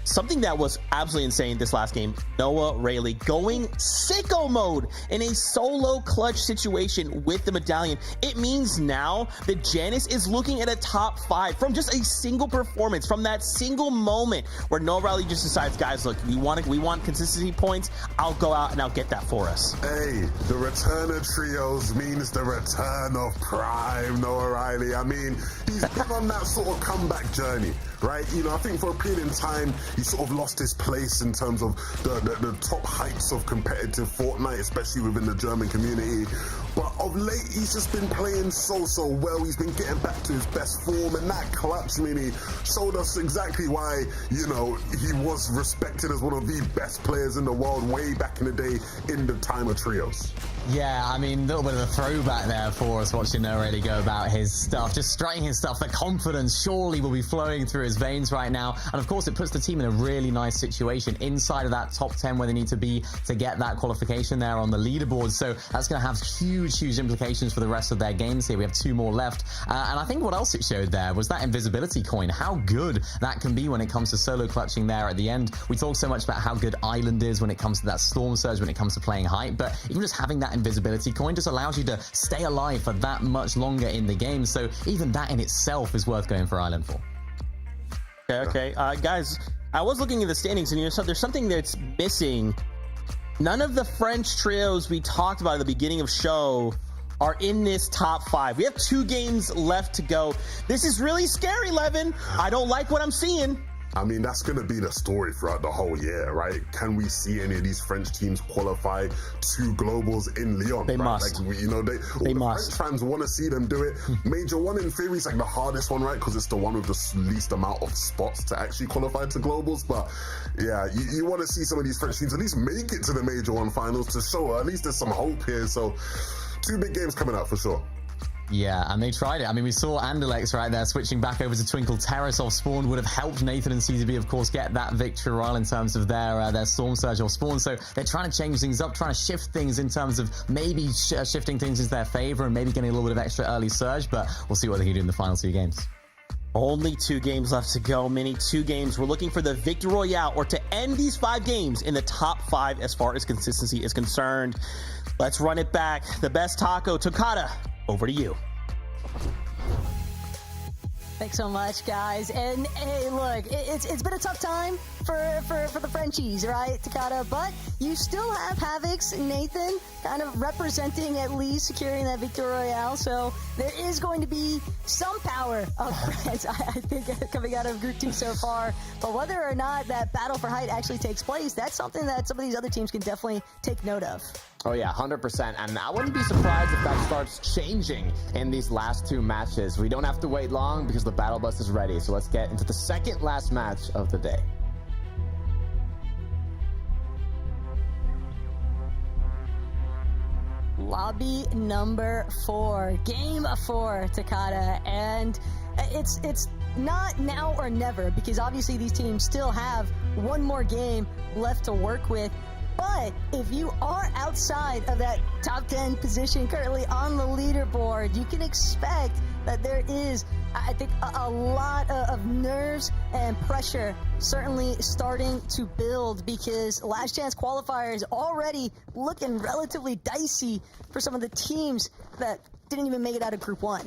something that was absolutely insane this last game. Noah Rayleigh going sicko mode in a solo clutch situation with the medallion. It means now that Janus is looking at a top 5 from just a single performance, from that single moment where Noah Rayleigh just decides, guys, look, we want consistency points. I'll go out and I'll get that for us. Hey, the return of trios means the return of prime Noah Rayleigh. I mean, he's been on that sort of comeback journey, right? You know, I think for a period in time, he sort of lost his place in terms of the top heights of competitive Fortnite, especially within the German community. But of late, he's just been playing so well. He's been getting back to his best form, and that clutch mini showed us exactly why, you know, he was respected as one of the best players in the world way back in the day in the time of trios. Yeah, I mean, a little bit of a throwback there for us watching Noah Rayleigh go about his stuff, just striking his stuff. The confidence surely will be flowing through his veins right now. And of course, it puts the team in a really nice situation inside of that top 10 where they need to be to get that qualification there on the leaderboard. So that's going to have huge implications for the rest of their games here. We have 2 more left. And I think what else it showed there was that invisibility coin, how good that can be when it comes to solo clutching there at the end. We talk so much about how good Island is when it comes to that storm surge, when it comes to playing height, but even just having that invisibility coin just allows you to stay alive for that much longer in the game. So even that in itself is worth going for Island for. Okay. Guys, I was looking at the standings, and so there's something that's missing. None of the French trios we talked about at the beginning of show are in this top 5. We have 2 games left to go. This is really scary, Levin. I don't like what I'm seeing. I mean, that's going to be the story throughout the whole year, right? Can we see any of these French teams qualify to globals in Lyon? They right? must. Like, you know, they must. French fans want to see them do it. Major 1 in theory is like the hardest one, right? Because it's the one with the least amount of spots to actually qualify to globals. But yeah, you want to see some of these French teams at least make it to the Major 1 finals to show at least there's some hope here. So 2 big games coming up for sure. Yeah, and they tried it. I mean, we saw Andalex right there switching back over to Twinkle Terrace off spawn would have helped Nathan and CZB, of course, get that victory royale in terms of their Storm Surge off spawn. So they're trying to change things up, trying to shift things in terms of maybe shifting things into their favor and maybe getting a little bit of extra early surge, but we'll see what they can do in the final 2 games. Only 2 games left to go, Mini. 2 games. We're looking for the Victory Royale or to end these 5 games in the top 5 as far as consistency is concerned. Let's run it back. The best taco, Tokata, over to you. Thanks so much, guys. And hey, look, it's been a tough time for the Frenchies, right, Takata? But you still have Havocs, Nathan, kind of representing at least securing that Victory Royale. So there is going to be some power of France, I think, coming out of Group 2 so far. But whether or not that battle for height actually takes place, that's something that some of these other teams can definitely take note of. Oh yeah, 100%. And I wouldn't be surprised if that starts changing in these last 2 matches. We don't have to wait long because the battle bus is ready. So let's get into the second last match of the day. lobby number 4, game 4, Takata, and it's not now or never, because obviously these teams still have one more game left to work with. But if you are outside of that top 10 position currently on the leaderboard, you can expect that there is, I think, a lot of nerves and pressure certainly starting to build, because last chance qualifiers already looking relatively dicey for some of the teams that didn't even make it out of Group 1.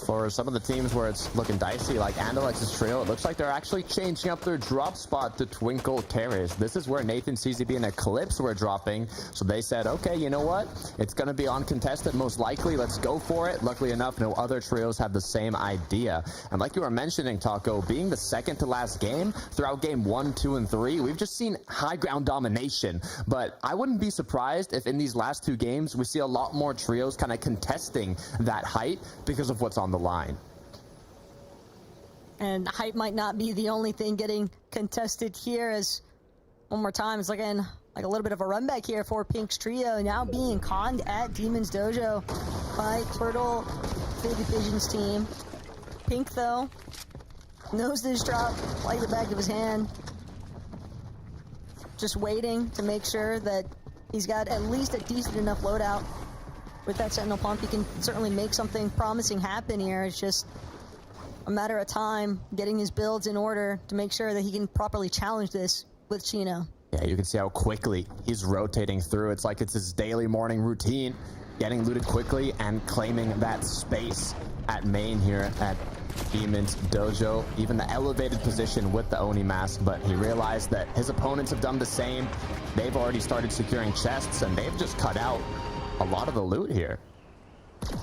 For some of the teams where it's looking dicey, like Andalex's trio, it looks like they're actually changing up their drop spot to Twinkle Terrace. This is where Nathan CZB and Eclipse were dropping, so they said, okay, you know what? It's going to be uncontested, most likely. Let's go for it. Luckily enough, no other trios have the same idea. And like you were mentioning, Taco, being the second to last game, throughout game 1, 2, and 3, we've just seen high ground domination. But I wouldn't be surprised if in these last 2 games, we see a lot more trios kind of contesting that height because of what's on the line. And height might not be the only thing getting contested here, as one more time, it's looking like a little bit of a run back here for Pink's trio, now being conned at Demon's Dojo by Turtle Baby Pigeon's team. Pink, though, knows this drop like the back of his hand. Just waiting to make sure that he's got at least a decent enough loadout. With that Sentinel Pump, he can certainly make something promising happen here. It's just a matter of time getting his builds in order to make sure that he can properly challenge this with Chino. Yeah, you can see how quickly he's rotating through. It's like it's his daily morning routine, getting looted quickly and claiming that space at main here at Demon's Dojo. Even the elevated position with the Oni mask, but he realized that his opponents have done the same. They've already started securing chests, and they've just cut out a lot of the loot here. I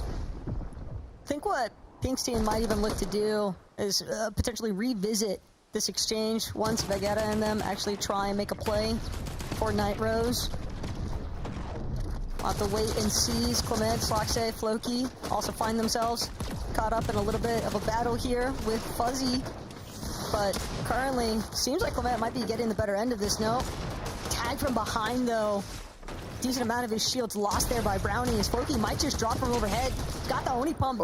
think what Pink's team might even look to do is potentially revisit this exchange once Vegeta and them actually try and make a play for Night Rose. We'll have to wait and see. Clement, Sloxe, Floki also find themselves caught up in a little bit of a battle here with Fuzzy. But currently, seems like Clement might be getting the better end of this. No. Tag from behind, though. Decent amount of his shields lost there by Brownie, as Floki might just drop from overhead. Got the Oni Pump.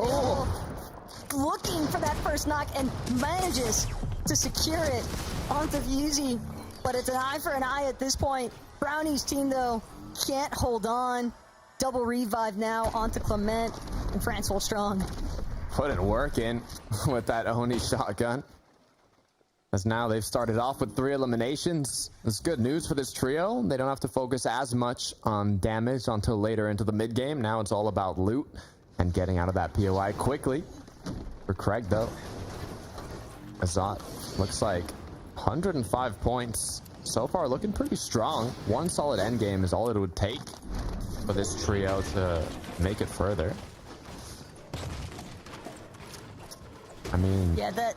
Looking for that first knock and manages to secure it onto Fusey. But it's an eye for an eye at this point. Brownie's team, though, can't hold on. Double revive now onto Clement and France hold strong. Putting work in with that Oni shotgun. As now they've started off with 3 eliminations. It's good news for this trio. They don't have to focus as much on damage until later into the mid game. Now it's all about loot and getting out of that POI quickly. For Craig, though, Azat looks like 105 points. So far looking pretty strong. One solid end game is all it would take for this trio to make it further. I mean, Yeah, that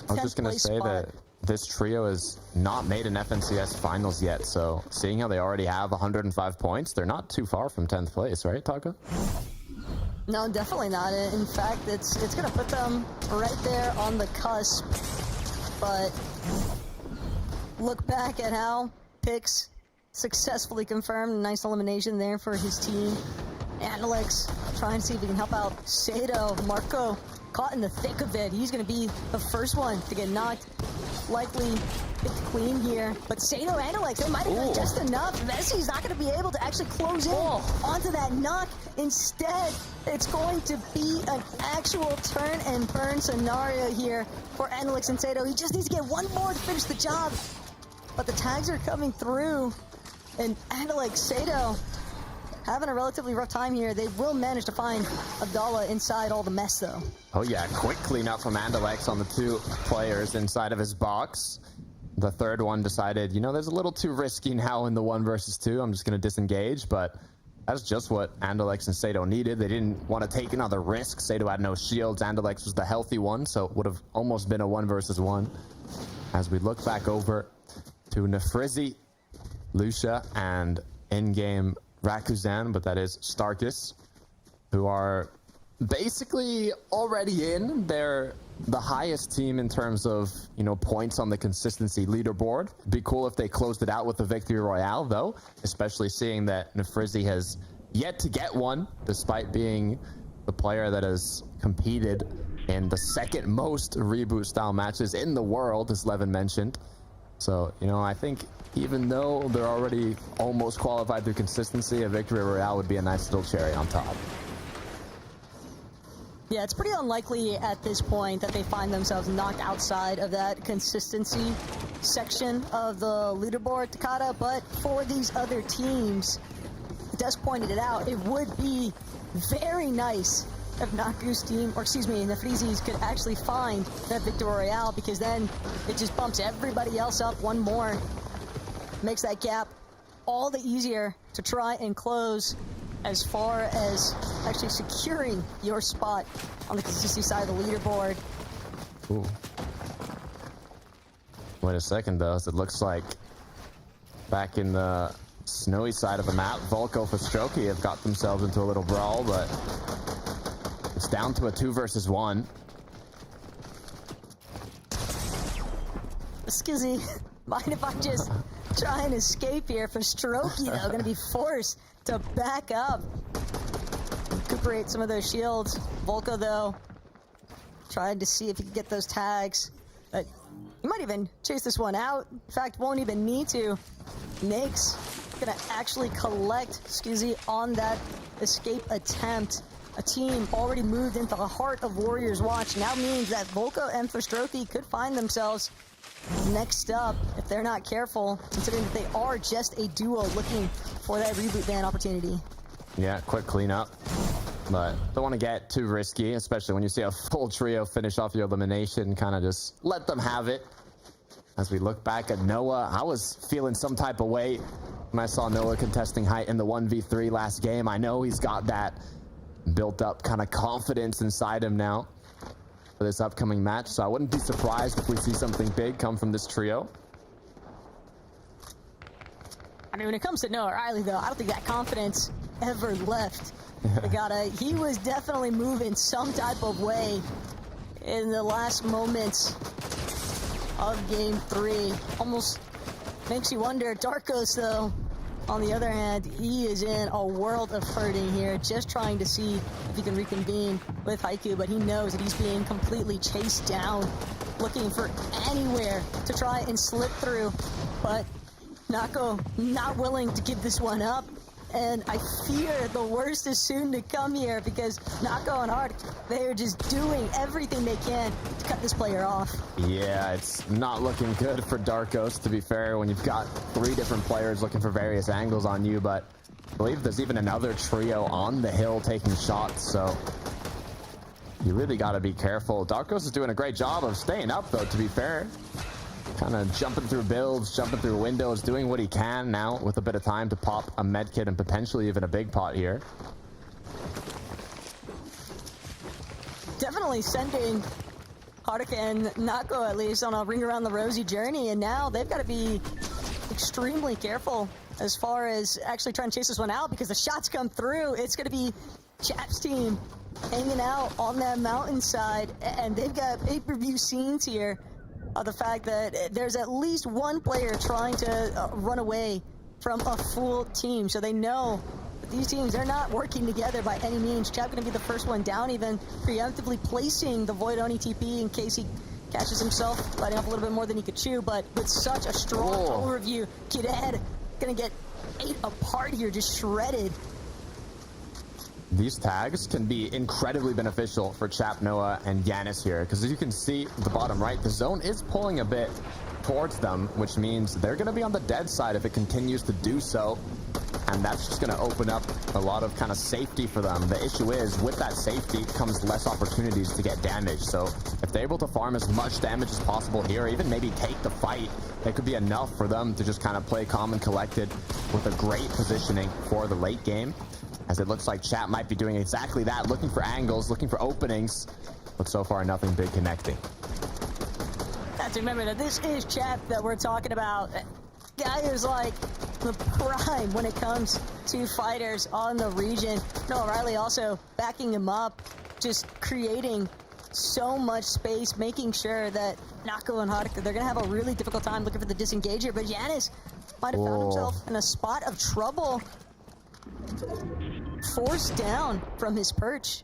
I was just going to say that this trio has not made an FNCS finals yet, so seeing how they already have 105 points, they're not too far from 10th place, right, Taka? No, definitely not. In fact, it's going to put them right there on the cusp. But look back at how Pix successfully confirmed a nice elimination there for his team. Alex trying to see if he can help out Sato. Marco caught in the thick of it. He's going to be the first one to get knocked. Likely pick the queen here. But Sato and Alex, they might have done just enough. Vesi's not going to be able to actually close in onto that knock. Instead, it's going to be an actual turn and burn scenario here for Alex and Sato. He just needs to get one more to finish the job. But the tags are coming through. And Alex, Sato, having a relatively rough time here. They will manage to find Abdallah inside all the mess, though. Oh yeah, quick cleanup from Andalex on the 2 players inside of his box. The third one decided, you know, there's a little too risky now in the 1 versus 2. I'm just going to disengage, but that's just what Andalex and Sato needed. They didn't want to take another risk. Sato had no shields. Andalex was the healthy one, so it would have almost been a 1 versus 1. As we look back over to Nefrizzi, Lucia, and in-game Rakuzan, but that is Starkus, who are basically already in. They're the highest team in terms of, you know, points on the consistency leaderboard. Be cool if they closed it out with the victory royale, though, especially seeing that Nefrizzi has yet to get one, despite being the player that has competed in the second most reboot style matches in the world, as Levin mentioned. So, you know, I think even though they're already almost qualified through consistency, a victory royale would be a nice little cherry on top. Yeah, it's pretty unlikely at this point that they find themselves knocked outside of that consistency section of the leaderboard, Takata. But for these other teams, Des pointed it out, it would be very nice if Naku's team, or excuse me, the Freezies could actually find that Victory Royale, because then it just bumps everybody else up one more. Makes that gap all the easier to try and close as far as actually securing your spot on the consistency side of the leaderboard. Ooh. Wait a second, though. It looks like back in the snowy side of the map, Volko for Strokey have got themselves into a little brawl, but it's down to a 2 versus 1. Skizzy, mind if I just try and escape here? For Strokey, though, gonna be forced to back up, recuperate some of those shields. Volko, though, trying to see if he can get those tags, but he might even chase this one out. In fact, won't even need to. Nake's gonna actually collect Skizzy on that escape attempt. A team already moved into the heart of Warriors Watch. Now means that Volko and Strokey could find themselves next up if they're not careful, considering that they are just a duo looking for that reboot ban opportunity. Yeah, quick cleanup, but don't want to get too risky, especially when you see a full trio finish off your elimination. Kind of just let them have it. As we look back at Noah, I was feeling some type of way when I saw Noah contesting height in the 1v3 last game. I know he's got that built up kind of confidence inside him now for this upcoming match, so I wouldn't be surprised if we see something big come from this trio. I mean, when it comes to Noah Riley, though, I don't think that confidence ever left. He was definitely moving some type of way in the last moments of Game 3. Almost makes you wonder. Darkos, though, on the other hand, he is in a world of hurting here, just trying to see if he can reconvene with Haiku, but he knows that he's being completely chased down, looking for anywhere to try and slip through. But Nako not willing to give this one up, and I fear the worst is soon to come here, because Nako and Art, they are just doing everything they can to cut this player off. Yeah, it's not looking good for Darkos, to be fair, when you've got 3 different players looking for various angles on you, but I believe there's even another trio on the hill taking shots, so you really got to be careful. Darkos is doing a great job of staying up, though, to be fair. Kind of jumping through builds, jumping through windows, doing what he can now with a bit of time to pop a medkit and potentially even a big pot here. Definitely sending Haruka and Nako at least on a ring around the rosy journey, and now they've got to be extremely careful as far as actually trying to chase this one out, because the shots come through. It's going to be Chap's team hanging out on that mountainside, and they've got pay-per-view scenes here of the fact that there's at least one player trying to run away from a full team. So they know that these teams, they're not working together by any means. Chap going to be the first one down, even preemptively placing the Void Oni TP in case he catches himself, biting off a little bit more than he could chew. But with such a strong overview, Kid Ed going to get ate apart here, just shredded. These tags can be incredibly beneficial for Chap, Noah, and Yanis here, because as you can see at the bottom right, the zone is pulling a bit towards them, which means they're going to be on the dead side if it continues to do so, and that's just going to open up a lot of kind of safety for them. The issue is, with that safety comes less opportunities to get damage, so if they're able to farm as much damage as possible here, or even maybe take the fight, it could be enough for them to just kind of play calm and collected with a great positioning for the late game. As it looks like Chap might be doing exactly that, looking for angles, looking for openings, but so far nothing big connecting. Have to remember that this is Chap that we're talking about. Guy is like the prime when it comes to fighters on the region. Noah Riley also backing him up, just creating so much space, making sure that Nako and Haruka, they're going to have a really difficult time looking for the disengage here, but Yanis might have found himself in a spot of trouble. forced down from his perch.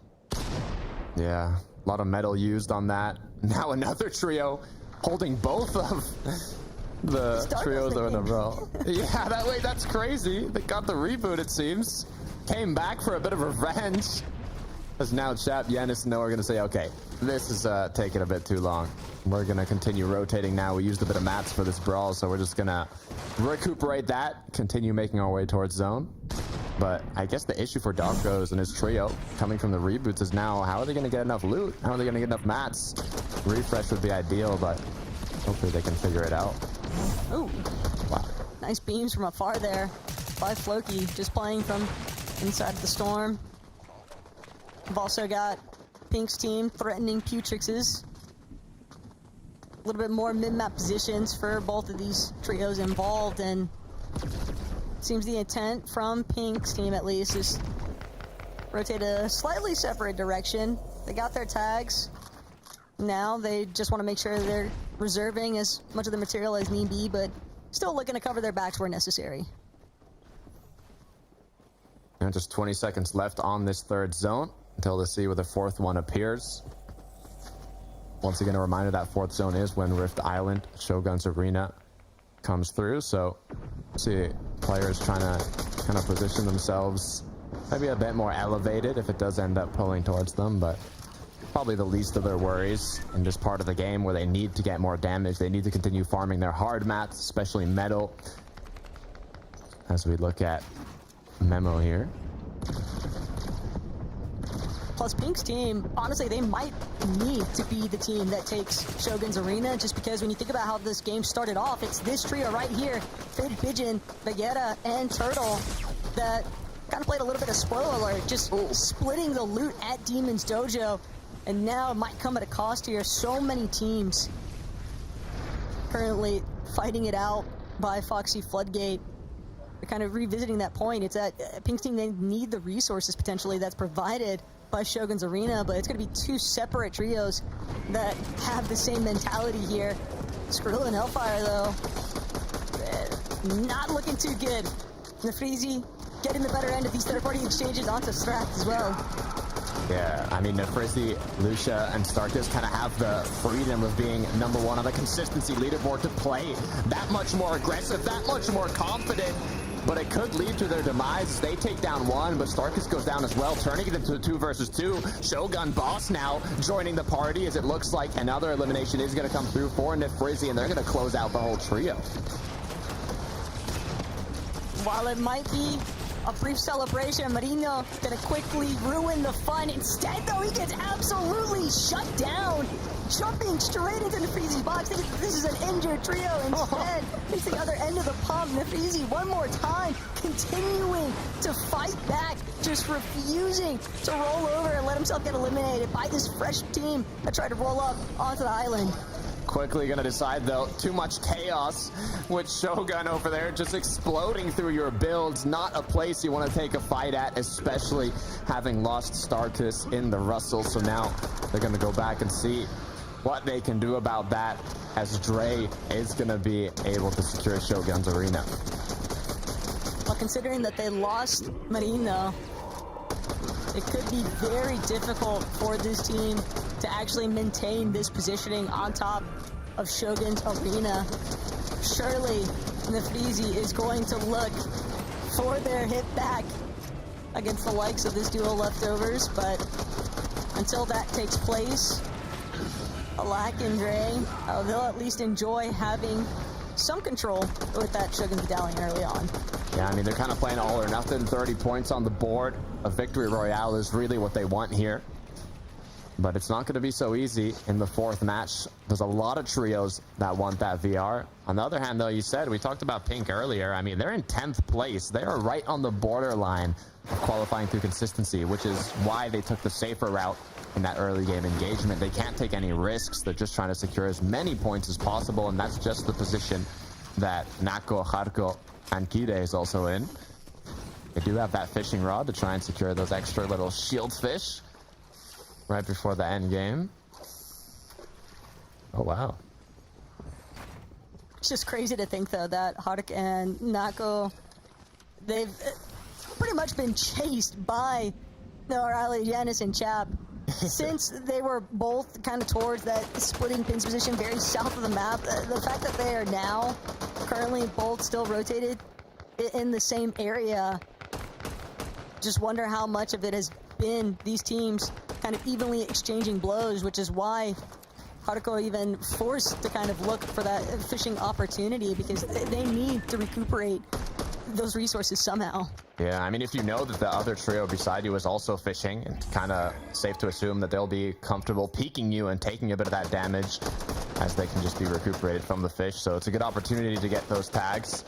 Yeah, a lot of metal used on that. Now another trio holding both of the trios in a row. Yeah, that's crazy. They got the reboot, it seems. Came back for a bit of revenge. As now Chap, Yanis, and Noah are going to say, okay, this is taking a bit too long. We're going to continue rotating now. We used a bit of mats for this brawl, so we're just going to recuperate that, continue making our way towards zone. But I guess the issue for Darkos and his trio coming from the reboots is now, how are they going to get enough loot? How are they going to get enough mats? Refresh would be ideal, but hopefully they can figure it out. Ooh. Wow. Nice beams from afar there by Floki, just playing from inside the storm. We've also got Pink's team threatening Putrix's. A little bit more mid-map positions for both of these trios involved, and seems the intent from Pink's team at least is rotate a slightly separate direction. They got their tags. Now they just want to make sure they're reserving as much of the material as need be, but still looking to cover their backs where necessary. And just 20 seconds left on this third zone until to see where the fourth one appears. Once again, a reminder that fourth zone is when Rift Island, Shogun's Arena, comes through. So see players trying to position themselves maybe a bit more elevated if it does end up pulling towards them, but probably the least of their worries in this part of the game where they need to get more damage. They need to continue farming their hard mats, especially metal. As we look at Memo here. Plus, Pink's team, honestly, they might need to be the team that takes Shogun's Arena, just because when you think about how this game started off, it's this trio right here, Fid, Pigeon, Vegeta, and Turtle, that kind of played a little bit of spoiler alert, just splitting the loot at Demon's Dojo, and now it might come at a cost here. So many teams currently fighting it out by Foxy Floodgate. They're kind of revisiting that point. It's that Pink's team, they need the resources potentially that's provided by Shogun's Arena, but it's going to be two separate trios that have the same mentality here. Skrill and Hellfire, though, not looking too good. Nefrizi getting the better end of these third-party exchanges onto Strath as well. Yeah, I mean, Nefrizi, Lucia, and Starkus kind of have the freedom of being number one on the consistency leaderboard to play that much more aggressive, that much more confident. But it could lead to their demise. They take down one, but Starkus goes down as well, turning it into a 2 versus 2. Shogun Boss now joining the party, as it looks like another elimination is going to come through for Nefrizi, and they're going to close out the whole trio. While it might be a brief celebration, Marino going to quickly ruin the fun. Instead, though, he gets absolutely shut down, jumping straight into Nefrizi's box. Thinking this is an injured trio. Instead, it's the other end of the pump. Nefrizi, one more time, continuing to fight back, just refusing to roll over and let himself get eliminated by this fresh team that tried to roll up onto the island. Quickly gonna decide though, too much chaos with Shogun over there just exploding through your builds. Not a place you want to take a fight at, especially having lost Starkus in the Russell. So now they're gonna go back and see what they can do about that, as Dre is gonna be able to secure Shogun's Arena. Well, considering that they lost Marino, it could be very difficult for this team to actually maintain this positioning on top of Shogun's Arena. Surely Nefrizi is going to look for their hit back against the likes of this duo Leftovers, but until that takes place, Alak and Dre, they'll at least enjoy having some control with that Shogun Medallion early on. Yeah, I mean, they're kind of playing all or nothing. 30 points on the board. A victory royale is really what they want here. But it's not going to be so easy in the fourth match. There's a lot of trios that want that VR. On the other hand, though, you said, we talked about Pink earlier. I mean, they're in 10th place. They are right on the borderline of qualifying through consistency, which is why they took the safer route in that early game engagement. They can't take any risks. They're just trying to secure as many points as possible, and that's just the position that Nako, Harko, and Kide is also in. They do have that fishing rod to try and secure those extra little shield fish right before the end game. Oh, wow. It's just crazy to think, though, that Haruka and Nako, they've pretty much been chased by O'Reilly, Janice, and Chap since they were both kind of towards that splitting pins position very south of the map. The fact that they are now currently both still rotated in the same area, just wonder how much of it has been these teams kind of evenly exchanging blows, which is why Haruko even forced to kind of look for that fishing opportunity, because they need to recuperate those resources somehow. Yeah, I mean, if you know that the other trio beside you is also fishing, it's kind of safe to assume that they'll be comfortable peeking you and taking a bit of that damage, as they can just be recuperated from the fish. So it's a good opportunity to get those tags.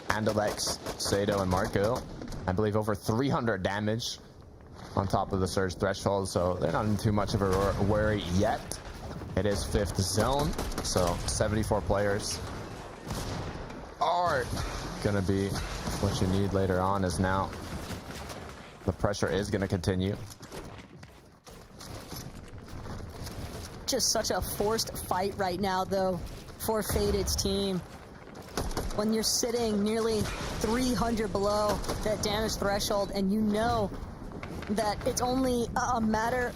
Andalex, Sado, and Marco, I believe over 300 damage on top of the surge threshold, so they're not in too much of a worry yet. It is 5th zone, so 74 players are gonna be what you need later on, as now the pressure is gonna continue. Just such a forced fight right now, though, for Faded's team. When you're sitting nearly 300 below that damage threshold, and you know that it's only a matter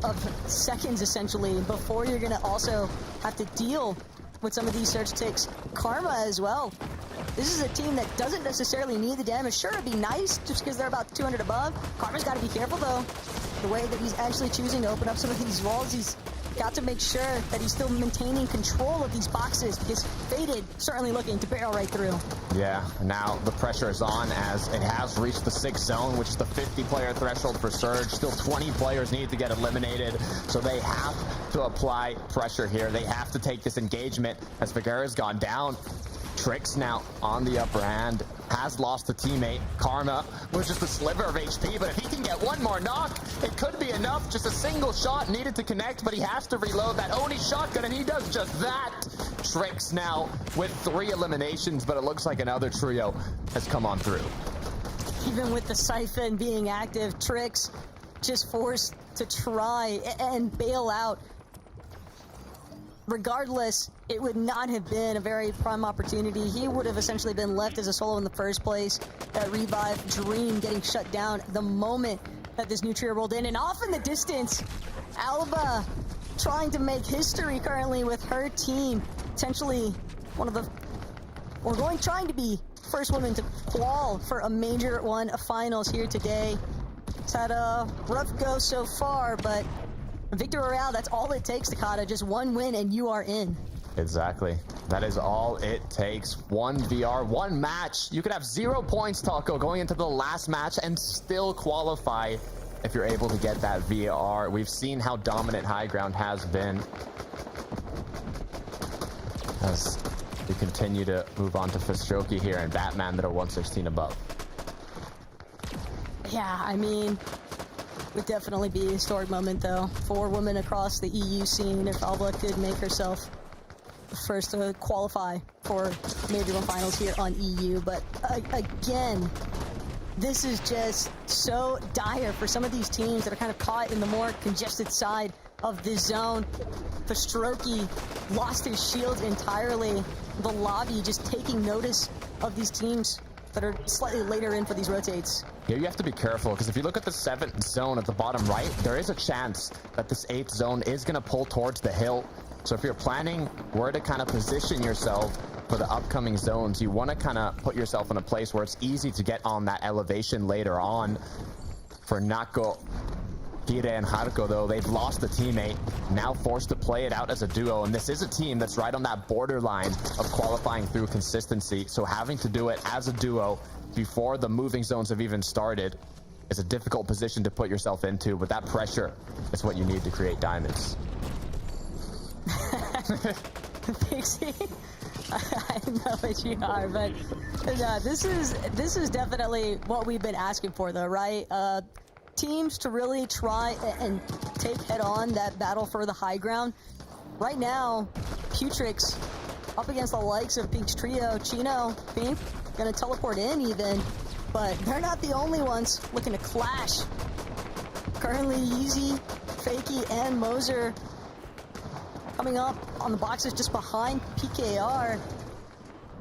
of seconds, essentially, before you're going to also have to deal with some of these surge ticks. Karma as well. This is a team that doesn't necessarily need the damage. Sure, it'd be nice just because they're about 200 above. Karma's got to be careful, though. The way that he's actually choosing to open up some of these walls, he's got to make sure that he's still maintaining control of these boxes, because Faded certainly looking to barrel right through. Yeah, now the pressure is on, as it has reached the 6th zone, which is the 50-player threshold for Surge. Still 20 players need to get eliminated, so they have to apply pressure here. They have to take this engagement, as Figueroa's gone down. Tricks now on the upper hand, has lost a teammate. Karma was just a sliver of HP, but if he can get one more knock, it could be enough. Just a single shot needed to connect, but he has to reload that Oni shotgun, and he does just that. Tricks now with 3 eliminations, but it looks like another trio has come on through. Even with the Siphon being active, Tricks just forced to try and bail out. Regardless, it would not have been a very prime opportunity. He would have essentially been left as a solo in the first place. That revive dream getting shut down the moment that this new trio rolled in. And off in the distance, Alba trying to make history currently with her team. Potentially one of the, trying to be first woman to qual for a Major 1 finals here today. It's had a rough go so far, but Victor Royale, that's all it takes, Takata. Just one win and you are in. Exactly. That is all it takes. 1 VR, 1 match. You could have 0 points, Taco, going into the last match and still qualify if you're able to get that VR. We've seen how dominant High Ground has been, as we continue to move on to Fistroki here and Batman that are 116 above. Yeah, I mean, would definitely be a historic moment, though, for women across the EU scene if Alba could make herself first to qualify for Major 1 finals here on EU. But again, this is just so dire for some of these teams that are kind of caught in the more congested side of this zone. Fistroki lost his shield entirely. The lobby just taking notice of these teams that are slightly later in for these rotates. Yeah, you have to be careful, because if you look at the 7th zone at the bottom right, there is a chance that this 8th zone is going to pull towards the hill. So if you're planning where to kind of position yourself for the upcoming zones, you want to kind of put yourself in a place where it's easy to get on that elevation later on. For Nako, Kire, and Haruko, though, they've lost a teammate, now forced to play it out as a duo, and this is a team that's right on that borderline of qualifying through consistency, so having to do it as a duo before the moving zones have even started is a difficult position to put yourself into, but that pressure is what you need to create diamonds. Pixie, I know what you are, but yeah, this is definitely what we've been asking for, though, right? Teams to really try and take head on that battle for the high ground. Right now, Putrix up against the likes of Pink's trio. Chino, Pink, gonna teleport in even, but they're not the only ones looking to clash. Currently, Yeezy, Fakey, and Moser coming up on the boxes just behind PKR.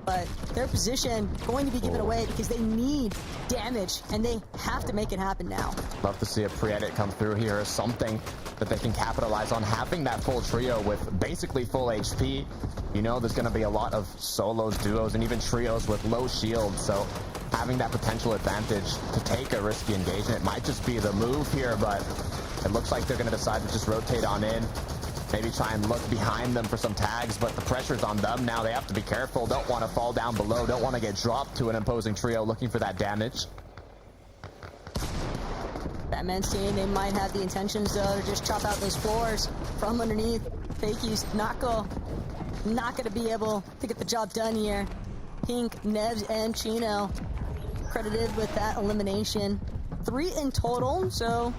but their position going to be given away because they need damage, and they have to make it happen now. Love to see a pre-edit come through here as something that they can capitalize on. Having that full trio with basically full HP, you know there's going to be a lot of solos, duos, and even trios with low shield, so having that potential advantage to take a risky engagement might just be the move here, but it looks like they're going to decide to just rotate on in. Maybe try and look behind them for some tags, but the pressure's on them now. They have to be careful. Don't want to fall down below. Don't want to get dropped to an imposing trio looking for that damage. Batman's team, they might have the intentions, though, to just chop out those floors from underneath. Fakey's not going to be able to get the job done here. Pink, Nebs, and Chino credited with that elimination. 3 in total, so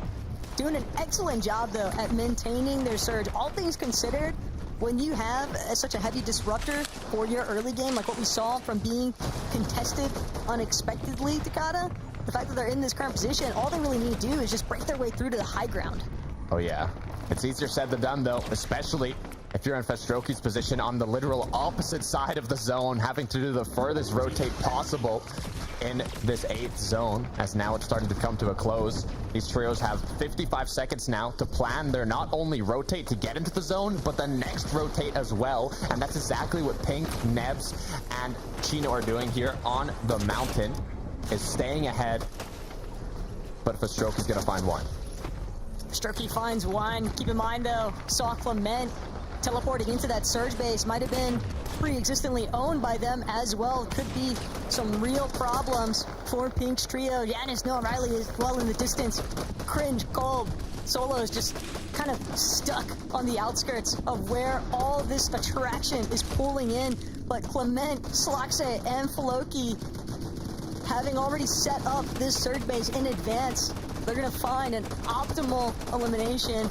doing an excellent job, though, at maintaining their surge. All things considered, when you have such a heavy disruptor for your early game, like what we saw from being contested unexpectedly, Takada, the fact that they're in this current position, all they really need to do is just break their way through to the high ground. Oh yeah, it's easier said than done, though, especially if you're in Festroki's position on the literal opposite side of the zone, having to do the furthest rotate possible in this 8th zone, as now it's starting to come to a close. These trios have 55 seconds now to plan their not only rotate to get into the zone, but the next rotate as well, and that's exactly what Pink, Nebs, and Chino are doing here on the mountain, is staying ahead, but Festroki's gonna find one. Sturkey finds one. Keep in mind, though, saw Clement teleporting into that surge base. Might have been pre-existently owned by them as well. Could be some real problems for Pink's trio. Giannis, Noah Riley is well in the distance. Cringe, Cold, Solo is just kind of stuck on the outskirts of where all this attraction is pulling in. But Clement, Sloxe, and Floki, having already set up this surge base in advance, they're going to find an optimal elimination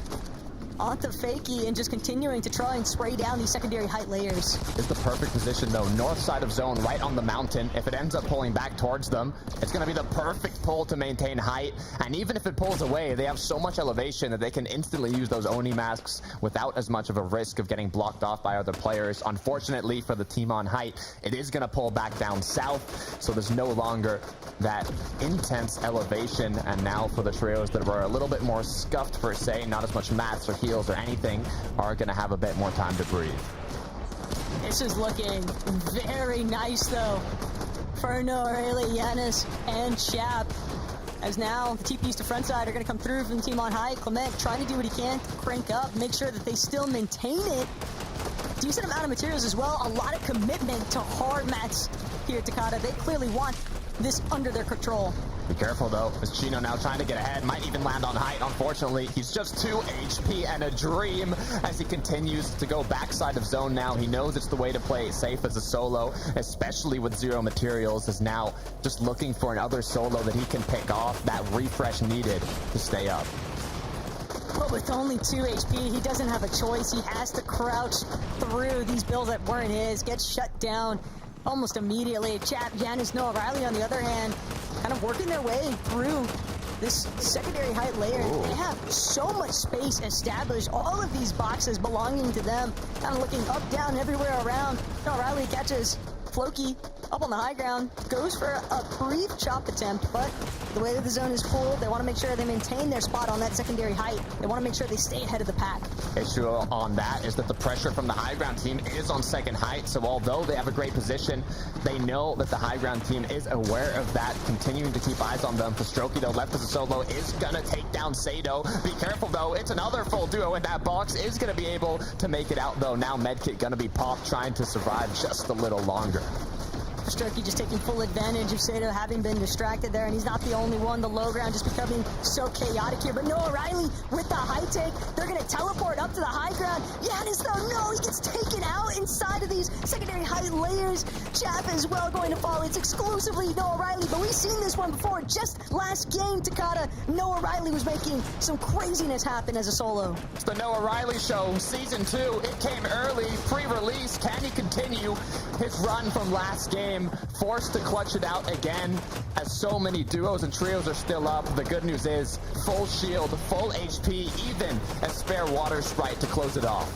onto Fakey and just continuing to try and spray down these secondary height layers. Is the perfect position, though. North side of zone, right on the mountain. If it ends up pulling back towards them, it's going to be the perfect pull to maintain height. And even if it pulls away, they have so much elevation that they can instantly use those Oni masks without as much of a risk of getting blocked off by other players. Unfortunately for the team on height, it is going to pull back down south, so there's no longer that intense elevation. And now for the trios that were a little bit more scuffed per se, not as much mats or heals or anything, are going to have a bit more time to breathe. This is looking very nice, though, for Noah Riley, Giannis, and Chap, as now the TPs to front side are going to come through from the team on high. Clement trying to do what he can to crank up, make sure that they still maintain it. Decent amount of materials as well, a lot of commitment to hard mats here at Takada. They clearly want this under their control. Be careful, though, as Chino now trying to get ahead, might even land on height. Unfortunately, he's just 2 HP and a dream as he continues to go backside of zone now. He knows it's the way to play it safe as a solo, especially with 0 materials, is now just looking for another solo that he can pick off, that refresh needed to stay up. But with only 2 HP, he doesn't have a choice. He has to crouch through these builds that weren't his, gets shut down almost immediately. Chap, Giannis, Noah Riley, on the other hand, kind of working their way through this secondary height layer. Ooh. They have so much space established. All of these boxes belonging to them, kind of looking up, down, everywhere around. Noah Riley catches Floki up on the high ground, goes for a brief chop attempt, but the way that the zone is full, they want to make sure they maintain their spot on that secondary height. They want to make sure they stay ahead of the pack. Issue on that is that the pressure from the high ground team is on second height, so although they have a great position, they know that the high ground team is aware of that, continuing to keep eyes on them. Festroki, though, left as a solo, is gonna take down Sado. Be careful, though, it's another full duo in that box, is gonna be able to make it out, though. Now Medkit gonna be popped, trying to survive just a little longer. Sturkey just taking full advantage of Sato having been distracted there, and he's not the only one. The low ground just becoming so chaotic here. But Noah Riley with the high take, they're going to teleport up to the high ground. Giannis, though, no, he gets taken out inside of these secondary height layers. Chap as well going to fall. It's exclusively Noah Riley, but we've seen this one before. Just last game, Takada, Noah Riley was making some craziness happen as a solo. It's the Noah Riley Show, Season 2. It came early, pre-release. Can he continue his run from last game? Forced to clutch it out again, as so many duos and trios are still up. The good news is full shield, full HP, even a spare water sprite to close it off.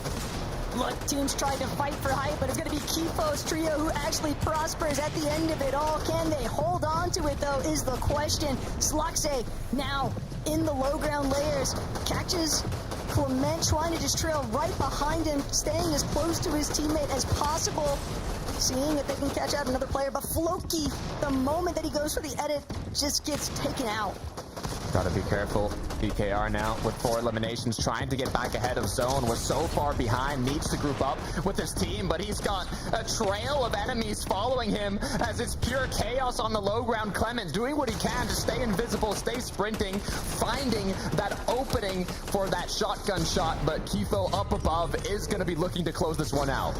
Look, teams tried to fight for height, but it's going to be Kifo's trio who actually prospers at the end of it all. Can they hold on to it, though, is the question. Sluxay now in the low ground layers. Catches Clement trying to just trail right behind him, staying as close to his teammate as possible, seeing if they can catch out another player. But Floki, the moment that he goes for the edit, just gets taken out. Gotta be careful. BKR now with 4 eliminations, trying to get back ahead of Zone. Was so far behind, needs to group up with his team, but he's got a trail of enemies following him as it's pure chaos on the low ground. Clement doing what he can to stay invisible, stay sprinting, finding that opening for that shotgun shot, but Kifo up above is going to be looking to close this one out.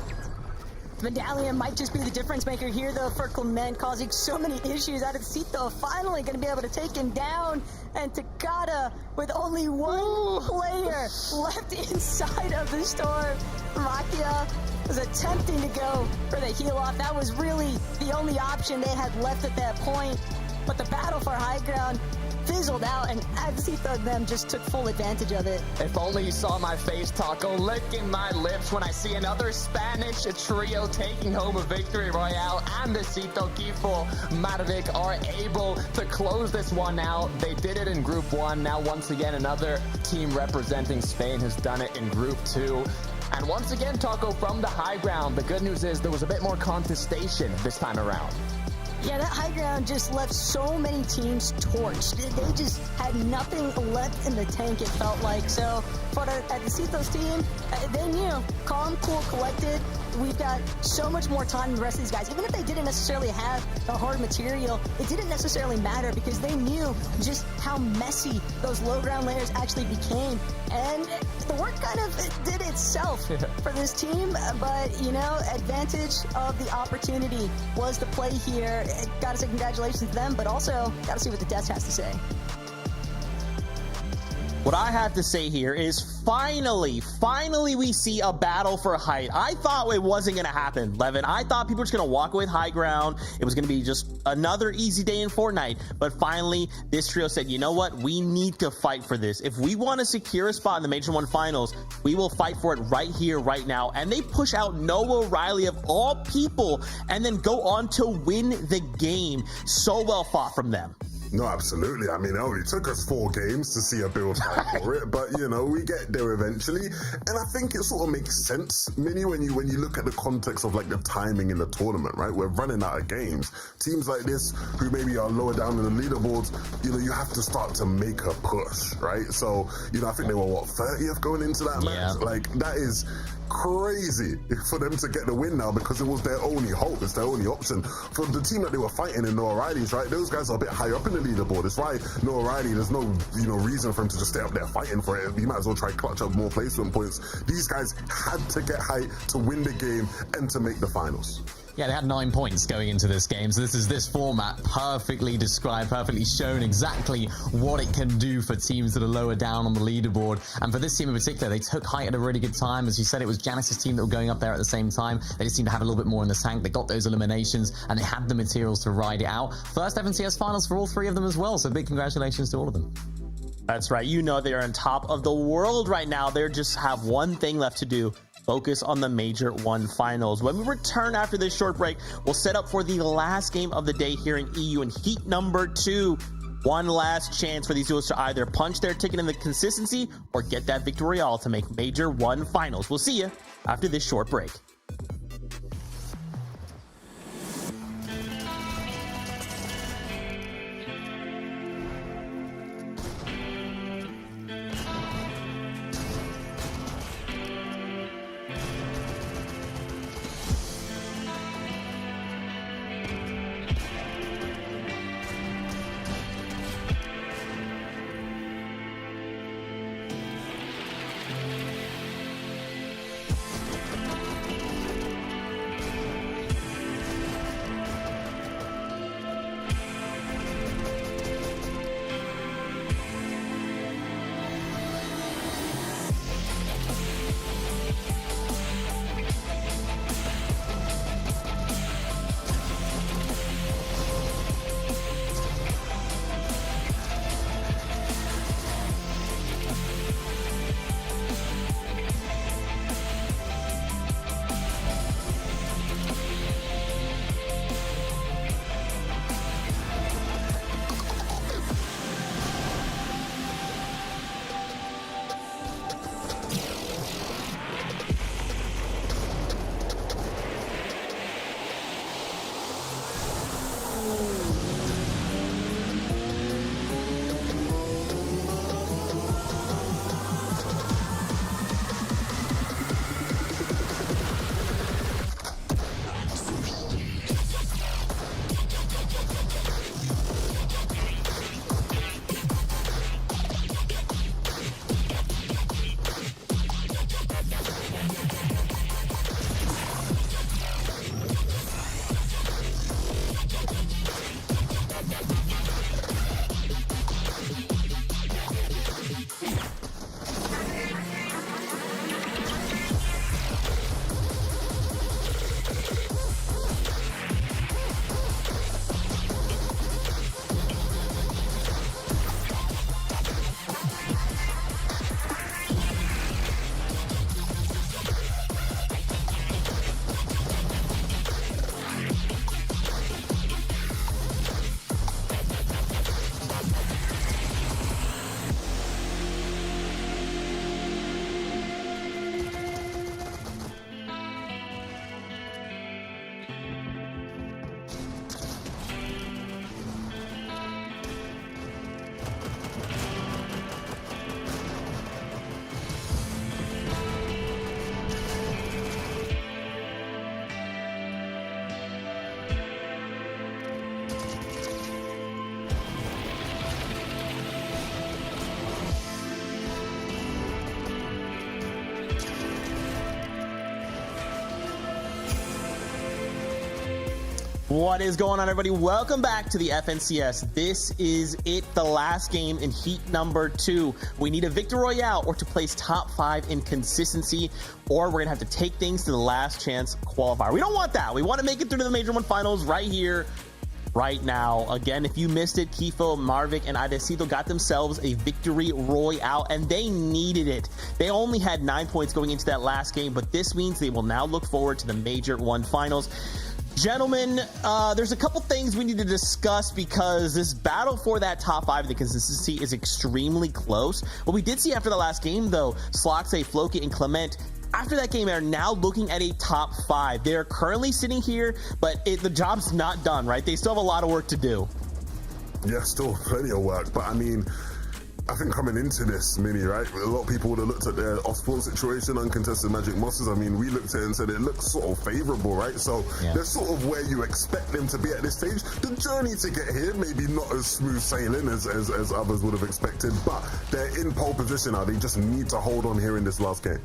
Medallion might just be the difference maker here, though, for Clement, causing so many issues. Adesito finally going to be able to take him down, and Takada with only one player left inside of the storm. Makia was attempting to go for the heal off. That was really the only option they had left at that point, but the battle for high ground fizzled out, and Adesito and them just took full advantage of it. If only you saw my face, Taco, licking my lips when I see another Spanish trio taking home a victory royale. Adesito, Kifo, Maravik are able to close this one out. They did it in Group 1. Now, once again, another team representing Spain has done it in Group 2. And once again, Taco, from the high ground, the good news is there was a bit more contestation this time around. Yeah, that high ground just left so many teams torched. They just had nothing left in the tank, it felt like. So for Adesito's team, they knew, calm, cool, collected. We've got so much more time than the rest of these guys. Even if they didn't necessarily have the hard material, it didn't necessarily matter because they knew just how messy those low ground layers actually became. And the work kind of did itself for this team. But, you know, advantage of the opportunity was the play here. Got to say congratulations to them, but also got to see what the desk has to say. What I have to say here is finally we see a battle for height. I thought it wasn't going to happen, Levin. I thought people were just going to walk away with high ground. It was going to be just another easy day in Fortnite. But finally, this trio said, you know what? We need to fight for this. If we want to secure a spot in the Major 1 finals, we will fight for it right here, right now. And they push out Noah Riley of all people and then go on to win the game. So well fought from them. No, absolutely. I mean, it only took us 4 games to see a build for it, but you know, we get there eventually. And I think it sort of makes sense, Minnie, when you look at the context of like the timing in the tournament, right? We're running out of games. Teams like this, who maybe are lower down in the leaderboards, you know, you have to start to make a push, right? So, you know, I think they were 30th going into that match. Like, that is crazy for them to get the win now because it was their only hope, it's their only option. For the team that they were fighting in Noah Riley's, right, those guys are a bit higher up in the leaderboard. It's why Noah Riley, there's no, you know, reason for him to just stay up there fighting for it. You might as well try clutch up more placement points. These guys had to get height to win the game and to make the finals. Yeah, they had 9 points going into this game, so this format perfectly described, perfectly shown exactly what it can do for teams that are lower down on the leaderboard. And for this team in particular, they took height at a really good time. As you said, it was Janice's team that were going up there at the same time. They just seemed to have a little bit more in the tank. They got those eliminations, and they had the materials to ride it out. First FNCS finals for all 3 of them as well, so big congratulations to all of them. That's right. You know they are on top of the world right now. They just have one thing left to do. Focus on the Major 1 finals. When we return after this short break, we'll set up for the last game of the day here in EU in heat number 2. One last chance for these duos to either punch their ticket in the consistency or get that victory royale to make Major 1 finals. We'll see you after this short break. What is going on, everybody? Welcome back to the FNCS. This is it, the last game in heat number 2. We need a victory royale or to place top 5 in consistency, or we're gonna have to take things to the last chance qualifier. We don't want that. We want to make it through to the Major 1 finals right here, right now. Again, if you missed it, Kifo, Marvic, and Adesido got themselves a victory royale, and they needed it. They only had 9 points going into that last game, but this means they will now look forward to the Major 1 finals. Gentlemen, there's a couple things we need to discuss because this battle for that top 5 in the consistency is extremely close. What we did see after the last game, though, Sloxe, Floki, and Clement, after that game, are now looking at a top 5. They're currently sitting here, but the job's not done, right? They still have a lot of work to do. Yeah, still plenty of work, but I mean, I think coming into this mini, right, a lot of people would have looked at their off-spawn situation, uncontested Magic Mosses. I mean, we looked at it and said it looks sort of favorable, right? So they're sort of where you expect them to be at this stage. The journey to get here, maybe not as smooth sailing as others would have expected, but they're in pole position now. They just need to hold on here in this last game.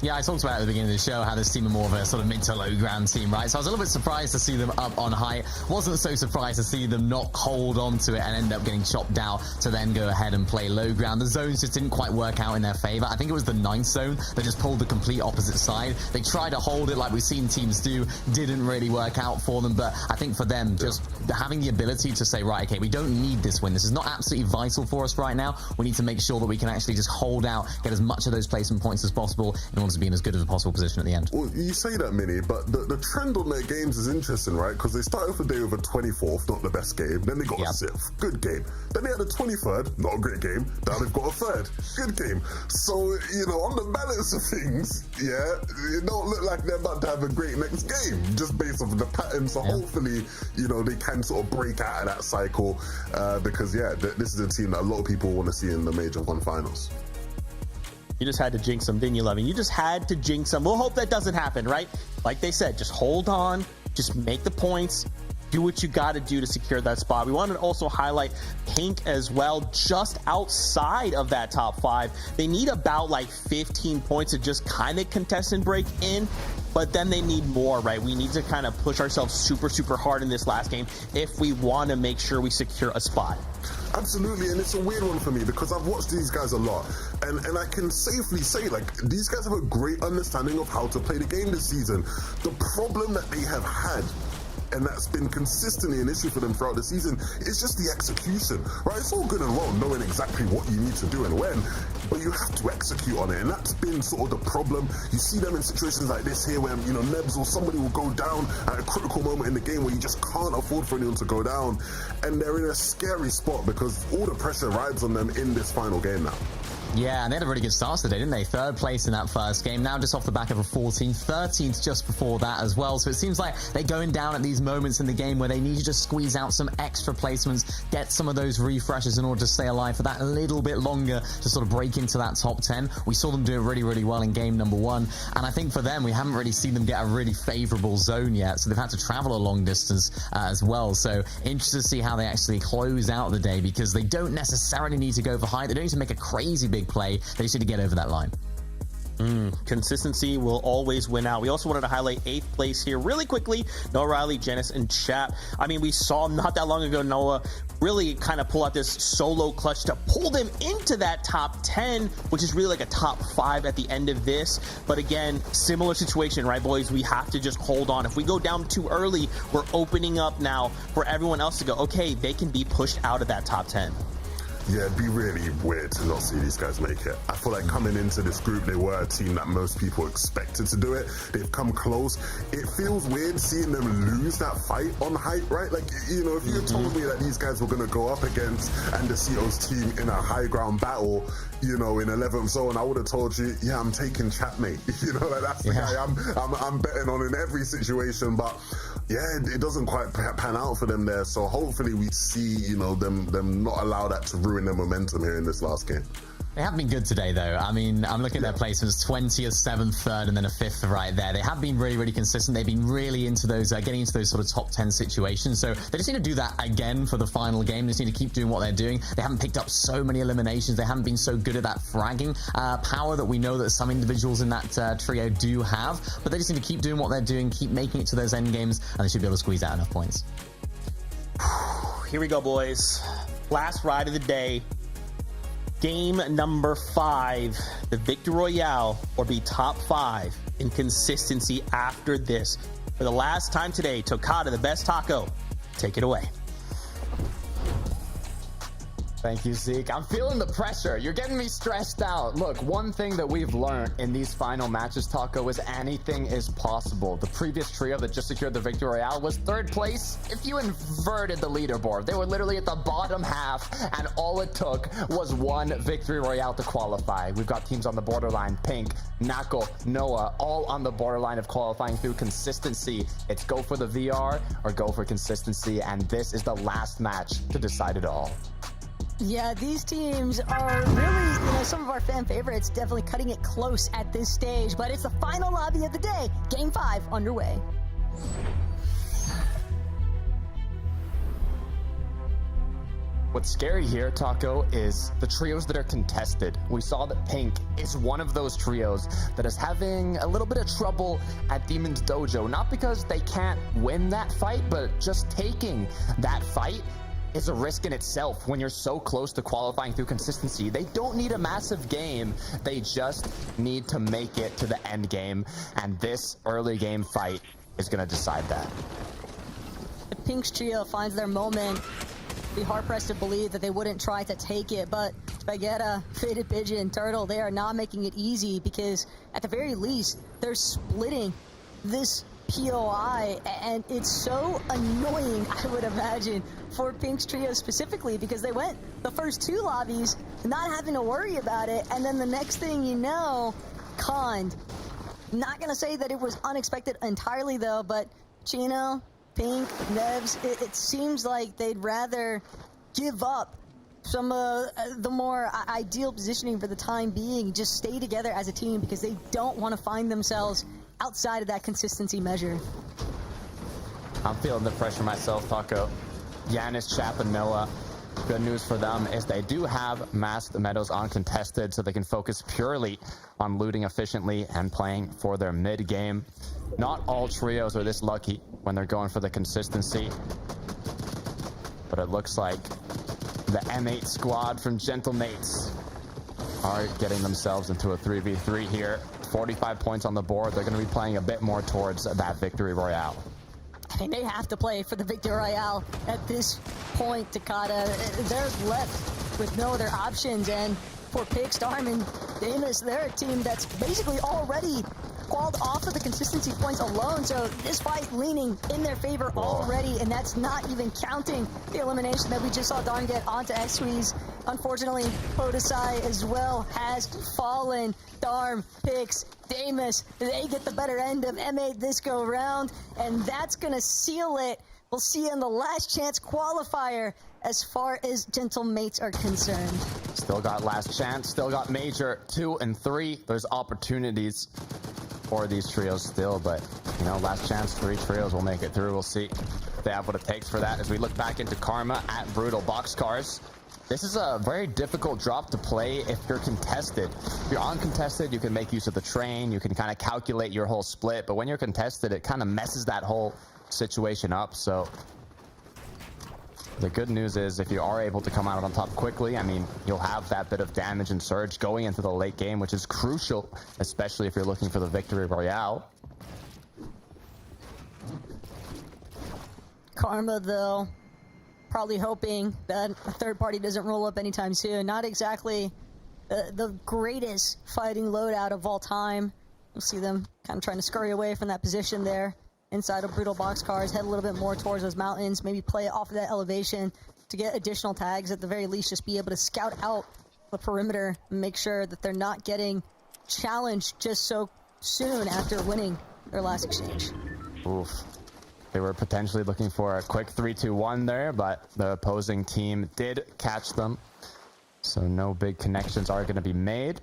Yeah, I talked about at the beginning of the show how this team are more of a sort of mid to low ground team, right? So I was a little bit surprised to see them up on height. Wasn't so surprised to see them not hold on to it and end up getting chopped out to then go ahead and play low ground. The zones just didn't quite work out in their favor. I think it was the 9th zone that just pulled the complete opposite side. They tried to hold it like we've seen teams do, didn't really work out for them. But I think for them, just having the ability to say, right, okay, we don't need this win. This is not absolutely vital for us right now. We need to make sure that we can actually just hold out, get as much of those placement points as possible in order to be in as good as a possible position at the end. Well, you say that, Mini, but the trend on their games is interesting, right? Because they started off the day with a 24th, not the best game. Then they got a 6th, good game. Then they had a 23rd, not a great game. Now they've got a 3rd, good game. So, you know, on the balance of things, it don't look like they're about to have a great next game, just based off of the pattern. So hopefully, you know, they can sort of break out of that cycle because, this is a team that a lot of people want to see in the Major 1 finals. You just had to jinx them, didn't you, Levin? You just had to jinx them. We'll hope that doesn't happen, right? Like they said, just hold on, just make the points, do what you got to do to secure that spot. We wanted to also highlight Pink as well, just outside of that top 5. They need about like 15 points to just kind of contest and break in, but then they need more, right? We need to kind of push ourselves super, super hard in this last game if we want to make sure we secure a spot. Absolutely, and it's a weird one for me because I've watched these guys a lot, and I can safely say, like, these guys have a great understanding of how to play the game this season. The problem that they have had, and that's been consistently an issue for them throughout the season, is just the execution, right? It's all good and well knowing exactly what you need to do and when, but you have to execute on it, and that's been sort of the problem. You see them in situations like this here where, you know, Nebs or somebody will go down at a critical moment in the game where you just can't afford for anyone to go down, and they're in a scary spot because all the pressure rides on them in this final game now. Yeah, and they had a really good start today, didn't they? 3rd place in that first game, now just off the back of a 14th, 13th just before that as well. So it seems like they're going down at these moments in the game where they need to just squeeze out some extra placements, get some of those refreshes in order to stay alive for that a little bit longer to sort of break into that top 10. We saw them do it really, really well in game number 1. And I think for them, we haven't really seen them get a really favorable zone yet. So they've had to travel a long distance as well. So interested to see how they actually close out the day because they don't necessarily need to go for height. They don't need to make a crazy big play. They just need to get over that line. Consistency will always win out. We also wanted to highlight 8th place here really quickly. Noah Riley, Janice, and Chap. I mean, we saw not that long ago Noah really kind of pull out this solo clutch to pull them into that top 10, which is really like a top 5 at the end of this. But again, similar situation, right, boys? We have to just hold on. If we go down too early, we're opening up now for everyone else to go, okay, they can be pushed out of that top 10. Yeah, it'd be really weird to not see these guys make it. I feel like coming into this group, they were a team that most people expected to do it. They've come close. It feels weird seeing them lose that fight on height, right? Like, you know, if you had told me that these guys were going to go up against Andesito's team in a high ground battle, you know, in 11th zone, I would have told you, yeah, I'm taking Chat, mate. You know, like that's the guy I'm betting on in every situation. But yeah, it doesn't quite pan out for them there. So hopefully we see, you know, them not allow that to ruin their momentum here in this last game. They have been good today, though. I mean, I'm looking at their placements: 20th, 7th, 3rd, and then a 5th right there. They have been really, really consistent. They've been really into those, getting into those sort of top 10 situations. So they just need to do that again for the final game. They just need to keep doing what they're doing. They haven't picked up so many eliminations. They haven't been so good at that fragging power that we know that some individuals in that trio do have. But they just need to keep doing what they're doing, keep making it to those end games, and they should be able to squeeze out enough points. Here we go, boys. Last ride of the day. Game number 5, the Victory Royale, or be top 5 in consistency after this. For the last time today, Tokata, the best taco, take it away. Thank you, Zeke. I'm feeling the pressure. You're getting me stressed out. Look, one thing that we've learned in these final matches, Taco, is anything is possible. The previous trio that just secured the Victory Royale was 3rd place. If you inverted the leaderboard, they were literally at the bottom half, and all it took was one Victory Royale to qualify. We've got teams on the borderline: Pink, Nako, Noah, all on the borderline of qualifying through consistency. It's go for the VR or go for consistency, and this is the last match to decide it all. Yeah, these teams are really, some of our fan favorites, definitely cutting it close at this stage. But it's the final lobby of the day. Game 5 underway. What's scary here, Taco, is the trios that are contested. We saw that Pink is one of those trios that is having a little bit of trouble at Demon's Dojo. Not because they can't win that fight, but just taking that fight is a risk in itself when you're so close to qualifying through consistency. They don't need a massive game. They just need to make it to the end game. And this early game fight is going to decide that. The Pink's trio finds their moment. Be hard-pressed to believe that they wouldn't try to take it, but Spagetta, Faded Pigeon, Turtle, they are not making it easy, because at the very least, they're splitting this POI, and it's so annoying, I would imagine, for Pink's trio specifically, because they went the first 2 lobbies not having to worry about it, and then the next thing you know, conned. Not gonna say that it was unexpected entirely, though, but Chino, Pink, Nevs, it seems like they'd rather give up some of the more ideal positioning for the time being, just stay together as a team, because they don't want to find themselves outside of that consistency measure. I'm feeling the pressure myself, Taco. Giannis, Chap, and Noah. Good news for them is they do have Masked Meadows uncontested, so they can focus purely on looting efficiently and playing for their mid game. Not all trios are this lucky when they're going for the consistency, but it looks like the M8 squad from Gentle Mates are getting themselves into a 3v3 here. 45 points on the board. They're going to be playing a bit more towards that Victory Royale. I mean, they have to play for the Victory Royale at this point, Takata. They're left with no other options, and for Pig, Storm, and Damus, they're a team that's basically already qualled off of the consistency points alone, so this fight leaning in their favor already, and that's not even counting the elimination that we just saw Darn get onto X-Squeeze. Unfortunately, Podesai as well has fallen. Darm, Pix, Damus, they get the better end of M8 this go round, and that's gonna seal it. We'll see you in the last chance qualifier as far as Gentle Mates are concerned. Still got last chance, still got major 2 and 3. There's opportunities for these trios still, but last chance, 3 trios will make it through. We'll see if they have what it takes for that. As we look back into Karma at Brutal Boxcars, this is a very difficult drop to play if you're contested. If you're uncontested, you can make use of the train, you can kind of calculate your whole split, but when you're contested, it kind of messes that whole situation up. So the good news is, if you are able to come out on top quickly, I mean, you'll have that bit of damage and surge going into the late game, which is crucial, especially if you're looking for the Victory Royale. Karma, though, probably hoping that a third party doesn't roll up anytime soon. Not exactly the greatest fighting loadout of all time. You'll see them kind of trying to scurry away from that position there inside of Brutal Boxcars, head a little bit more towards those mountains, maybe play off of that elevation to get additional tags, at the very least just be able to scout out the perimeter and make sure that they're not getting challenged just so soon after winning their last exchange. Oof. They were potentially looking for a quick 3-2-1 there, but the opposing team did catch them. So no big connections are going to be made.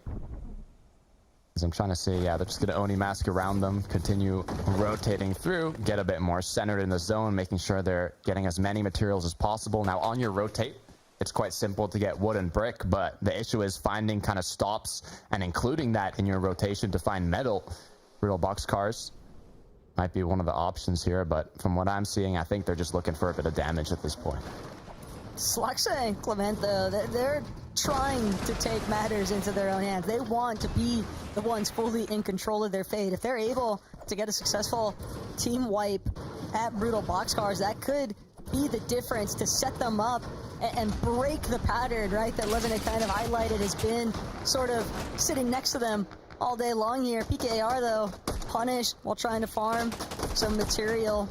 As I'm trying to see, yeah, they're just going to Oni mask around them, continue rotating through, get a bit more centered in the zone, making sure they're getting as many materials as possible. Now on your rotate, it's quite simple to get wood and brick, but the issue is finding kind of stops and including that in your rotation to find metal. Brutal boxcars might be one of the options here, but from what I'm seeing, I think they're just looking for a bit of damage at this point. Sluxa and Clement, though, they're trying to take matters into their own hands. They want to be the ones fully in control of their fate. If they're able to get a successful team wipe at Brutal Boxcars, that could be the difference to set them up and break the pattern, right, that Levin had kind of highlighted has been sort of sitting next to them all day long here. PKR, though, punished while trying to farm some material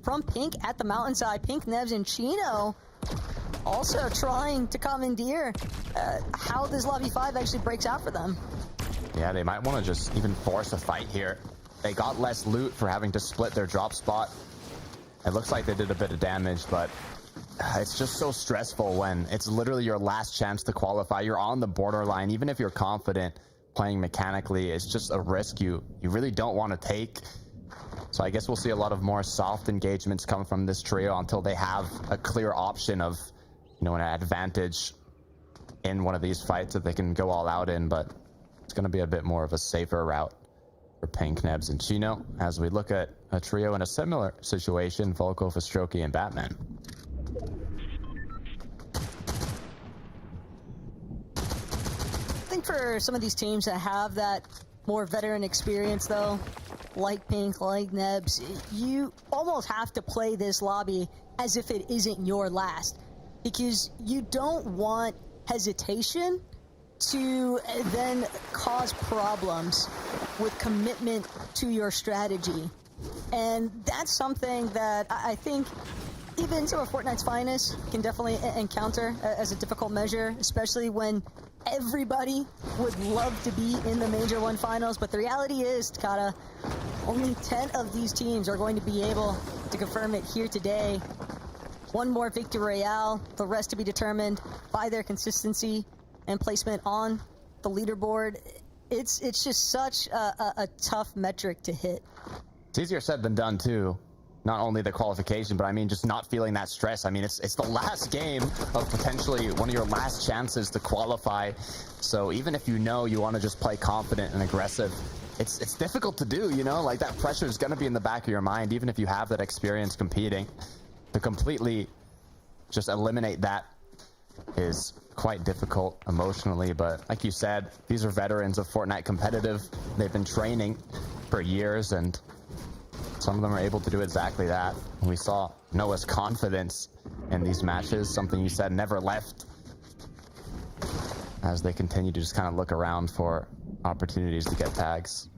from Pink at the mountainside. Pink, Nebs, and Chino also trying to commandeer how this Lobby 5 actually breaks out for them. Yeah, they might want to just even force a fight here. They got less loot for having to split their drop spot. It looks like they did a bit of damage, but it's just so stressful when it's literally your last chance to qualify. You're on the borderline. Even if you're confident playing mechanically, it's just a risk you really don't want to take. So I guess we'll see a lot of more soft engagements come from this trio until they have a clear option of, you know, an advantage in one of these fights that they can go all out in, but it's going to be a bit more of a safer route for Pink, Nebs, and Chino as we look at a trio in a similar situation, Volko, Fastroki, and Batman. I think for some of these teams that have that more veteran experience, though, like Pink, like Nebs, you almost have to play this lobby as if it isn't your last, because you don't want hesitation to then cause problems with commitment to your strategy. And that's something that I think even some of Fortnite's finest can definitely encounter as a difficult measure, especially when everybody would love to be in the Major 1 finals. But the reality is, Takata, only 10 of these teams are going to be able to confirm it here today. One more Victory Royale, the rest to be determined by their consistency and placement on the leaderboard. It's just such a tough metric to hit. It's easier said than done, too. Not only the qualification, but I mean just not feeling that stress. I mean, it's the last game of potentially one of your last chances to qualify. So even if you know you want to just play confident and aggressive, it's difficult to do, you know? Like, that pressure is going to be in the back of your mind, even if you have that experience competing. To completely just eliminate that is quite difficult emotionally. But like you said, these are veterans of Fortnite competitive. They've been training for years, and some of them are able to do exactly that. We saw Noah's confidence in these matches, something you said never left, as they continue to just kind of look around for opportunities to get tags.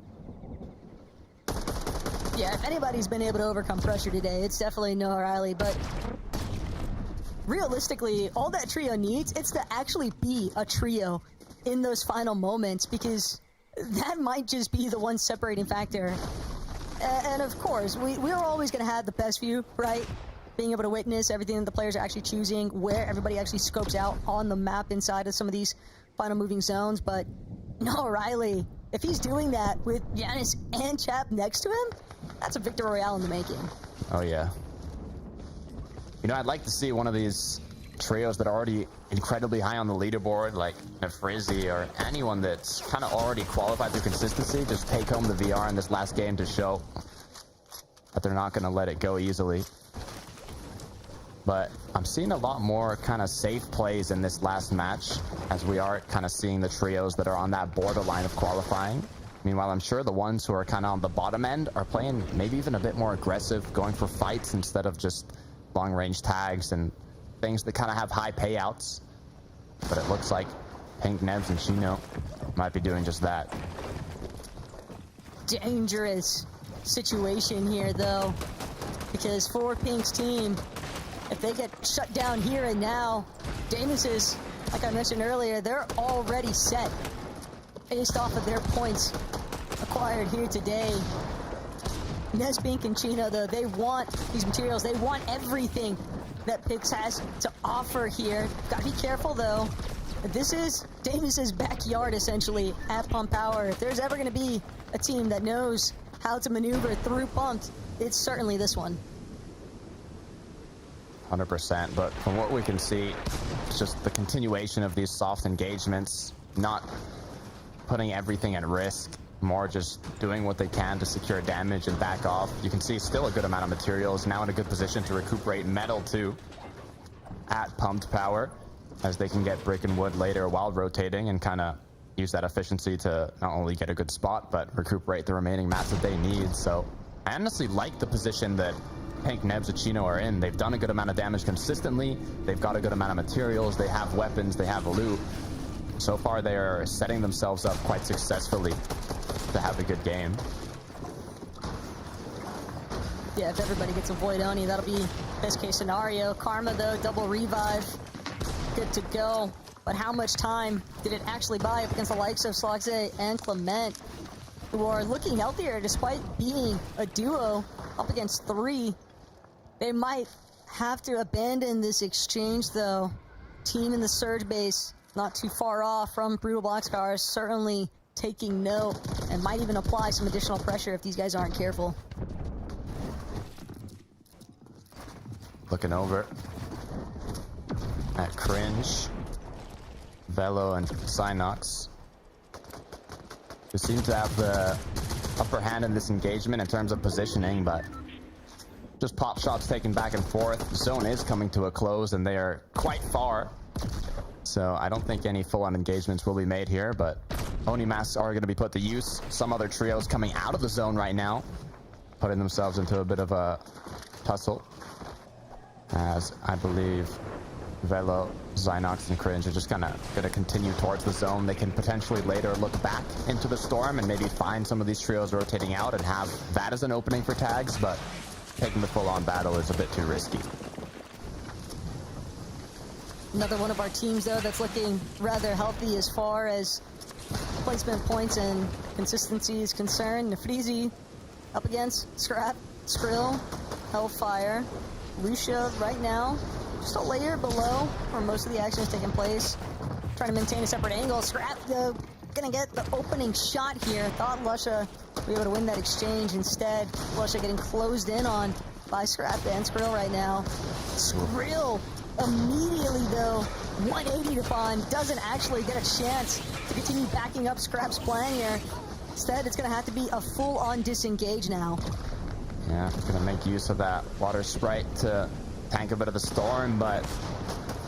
Yeah, if anybody's been able to overcome pressure today, it's definitely Noah Riley. But realistically, all that trio needs is to actually be a trio in those final moments, because that might just be the one separating factor. And of course, we're always going to have the best view, right? Being able to witness everything that the players are actually choosing, where everybody actually scopes out on the map inside of some of these final moving zones. But no, Riley, if he's doing that with Giannis and Chap next to him, that's a Victory Royale in the making. Oh, yeah. You know, I'd like to see one of these trios that are already incredibly high on the leaderboard, like Frizzy or anyone that's kind of already qualified through consistency, just take home the VR in this last game to show that they're not going to let it go easily. But I'm seeing a lot more kind of safe plays in this last match, as we are kind of seeing the trios that are on that borderline of qualifying. Meanwhile, I'm sure the ones who are kind of on the bottom end are playing maybe even a bit more aggressive, going for fights instead of just long-range tags and things that kind of have high payouts. But it looks like Pink, Nebs, and Chino might be doing just that. Dangerous situation here, though, because for Pink's team, if they get shut down here and now, Damus's, like I mentioned earlier, they're already set based off of their points acquired here today. Nez, Pink, and Chino, though, they want these materials. They want everything that Pix has to offer here. Gotta be careful, though. This is Davis's backyard, essentially, at Pump Power. If there's ever going to be a team that knows how to maneuver through Pumped, it's certainly this one. 100%, but from what we can see, it's just the continuation of these soft engagements, not putting everything at risk, more just doing what they can to secure damage and back off. You can see still a good amount of materials, now in a good position to recuperate metal too at Pumped Power, as they can get brick and wood later while rotating and kind of use that efficiency to not only get a good spot, but recuperate the remaining mats that they need. So I honestly like the position that Pink, Nebs, and Chino are in. They've done a good amount of damage consistently. They've got a good amount of materials. They have weapons. They have loot. So far, they are setting themselves up quite successfully to have a good game. Yeah, if everybody gets a Void Oni, that'll be best case scenario. Karma, though, double revive. Good to go. But how much time did it actually buy up against the likes of Slogze and Clement, who are looking healthier despite being a duo up against 3? They might have to abandon this exchange, though. Team in the Surge base, not too far off from Brutal Boxcars, certainly taking note and might even apply some additional pressure if these guys aren't careful. Looking over at Cringe, Velo, and Synox, who seem to have the upper hand in this engagement in terms of positioning, but just pop shots taken back and forth. The zone is coming to a close, and they are quite far. So I don't think any full-on engagements will be made here, but Oni masks are going to be put to use. Some other trios coming out of the zone right now, putting themselves into a bit of a tussle, as I believe Velo, Zynox, and Cringe are just kind of going to continue towards the zone. They can potentially later look back into the storm and maybe find some of these trios rotating out and have that as an opening for tags, but taking the full-on battle is a bit too risky. Another one of our teams, though, that's looking rather healthy as far as placement points and consistency is concerned. Nefrizi up against Scrap, Skrill, Hellfire, Lucia right now just a layer below where most of the action is taking place. Trying to maintain a separate angle. Scrap, though, gonna get the opening shot here. Thought Lusha would be able to win that exchange. Instead, Lusha getting closed in on by Scrap and Skrill right now. Skrill immediately, though, 180 to Fawn, doesn't actually get a chance to continue backing up Scrap's plan here. Instead, it's gonna have to be a full-on disengage now. Yeah, gonna make use of that water sprite to tank a bit of the storm, but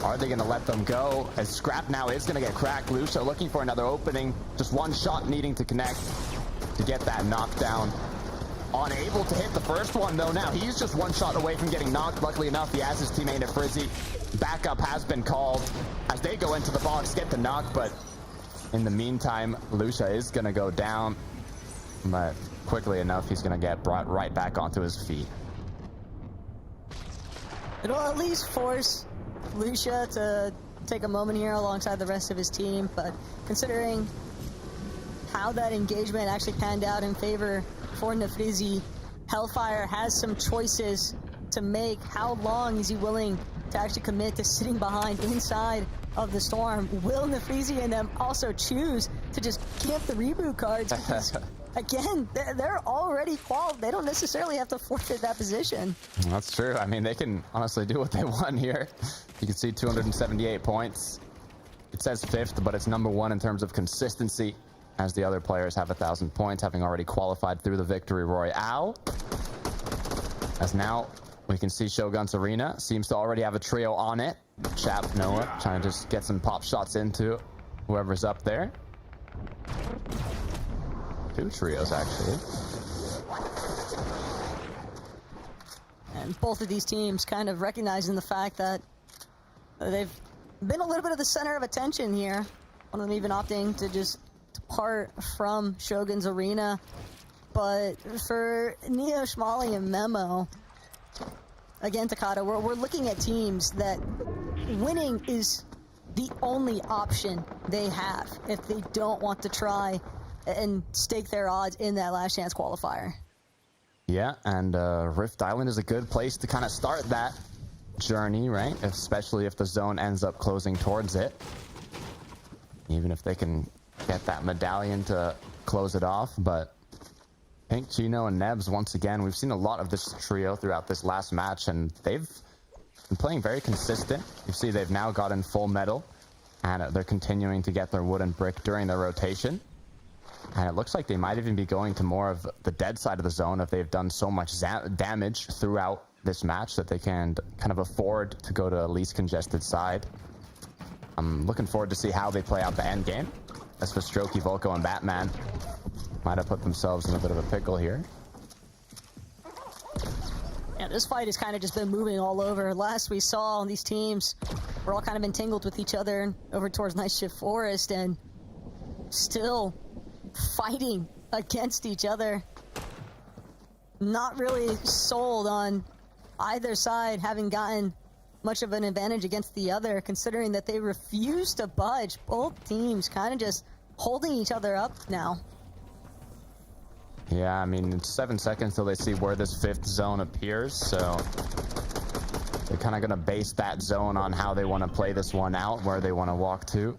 are they gonna let them go? As Scrap now is gonna get cracked. Lucia looking for another opening. Just one shot needing to connect to get that knockdown. Unable to hit the first one, though. Now he's just one shot away from getting knocked. Luckily enough, he has his teammate at Frizzy. Backup has been called as they go into the box, get the knock, but in the meantime, Lucia is gonna go down, but quickly enough, he's gonna get brought right back onto his feet. It'll at least force Lucia to take a moment here alongside the rest of his team, but considering how that engagement actually panned out in favor for Nefrizi, Hellfire has some choices to make. How long is he willing to actually commit to sitting behind inside of the storm? Will Nefrizi and them also choose to just camp the reboot cards? Because, again, they're already qualified. They don't necessarily have to forfeit that position. That's true. I mean, they can honestly do what they want here. You can see 278 points. It says 5th, but it's number 1 in terms of consistency, as the other players have 1,000 points, having already qualified through the Victory Royale. As now we can see Shogun's Arena seems to already have a trio on it. Chap Noah trying to just get some pop shots into whoever's up there. 2 trios, actually. And both of these teams kind of recognizing the fact that they've been a little bit of the center of attention here. One of them even opting to just depart from Shogun's Arena. But for Neo, Shmali, and Memo, again, Takata, we're looking at teams that winning is the only option they have if they don't want to try and stake their odds in that last chance qualifier. Yeah, and Rift Island is a good place to kind of start that journey, right? Especially if the zone ends up closing towards it. even if they can get that medallion to close it off. But Pink, Gino, and Nebs, once again, we've seen a lot of this trio throughout this last match, and they've been playing very consistent. You see they've now gotten full metal, and they're continuing to get their wood and brick during their rotation. And it looks like they might even be going to more of the dead side of the zone if they've done so much damage throughout this match that they can kind of afford to go to a least congested side. I'm looking forward to see how they play out the end game. As for Strokey, Volko, and Batman, might have put themselves in a bit of a pickle here. Yeah, this fight has kind of just been moving all over. Last we saw, these teams were all kind of entangled with each other over towards Night Shift Forest, and still fighting against each other. Not really sold on either side having gotten much of an advantage against the other, considering that they refuse to budge. Both teams kind of just holding each other up now. Yeah, I mean, it's 7 seconds till they see where this 5th zone appears, so they're kind of going to base that zone on how they want to play this one out, where they want to walk to.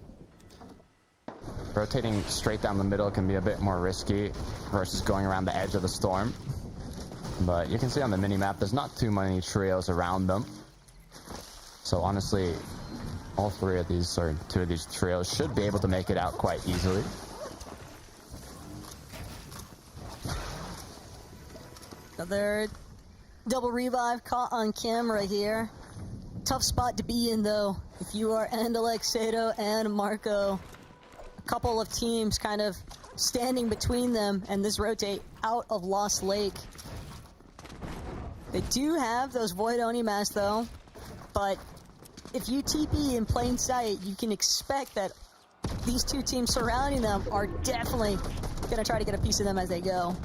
Rotating straight down the middle can be a bit more risky versus going around the edge of the storm. But you can see on the mini-map, there's not too many trios around them. So honestly, all three of these, or two of these trios, should be able to make it out quite easily. Another double revive caught on camera here. Tough spot to be in, though, if you are Andalek, Sato, and Marco. A couple of teams kind of standing between them and this rotate out of Lost Lake. They do have those Void Oni masks, though, but if you TP in plain sight, you can expect that these two teams surrounding them are definitely going to try to get a piece of them as they go.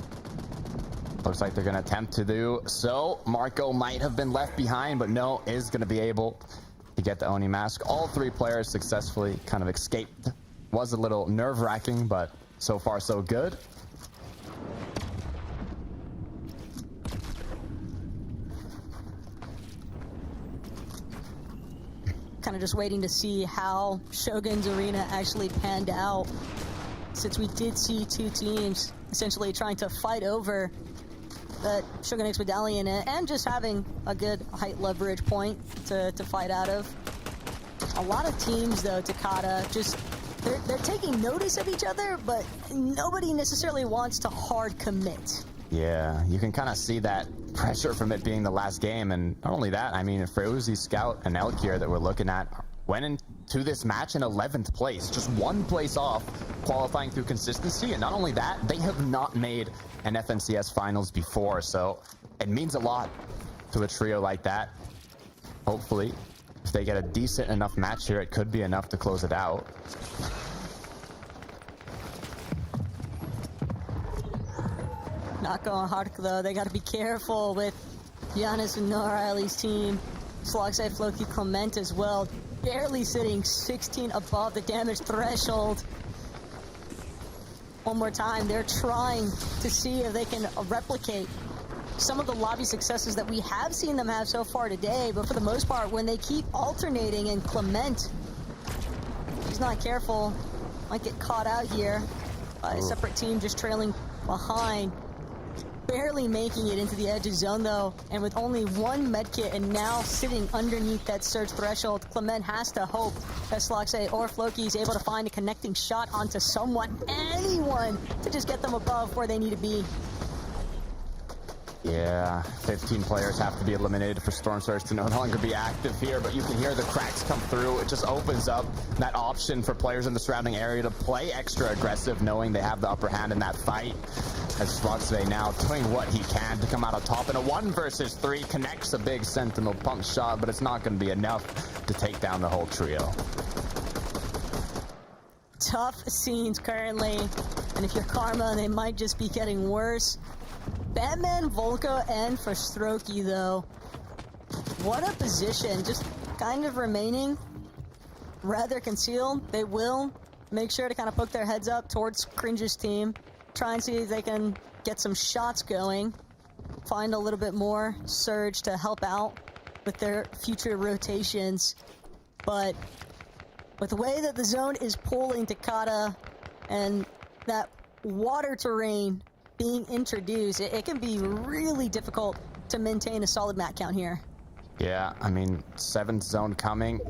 Looks like they're going to attempt to do so. Marco might have been left behind, but no, is going to be able to get the Oni mask. All three players successfully kind of escaped. Was a little nerve-wracking, but so far so good. Kind of just waiting to see how Shogun's Arena actually panned out, since we did see two teams essentially trying to fight over that Shogun X medallion and just having a good height leverage point to fight out of. A lot of teams, though, Takata, just they're taking notice of each other, but nobody necessarily wants to hard commit. Yeah, you can kind of see that pressure from it being the last game, and not only that, I mean, Freuzi, Scout, and Elk here that we're looking at went into this match in 11th place, just 1 place off qualifying through consistency, and not only that, they have not made an FNCS finals before, so it means a lot to a trio like that. Hopefully, if they get a decent enough match here, it could be enough to close it out. Not going hard, though. They got to be careful with Giannis and Noriley's team. Slogside, Floki, Clement as well. Barely sitting 16 above the damage threshold. One more time, they're trying to see if they can replicate some of the lobby successes that we have seen them have so far today, but for the most part, when they keep alternating, and Clement, he's not careful, might get caught out here by a separate team just trailing behind. Barely making it into the edge of zone, though, and with only 1 medkit and now sitting underneath that surge threshold, Clement has to hope that Slogsay or Floki is able to find a connecting shot onto someone, anyone, to just get them above where they need to be. Yeah, 15 players have to be eliminated for Storm Surge to no longer be active here, but you can hear the cracks come through. It just opens up that option for players in the surrounding area to play extra aggressive, knowing they have the upper hand in that fight. As Slogsay now doing what he can to come out on top in a 1 versus 3, connects a big Sentinel pump shot, but it's not going to be enough to take down the whole trio. Tough scenes currently, and if you're Karma, they might just be getting worse. Batman, Volko, and for Strokey, though. What a position. Just kind of remaining rather concealed. They will make sure to kind of poke their heads up towards Cringe's team. Try and see if they can get some shots going. Find a little bit more surge to help out with their future rotations. But With the way that the zone is pulling Takata and that water terrain being introduced, it can be really difficult to maintain a solid mat count here. Yeah, I mean, 7th zone coming.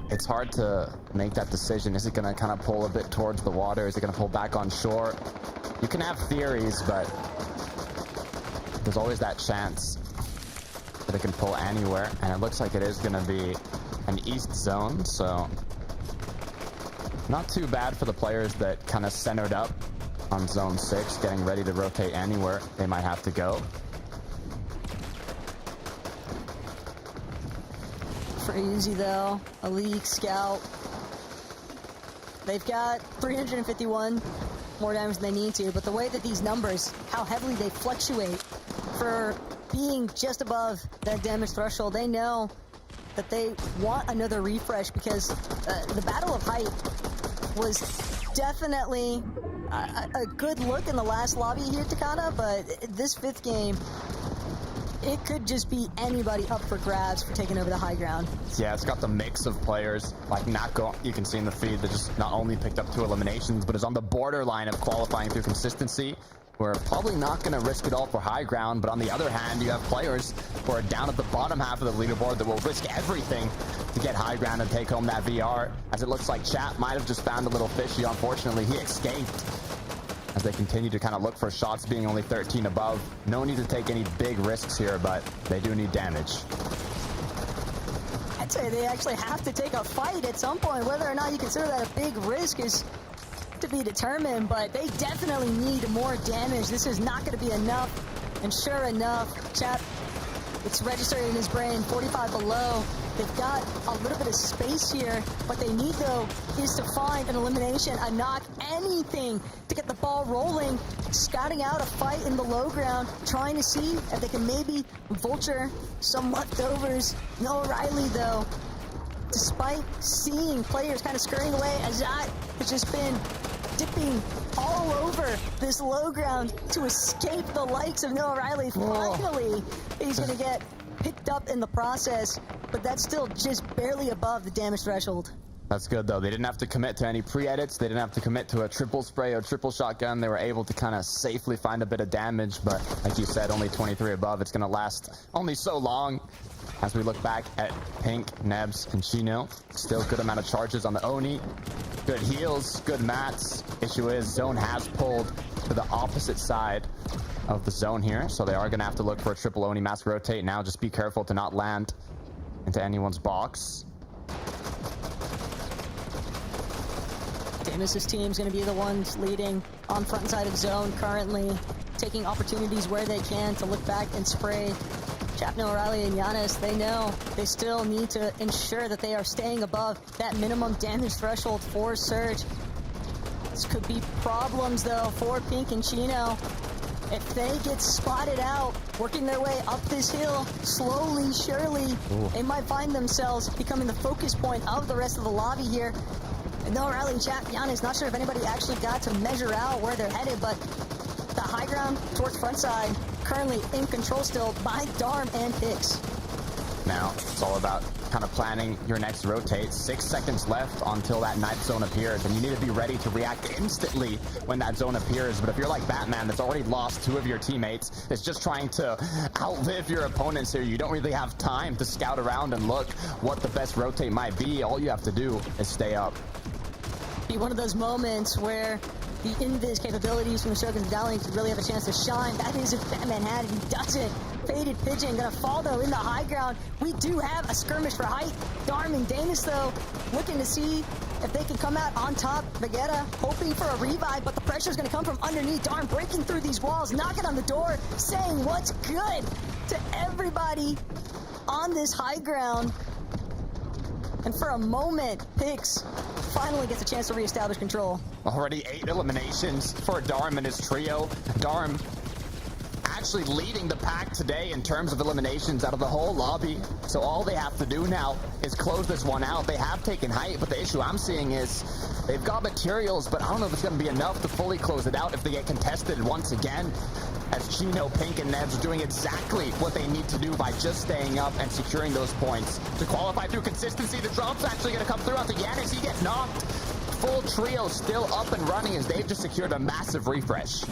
It's hard to make that decision. Is it going to kind of pull a bit towards the water? Is it going to pull back on shore? You can have theories, but there's always that chance that it can pull anywhere. And it looks like it is going to be an east zone, so not too bad for the players that kind of centered up on zone 6, getting ready to rotate anywhere they might have to go. Crazy though, a leak scout. They've got 351 more damage than they need to, but the way that these numbers, how heavily they fluctuate for being just above that damage threshold, they know that they want another refresh because the Battle of Height was definitely a good look in the last lobby here, Takata, but this 5th game, it could just be anybody up for grabs for taking over the high ground. Yeah, it's got the mix of players, like Nako, you can see in the feed, that just not only picked up 2 eliminations, but is on the borderline of qualifying through consistency. We're probably not going to risk it all for high ground, but on the other hand, you have players who are down at the bottom half of the leaderboard that will risk everything to get high ground and take home that VR, as it looks like Chat might have just found a little fishy. Unfortunately, he escaped as they continue to kind of look for shots, being only 13 above. No need to take any big risks here, but they do need damage. I'd say they actually have to take a fight at some point. Whether or not you consider that a big risk is to be determined, but they definitely need more damage. This is not going to be enough. And sure enough, Chat, it's registered in his brain, 45 below. They've got a little bit of space here. What they need, though, is to find an elimination, a knock, anything to get the ball rolling, scouting out a fight in the low ground, trying to see if they can maybe vulture some leftovers. No Riley, though, despite seeing players kind of scurrying away, Azat has just been dipping all over this low ground to escape the likes of Noah Riley. Finally, he's going to get picked up in the process, but that's still just barely above the damage threshold. That's good, though. They didn't have to commit to any pre-edits. They didn't have to commit to a triple spray or triple shotgun. They were able to kind of safely find a bit of damage, but like you said, only 23 above. It's going to last only so long. As we look back at Pink, Nebs, and Chino, still good amount of charges on the Oni. Good heals, good mats. Issue is, zone has pulled to the opposite side of the zone here, so they are going to have to look for a triple Oni mask rotate now. Just be careful to not land into anyone's box. Danis's team's going to be the ones leading on front side of zone currently, taking opportunities where they can to look back and spray. Chapno, O'Reilly, and Giannis, they know they still need to ensure that they are staying above that minimum damage threshold for Surge. This could be problems, though, for Pink and Chino. If they get spotted out, working their way up this hill, slowly, surely, they might find themselves becoming the focus point of the rest of the lobby here. And though O'Reilly and Giannis, not sure if anybody actually got to measure out where they're headed, but the high ground towards front side, currently in control still by Darm and Hicks. Now, it's all about kind of planning your next rotate. 6 seconds left until that ninth zone appears, and you need to be ready to react instantly when that zone appears. But if you're like Batman that's already lost 2 of your teammates, it's just trying to outlive your opponents here. You don't really have time to scout around and look what the best rotate might be. All you have to do is stay up. Be one of those moments where the invis capabilities from the Shogun's Medallion could really have a chance to shine. That is if Batman had it. He doesn't. Faded Pigeon gonna fall, though, in the high ground. We do have a skirmish for height. Darm and Danis, though, looking to see if they can come out on top. Vegeta hoping for a revive, but the pressure's gonna come from underneath. Darm breaking through these walls, knocking on the door, saying what's good to everybody on this high ground. And for a moment, Hicks finally gets a chance to reestablish control. Already 8 eliminations for Darm and his trio. Darm actually leading the pack today in terms of eliminations out of the whole lobby. So all they have to do now is close this one out. They have taken height, but the issue I'm seeing is they've got materials, but I don't know if it's going to be enough to fully close it out if they get contested once again. as Chino, Pink, and Nebs are doing exactly what they need to do by just staying up and securing those points. To qualify through consistency, the drop's actually going to come through onto Yanis. He gets knocked. Full trio still up and running as they've just secured a massive refresh.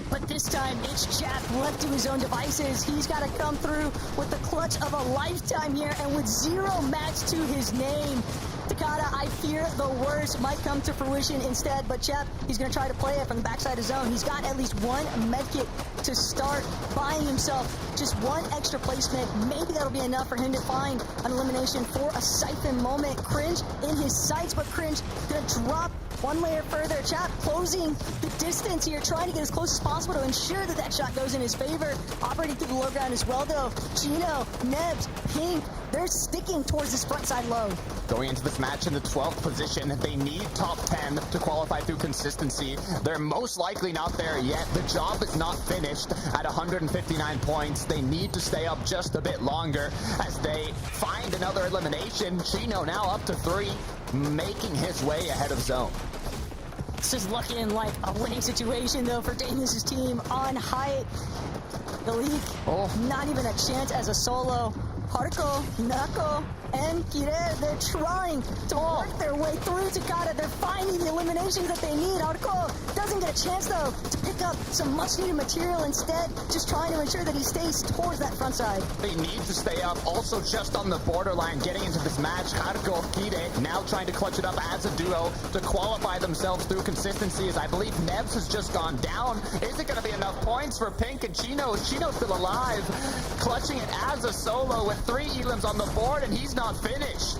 But this time, it's Chap left to his own devices. He's got to come through with the clutch of a lifetime here and with 0 mats to his name. Takada, I fear the worst might come to fruition instead, but Chap, he's going to try to play it from the backside of zone. He's got at least one medkit to start buying himself just one extra placement. Maybe that'll be enough for him to find an elimination for a siphon moment. Cringe in his sights, but Cringe going to drop one layer further. Chap closing the distance here, trying to get as close as possible to ensure that that shot goes in his favor. Operating through the low ground as well, though. Chino, Nebs, Pink, they're sticking towards this front side low. Going into this match in the 12th position, they need top 10 to qualify through consistency. They're most likely not there yet. The job is not finished at 159 points. They need to stay up just a bit longer as they find another elimination. Chino now up to 3, making his way ahead of zone. This is looking like a winning situation, though, for Danis' team on height. The league, not even a chance as a solo. Harko, Nako, and Kire, they're trying to work their way through Takada. They're finding the eliminations that they need. Harko doesn't get a chance, though, to pick up some much-needed material. Instead, just trying to ensure that he stays towards that front side. They need to stay up. Also, just on the borderline, getting into this match, Harko, Kire, now trying to clutch it up as a duo to qualify themselves through consistency, as I believe Nebs has just gone down. Is it going to be enough points for Pink and Chino? Chino's still alive, clutching it as a solo with 3 elims on the board, and he's not finished.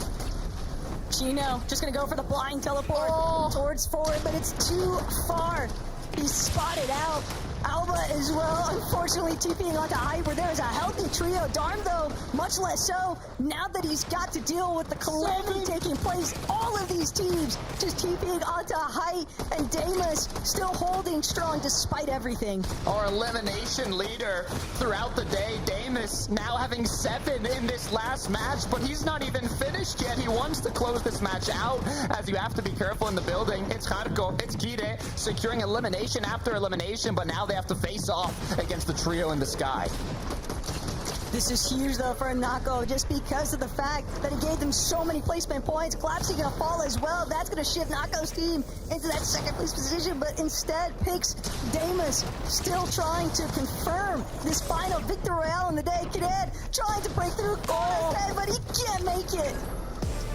Chino just gonna go for the blind teleport towards forward, but it's too far. He's spotted out. Alba as well, unfortunately TPing onto Hyper. There is a healthy trio. Darm, though, much less so. Now that he's got to deal with the calamity taking place, all of these teams just TPing onto Height, and Damus still holding strong despite everything. Our elimination leader throughout the day, Damus, now having 7 in this last match, but he's not even finished yet. He wants to close this match out, as you have to be careful in the building. It's Harko, it's Kire, securing elimination after elimination, but now they have to face off against the trio in the sky. This is huge, though, for Nako, just because of the fact that he gave them so many placement points. Collapsing gonna fall as well. That's gonna shift Nako's team into that second place position, but instead picks Damus, still trying to confirm this final victory royale in the day. Cadet trying to break through Chorus, but he can't make it.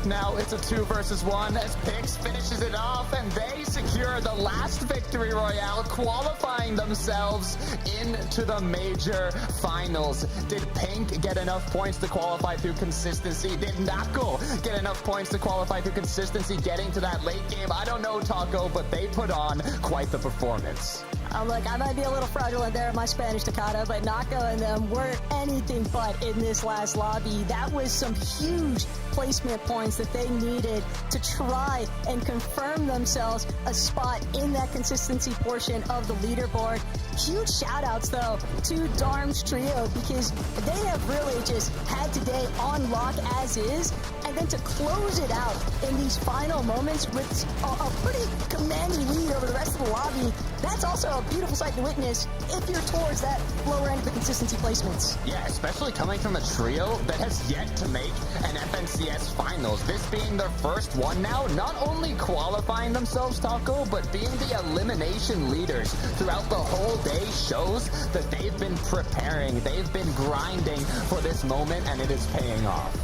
Now it's a 2 versus 1 as Pix finishes it off, and they secure the last victory royale, qualifying themselves into the major finals. Did Pink get enough points to qualify through consistency? Did Nako get enough points to qualify through consistency getting to that late game? I don't know, Taco, but they put on quite the performance. Look, I might be a little fraudulent there in my Spanish, Takada, but Nako and them weren't anything but in this last lobby. That was some huge placement points that they needed to try and confirm themselves a spot in that consistency portion of the leaderboard. Huge shout-outs, though, to Darm's trio, because they have really just had today on lock as is, and then to close it out in these final moments with a pretty commanding lead over the rest of the lobby. That's also a beautiful sight to witness if you're towards that lower end of the consistency placements. Yeah, especially coming from a trio that has yet to make an FNCS finals. This being their first one now, not only qualifying themselves, Taco, but being the elimination leaders throughout the whole day shows that they've been preparing, they've been grinding for this moment, and it is paying off.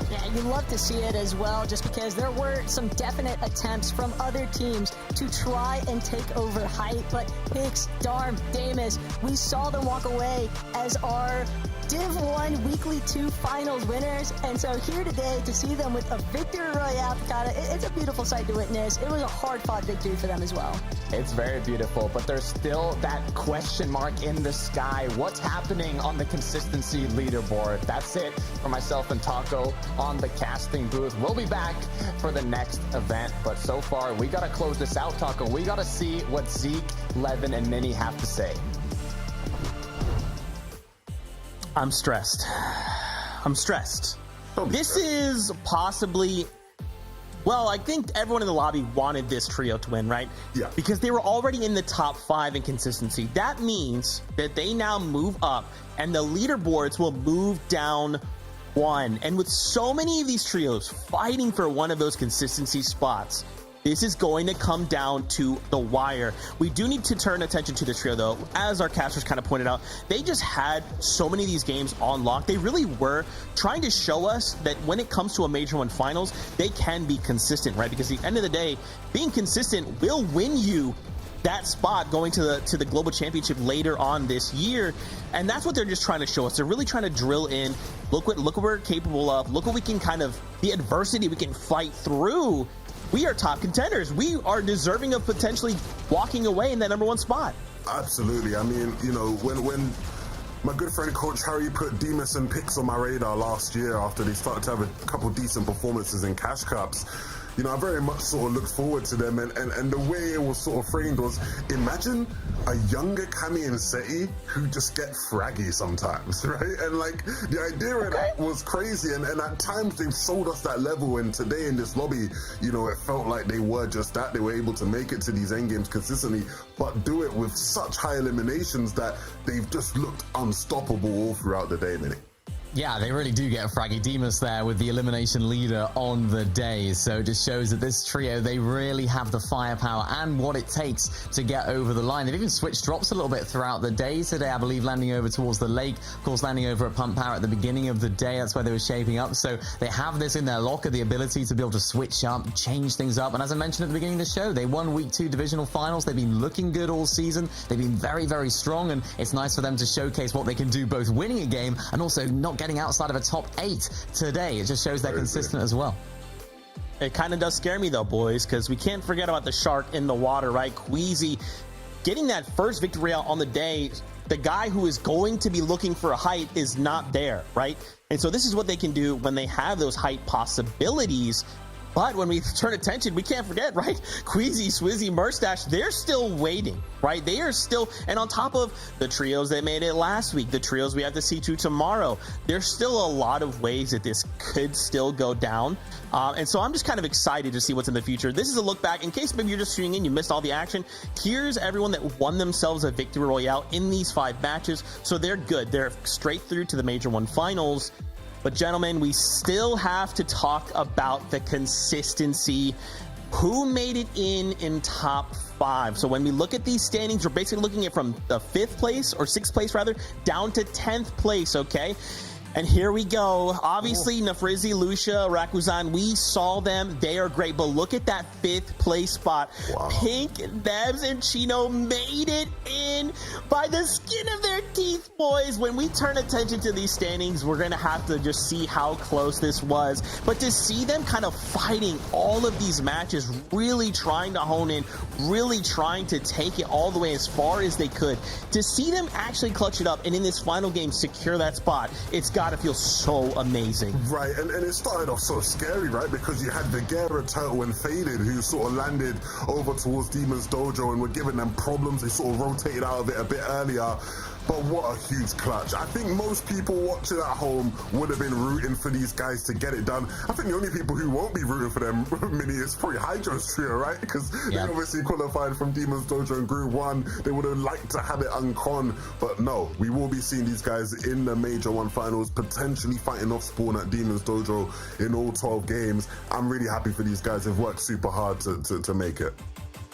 Yeah, you love to see it as well, just because there were some definite attempts from other teams to try and take over height, but Pix, Darm, Damus, we saw them walk away as our Div 1 Weekly 2 Finals winners, and so here today to see them with a victory royale, it's a beautiful sight to witness. It was a hard-fought victory for them as well. It's very beautiful, but there's still that question mark in the sky. What's happening on the consistency leaderboard? That's it for myself and Taco on the casting booth. We'll be back for the next event, but so far we gotta close this out, Taco. We gotta see what Zeke, Levin, and Minnie have to say. I'm stressed. This is possibly Well, I think everyone in the lobby wanted this trio to win, right? Yeah. Because they were already in the top 5 in consistency. That means that they now move up and the leaderboards will move down 1. And with so many of these trios fighting for one of those consistency spots, this is going to come down to the wire. We do need to turn attention to the trio, though. As our casters kind of pointed out, they just had so many of these games on lock. They really were trying to show us that when it comes to a Major 1 Finals, they can be consistent, right? Because at the end of the day, being consistent will win you that spot going to the global championship later on this year. And that's what they're just trying to show us. They're really trying to drill in, look what we're capable of, look what we can kind of, the adversity we can fight through. We are top contenders. We are deserving of potentially walking away in that number 1 spot. Absolutely. I mean, you know, when my good friend Coach Harry put Demas and Pix on my radar last year after they started to have a couple decent performances in Cash Cups, you know, I very much sort of looked forward to them, and the way it was sort of framed was, imagine a younger Cammy and Seti who just get fraggy sometimes, right? And like, the idea of that was crazy, and at times they've sold us that level, and today in this lobby, you know, it felt like they were just that. They were able to make it to these end games consistently, but do it with such high eliminations that they've just looked unstoppable all throughout the day, Minnie. Yeah, they really do get fraggy. Demas there with the elimination leader on the day. So it just shows that this trio, they really have the firepower and what it takes to get over the line. They've even switched drops a little bit throughout the day today, I believe, landing over towards the lake. Of course, landing over at Pump Power at the beginning of the day. That's where they were shaping up. So they have this in their locker, the ability to be able to switch up, change things up. And as I mentioned at the beginning of the show, they won Week 2 divisional finals. They've been looking good all season. They've been very, very strong. And it's nice for them to showcase what they can do, both winning a game and also not getting outside of a top 8 today. It just shows they're consistent as well. It kind of does scare me though, boys, because we can't forget about the shark in the water, right? Queasy getting that first victory out on the day. The guy who is going to be looking for a height is not there, right? And so this is what they can do when they have those height possibilities. But when we turn attention, we can't forget, right? Queasy, Swizzy, Murstache, they're still waiting, right? They are still, and on top of the trios that made it last week, the trios we have to see to tomorrow, there's still a lot of ways that this could still go down. And so I'm just kind of excited to see what's in the future. This is a look back. In case maybe you're just tuning in, you missed all the action. Here's everyone that won themselves a victory royale in these 5 matches. So they're good. They're straight through to the Major 1 Finals. But gentlemen, we still have to talk about the consistency. Who made it in top 5? So when we look at these standings, we're basically looking at from the 5th place, or 6th place rather, down to 10th place, okay? And here we go. Obviously, Nafrizi, Lucia, Rakuzan, we saw them. They are great. But look at that 5th place spot. Wow. Pink, Nebs, and Chino made it in by the skin of their teeth, boys. When we turn attention to these standings, we're going to have to just see how close this was. But to see them kind of fighting all of these matches, really trying to hone in, really trying to take it all the way as far as they could, to see them actually clutch it up and in this final game secure that spot, it's got to feel so amazing. Right, and it started off so scary, right? Because you had Vigera, Turtle, and Faded, who sort of landed over towards Demon's Dojo and were giving them problems. They sort of rotated out of it a bit earlier. But what a huge clutch. I think most people watching at home would have been rooting for these guys to get it done. I think the only people who won't be rooting for them, Mini, is probably Hydro's trio, right? Because they obviously qualified from Demon's Dojo in Group 1. They would have liked to have it uncon. But no, we will be seeing these guys in the Major 1 Finals, potentially fighting off Spawn at Demon's Dojo in all 12 games. I'm really happy for these guys. They've worked super hard to make it.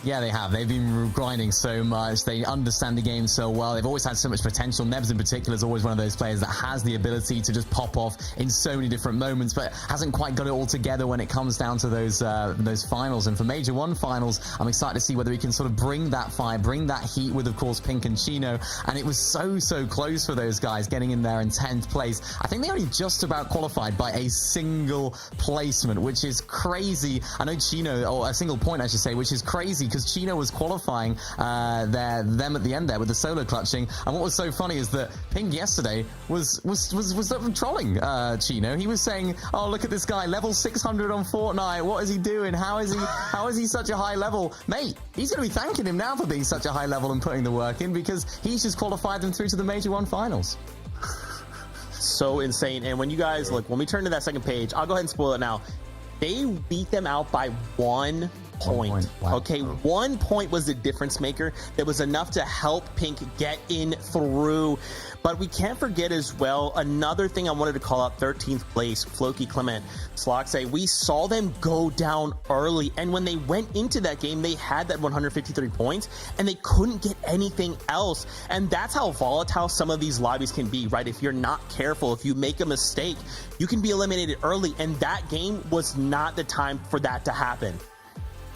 Yeah, they have. They've been grinding so much. They understand the game so well. They've always had so much potential. Nebs in particular is always one of those players that has the ability to just pop off in so many different moments, but hasn't quite got it all together when it comes down to those finals. And for Major 1 Finals, I'm excited to see whether he can sort of bring that fire, bring that heat with, of course, Pink and Chino. And it was so close for those guys getting in there in 10th place. I think they only just about qualified by a single placement, which is crazy. I know Chino, or a single point, I should say, which is crazy, because Chino was qualifying them at the end there with the solo clutching. And what was so funny is that Pink yesterday was trolling Chino. He was saying, "Oh, look at this guy, level 600 on Fortnite. What is he doing? How is he such a high level, mate? He's going to be thanking him now for being such a high level and putting the work in, because he's just qualified them through to the Major 1 Finals." So insane. And when you guys look, when we turn to that second page, I'll go ahead and spoil it now. They beat them out by 1 point. Wow. Okay, 1 point was the difference maker. That was enough to help Pink get in through. But we can't forget as well, another thing I wanted to call out, 13th place, Floki, Clement, Sloxay. We saw them go down early, and when they went into that game, they had that 153 points, and they couldn't get anything else. And that's how volatile some of these lobbies can be, right? If you're not careful, if you make a mistake, you can be eliminated early, and that game was not the time for that to happen.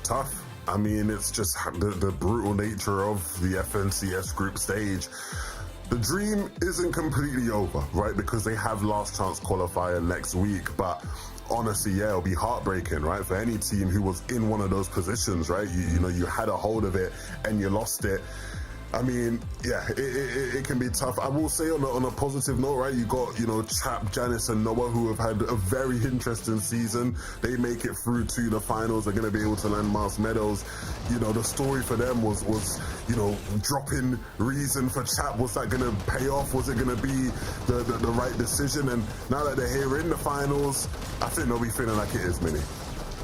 Tough. I mean, it's just the brutal nature of the FNCS group stage. The dream isn't completely over, right? Because they have last chance qualifier next week. But honestly, yeah, it'll be heartbreaking, right? For any team who was in one of those positions, right? You know, you had a hold of it and you lost it. I mean, yeah, it can be tough. I will say on a positive note, right? You got, you know, Chap, Janice, and Noah, who have had a very interesting season. They make it through to the finals. They're going to be able to land Miles Meadows. You know, the story for them was you know, dropping Reason for Chap. Was that going to pay off? Was it going to be the right decision? And now that they're here in the finals, I think they'll be feeling like it is, Mini.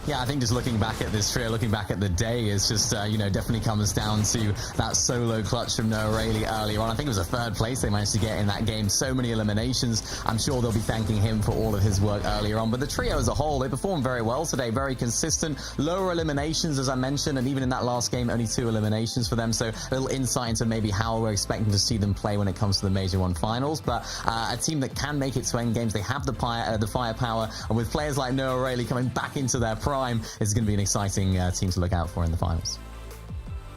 Yeah, I think just looking back at this trio, looking back at the day, is just, you know, definitely comes down to that solo clutch from Noah Rayleigh earlier on. I think it was a third place they managed to get in that game. So many eliminations. I'm sure they'll be thanking him for all of his work earlier on. But the trio as a whole, they performed very well today, very consistent. Lower eliminations, as I mentioned, and even in that last game, only 2 eliminations for them. So a little insight into maybe how we're expecting to see them play when it comes to the Major 1 finals. But a team that can make it to end games, they have the firepower. And with players like Noah Rayleigh coming back into their prime, it's going to be an exciting team to look out for in the finals.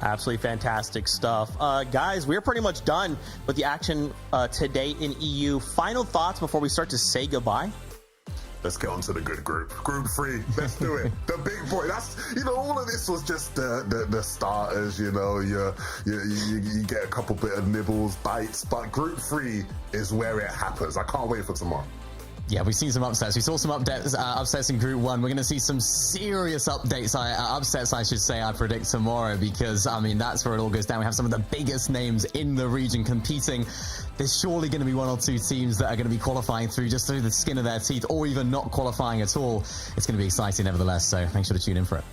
Absolutely fantastic stuff. Guys, we're pretty much done with the action today in EU. Final thoughts before we start to say goodbye? Let's get on to the good group. Group 3, let's do it. The big boy. That's, you know, all of this was just the starters, you know. You get a couple bit of nibbles, bites, but Group 3 is where it happens. I can't wait for tomorrow. Yeah, we've seen some upsets. We saw some upsets in Group 1. We're going to see some serious upsets, I should say, I predict tomorrow, because, I mean, that's where it all goes down. We have some of the biggest names in the region competing. There's surely going to be 1 or 2 teams that are going to be qualifying through just through the skin of their teeth, or even not qualifying at all. It's going to be exciting nevertheless, so make sure to tune in for it.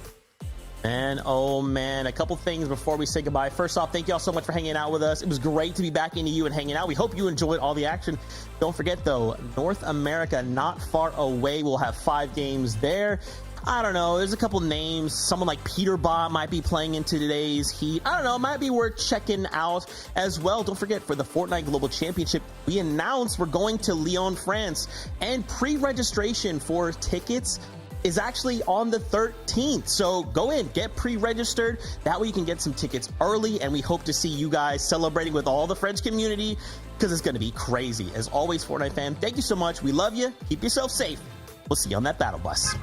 And oh man, a couple things before we say goodbye. First off, thank you all so much for hanging out with us. It was great to be back in EU and hanging out. We hope you enjoyed all the action. Don't forget though, North America not far away. We'll have 5 games there. I don't know, there's a couple names. Someone like Peterbot might be playing into today's heat. I don't know, it might be worth checking out as well. Don't forget, for the Fortnite Global Championship, we announced we're going to Lyon, France, and pre-registration for tickets is actually on the 13th. So go in, get pre-registered. That way you can get some tickets early, and we hope to see you guys celebrating with all the French community, because it's going to be crazy. As always, Fortnite fam, thank you so much. We love you. Keep yourself safe. We'll see you on that battle bus.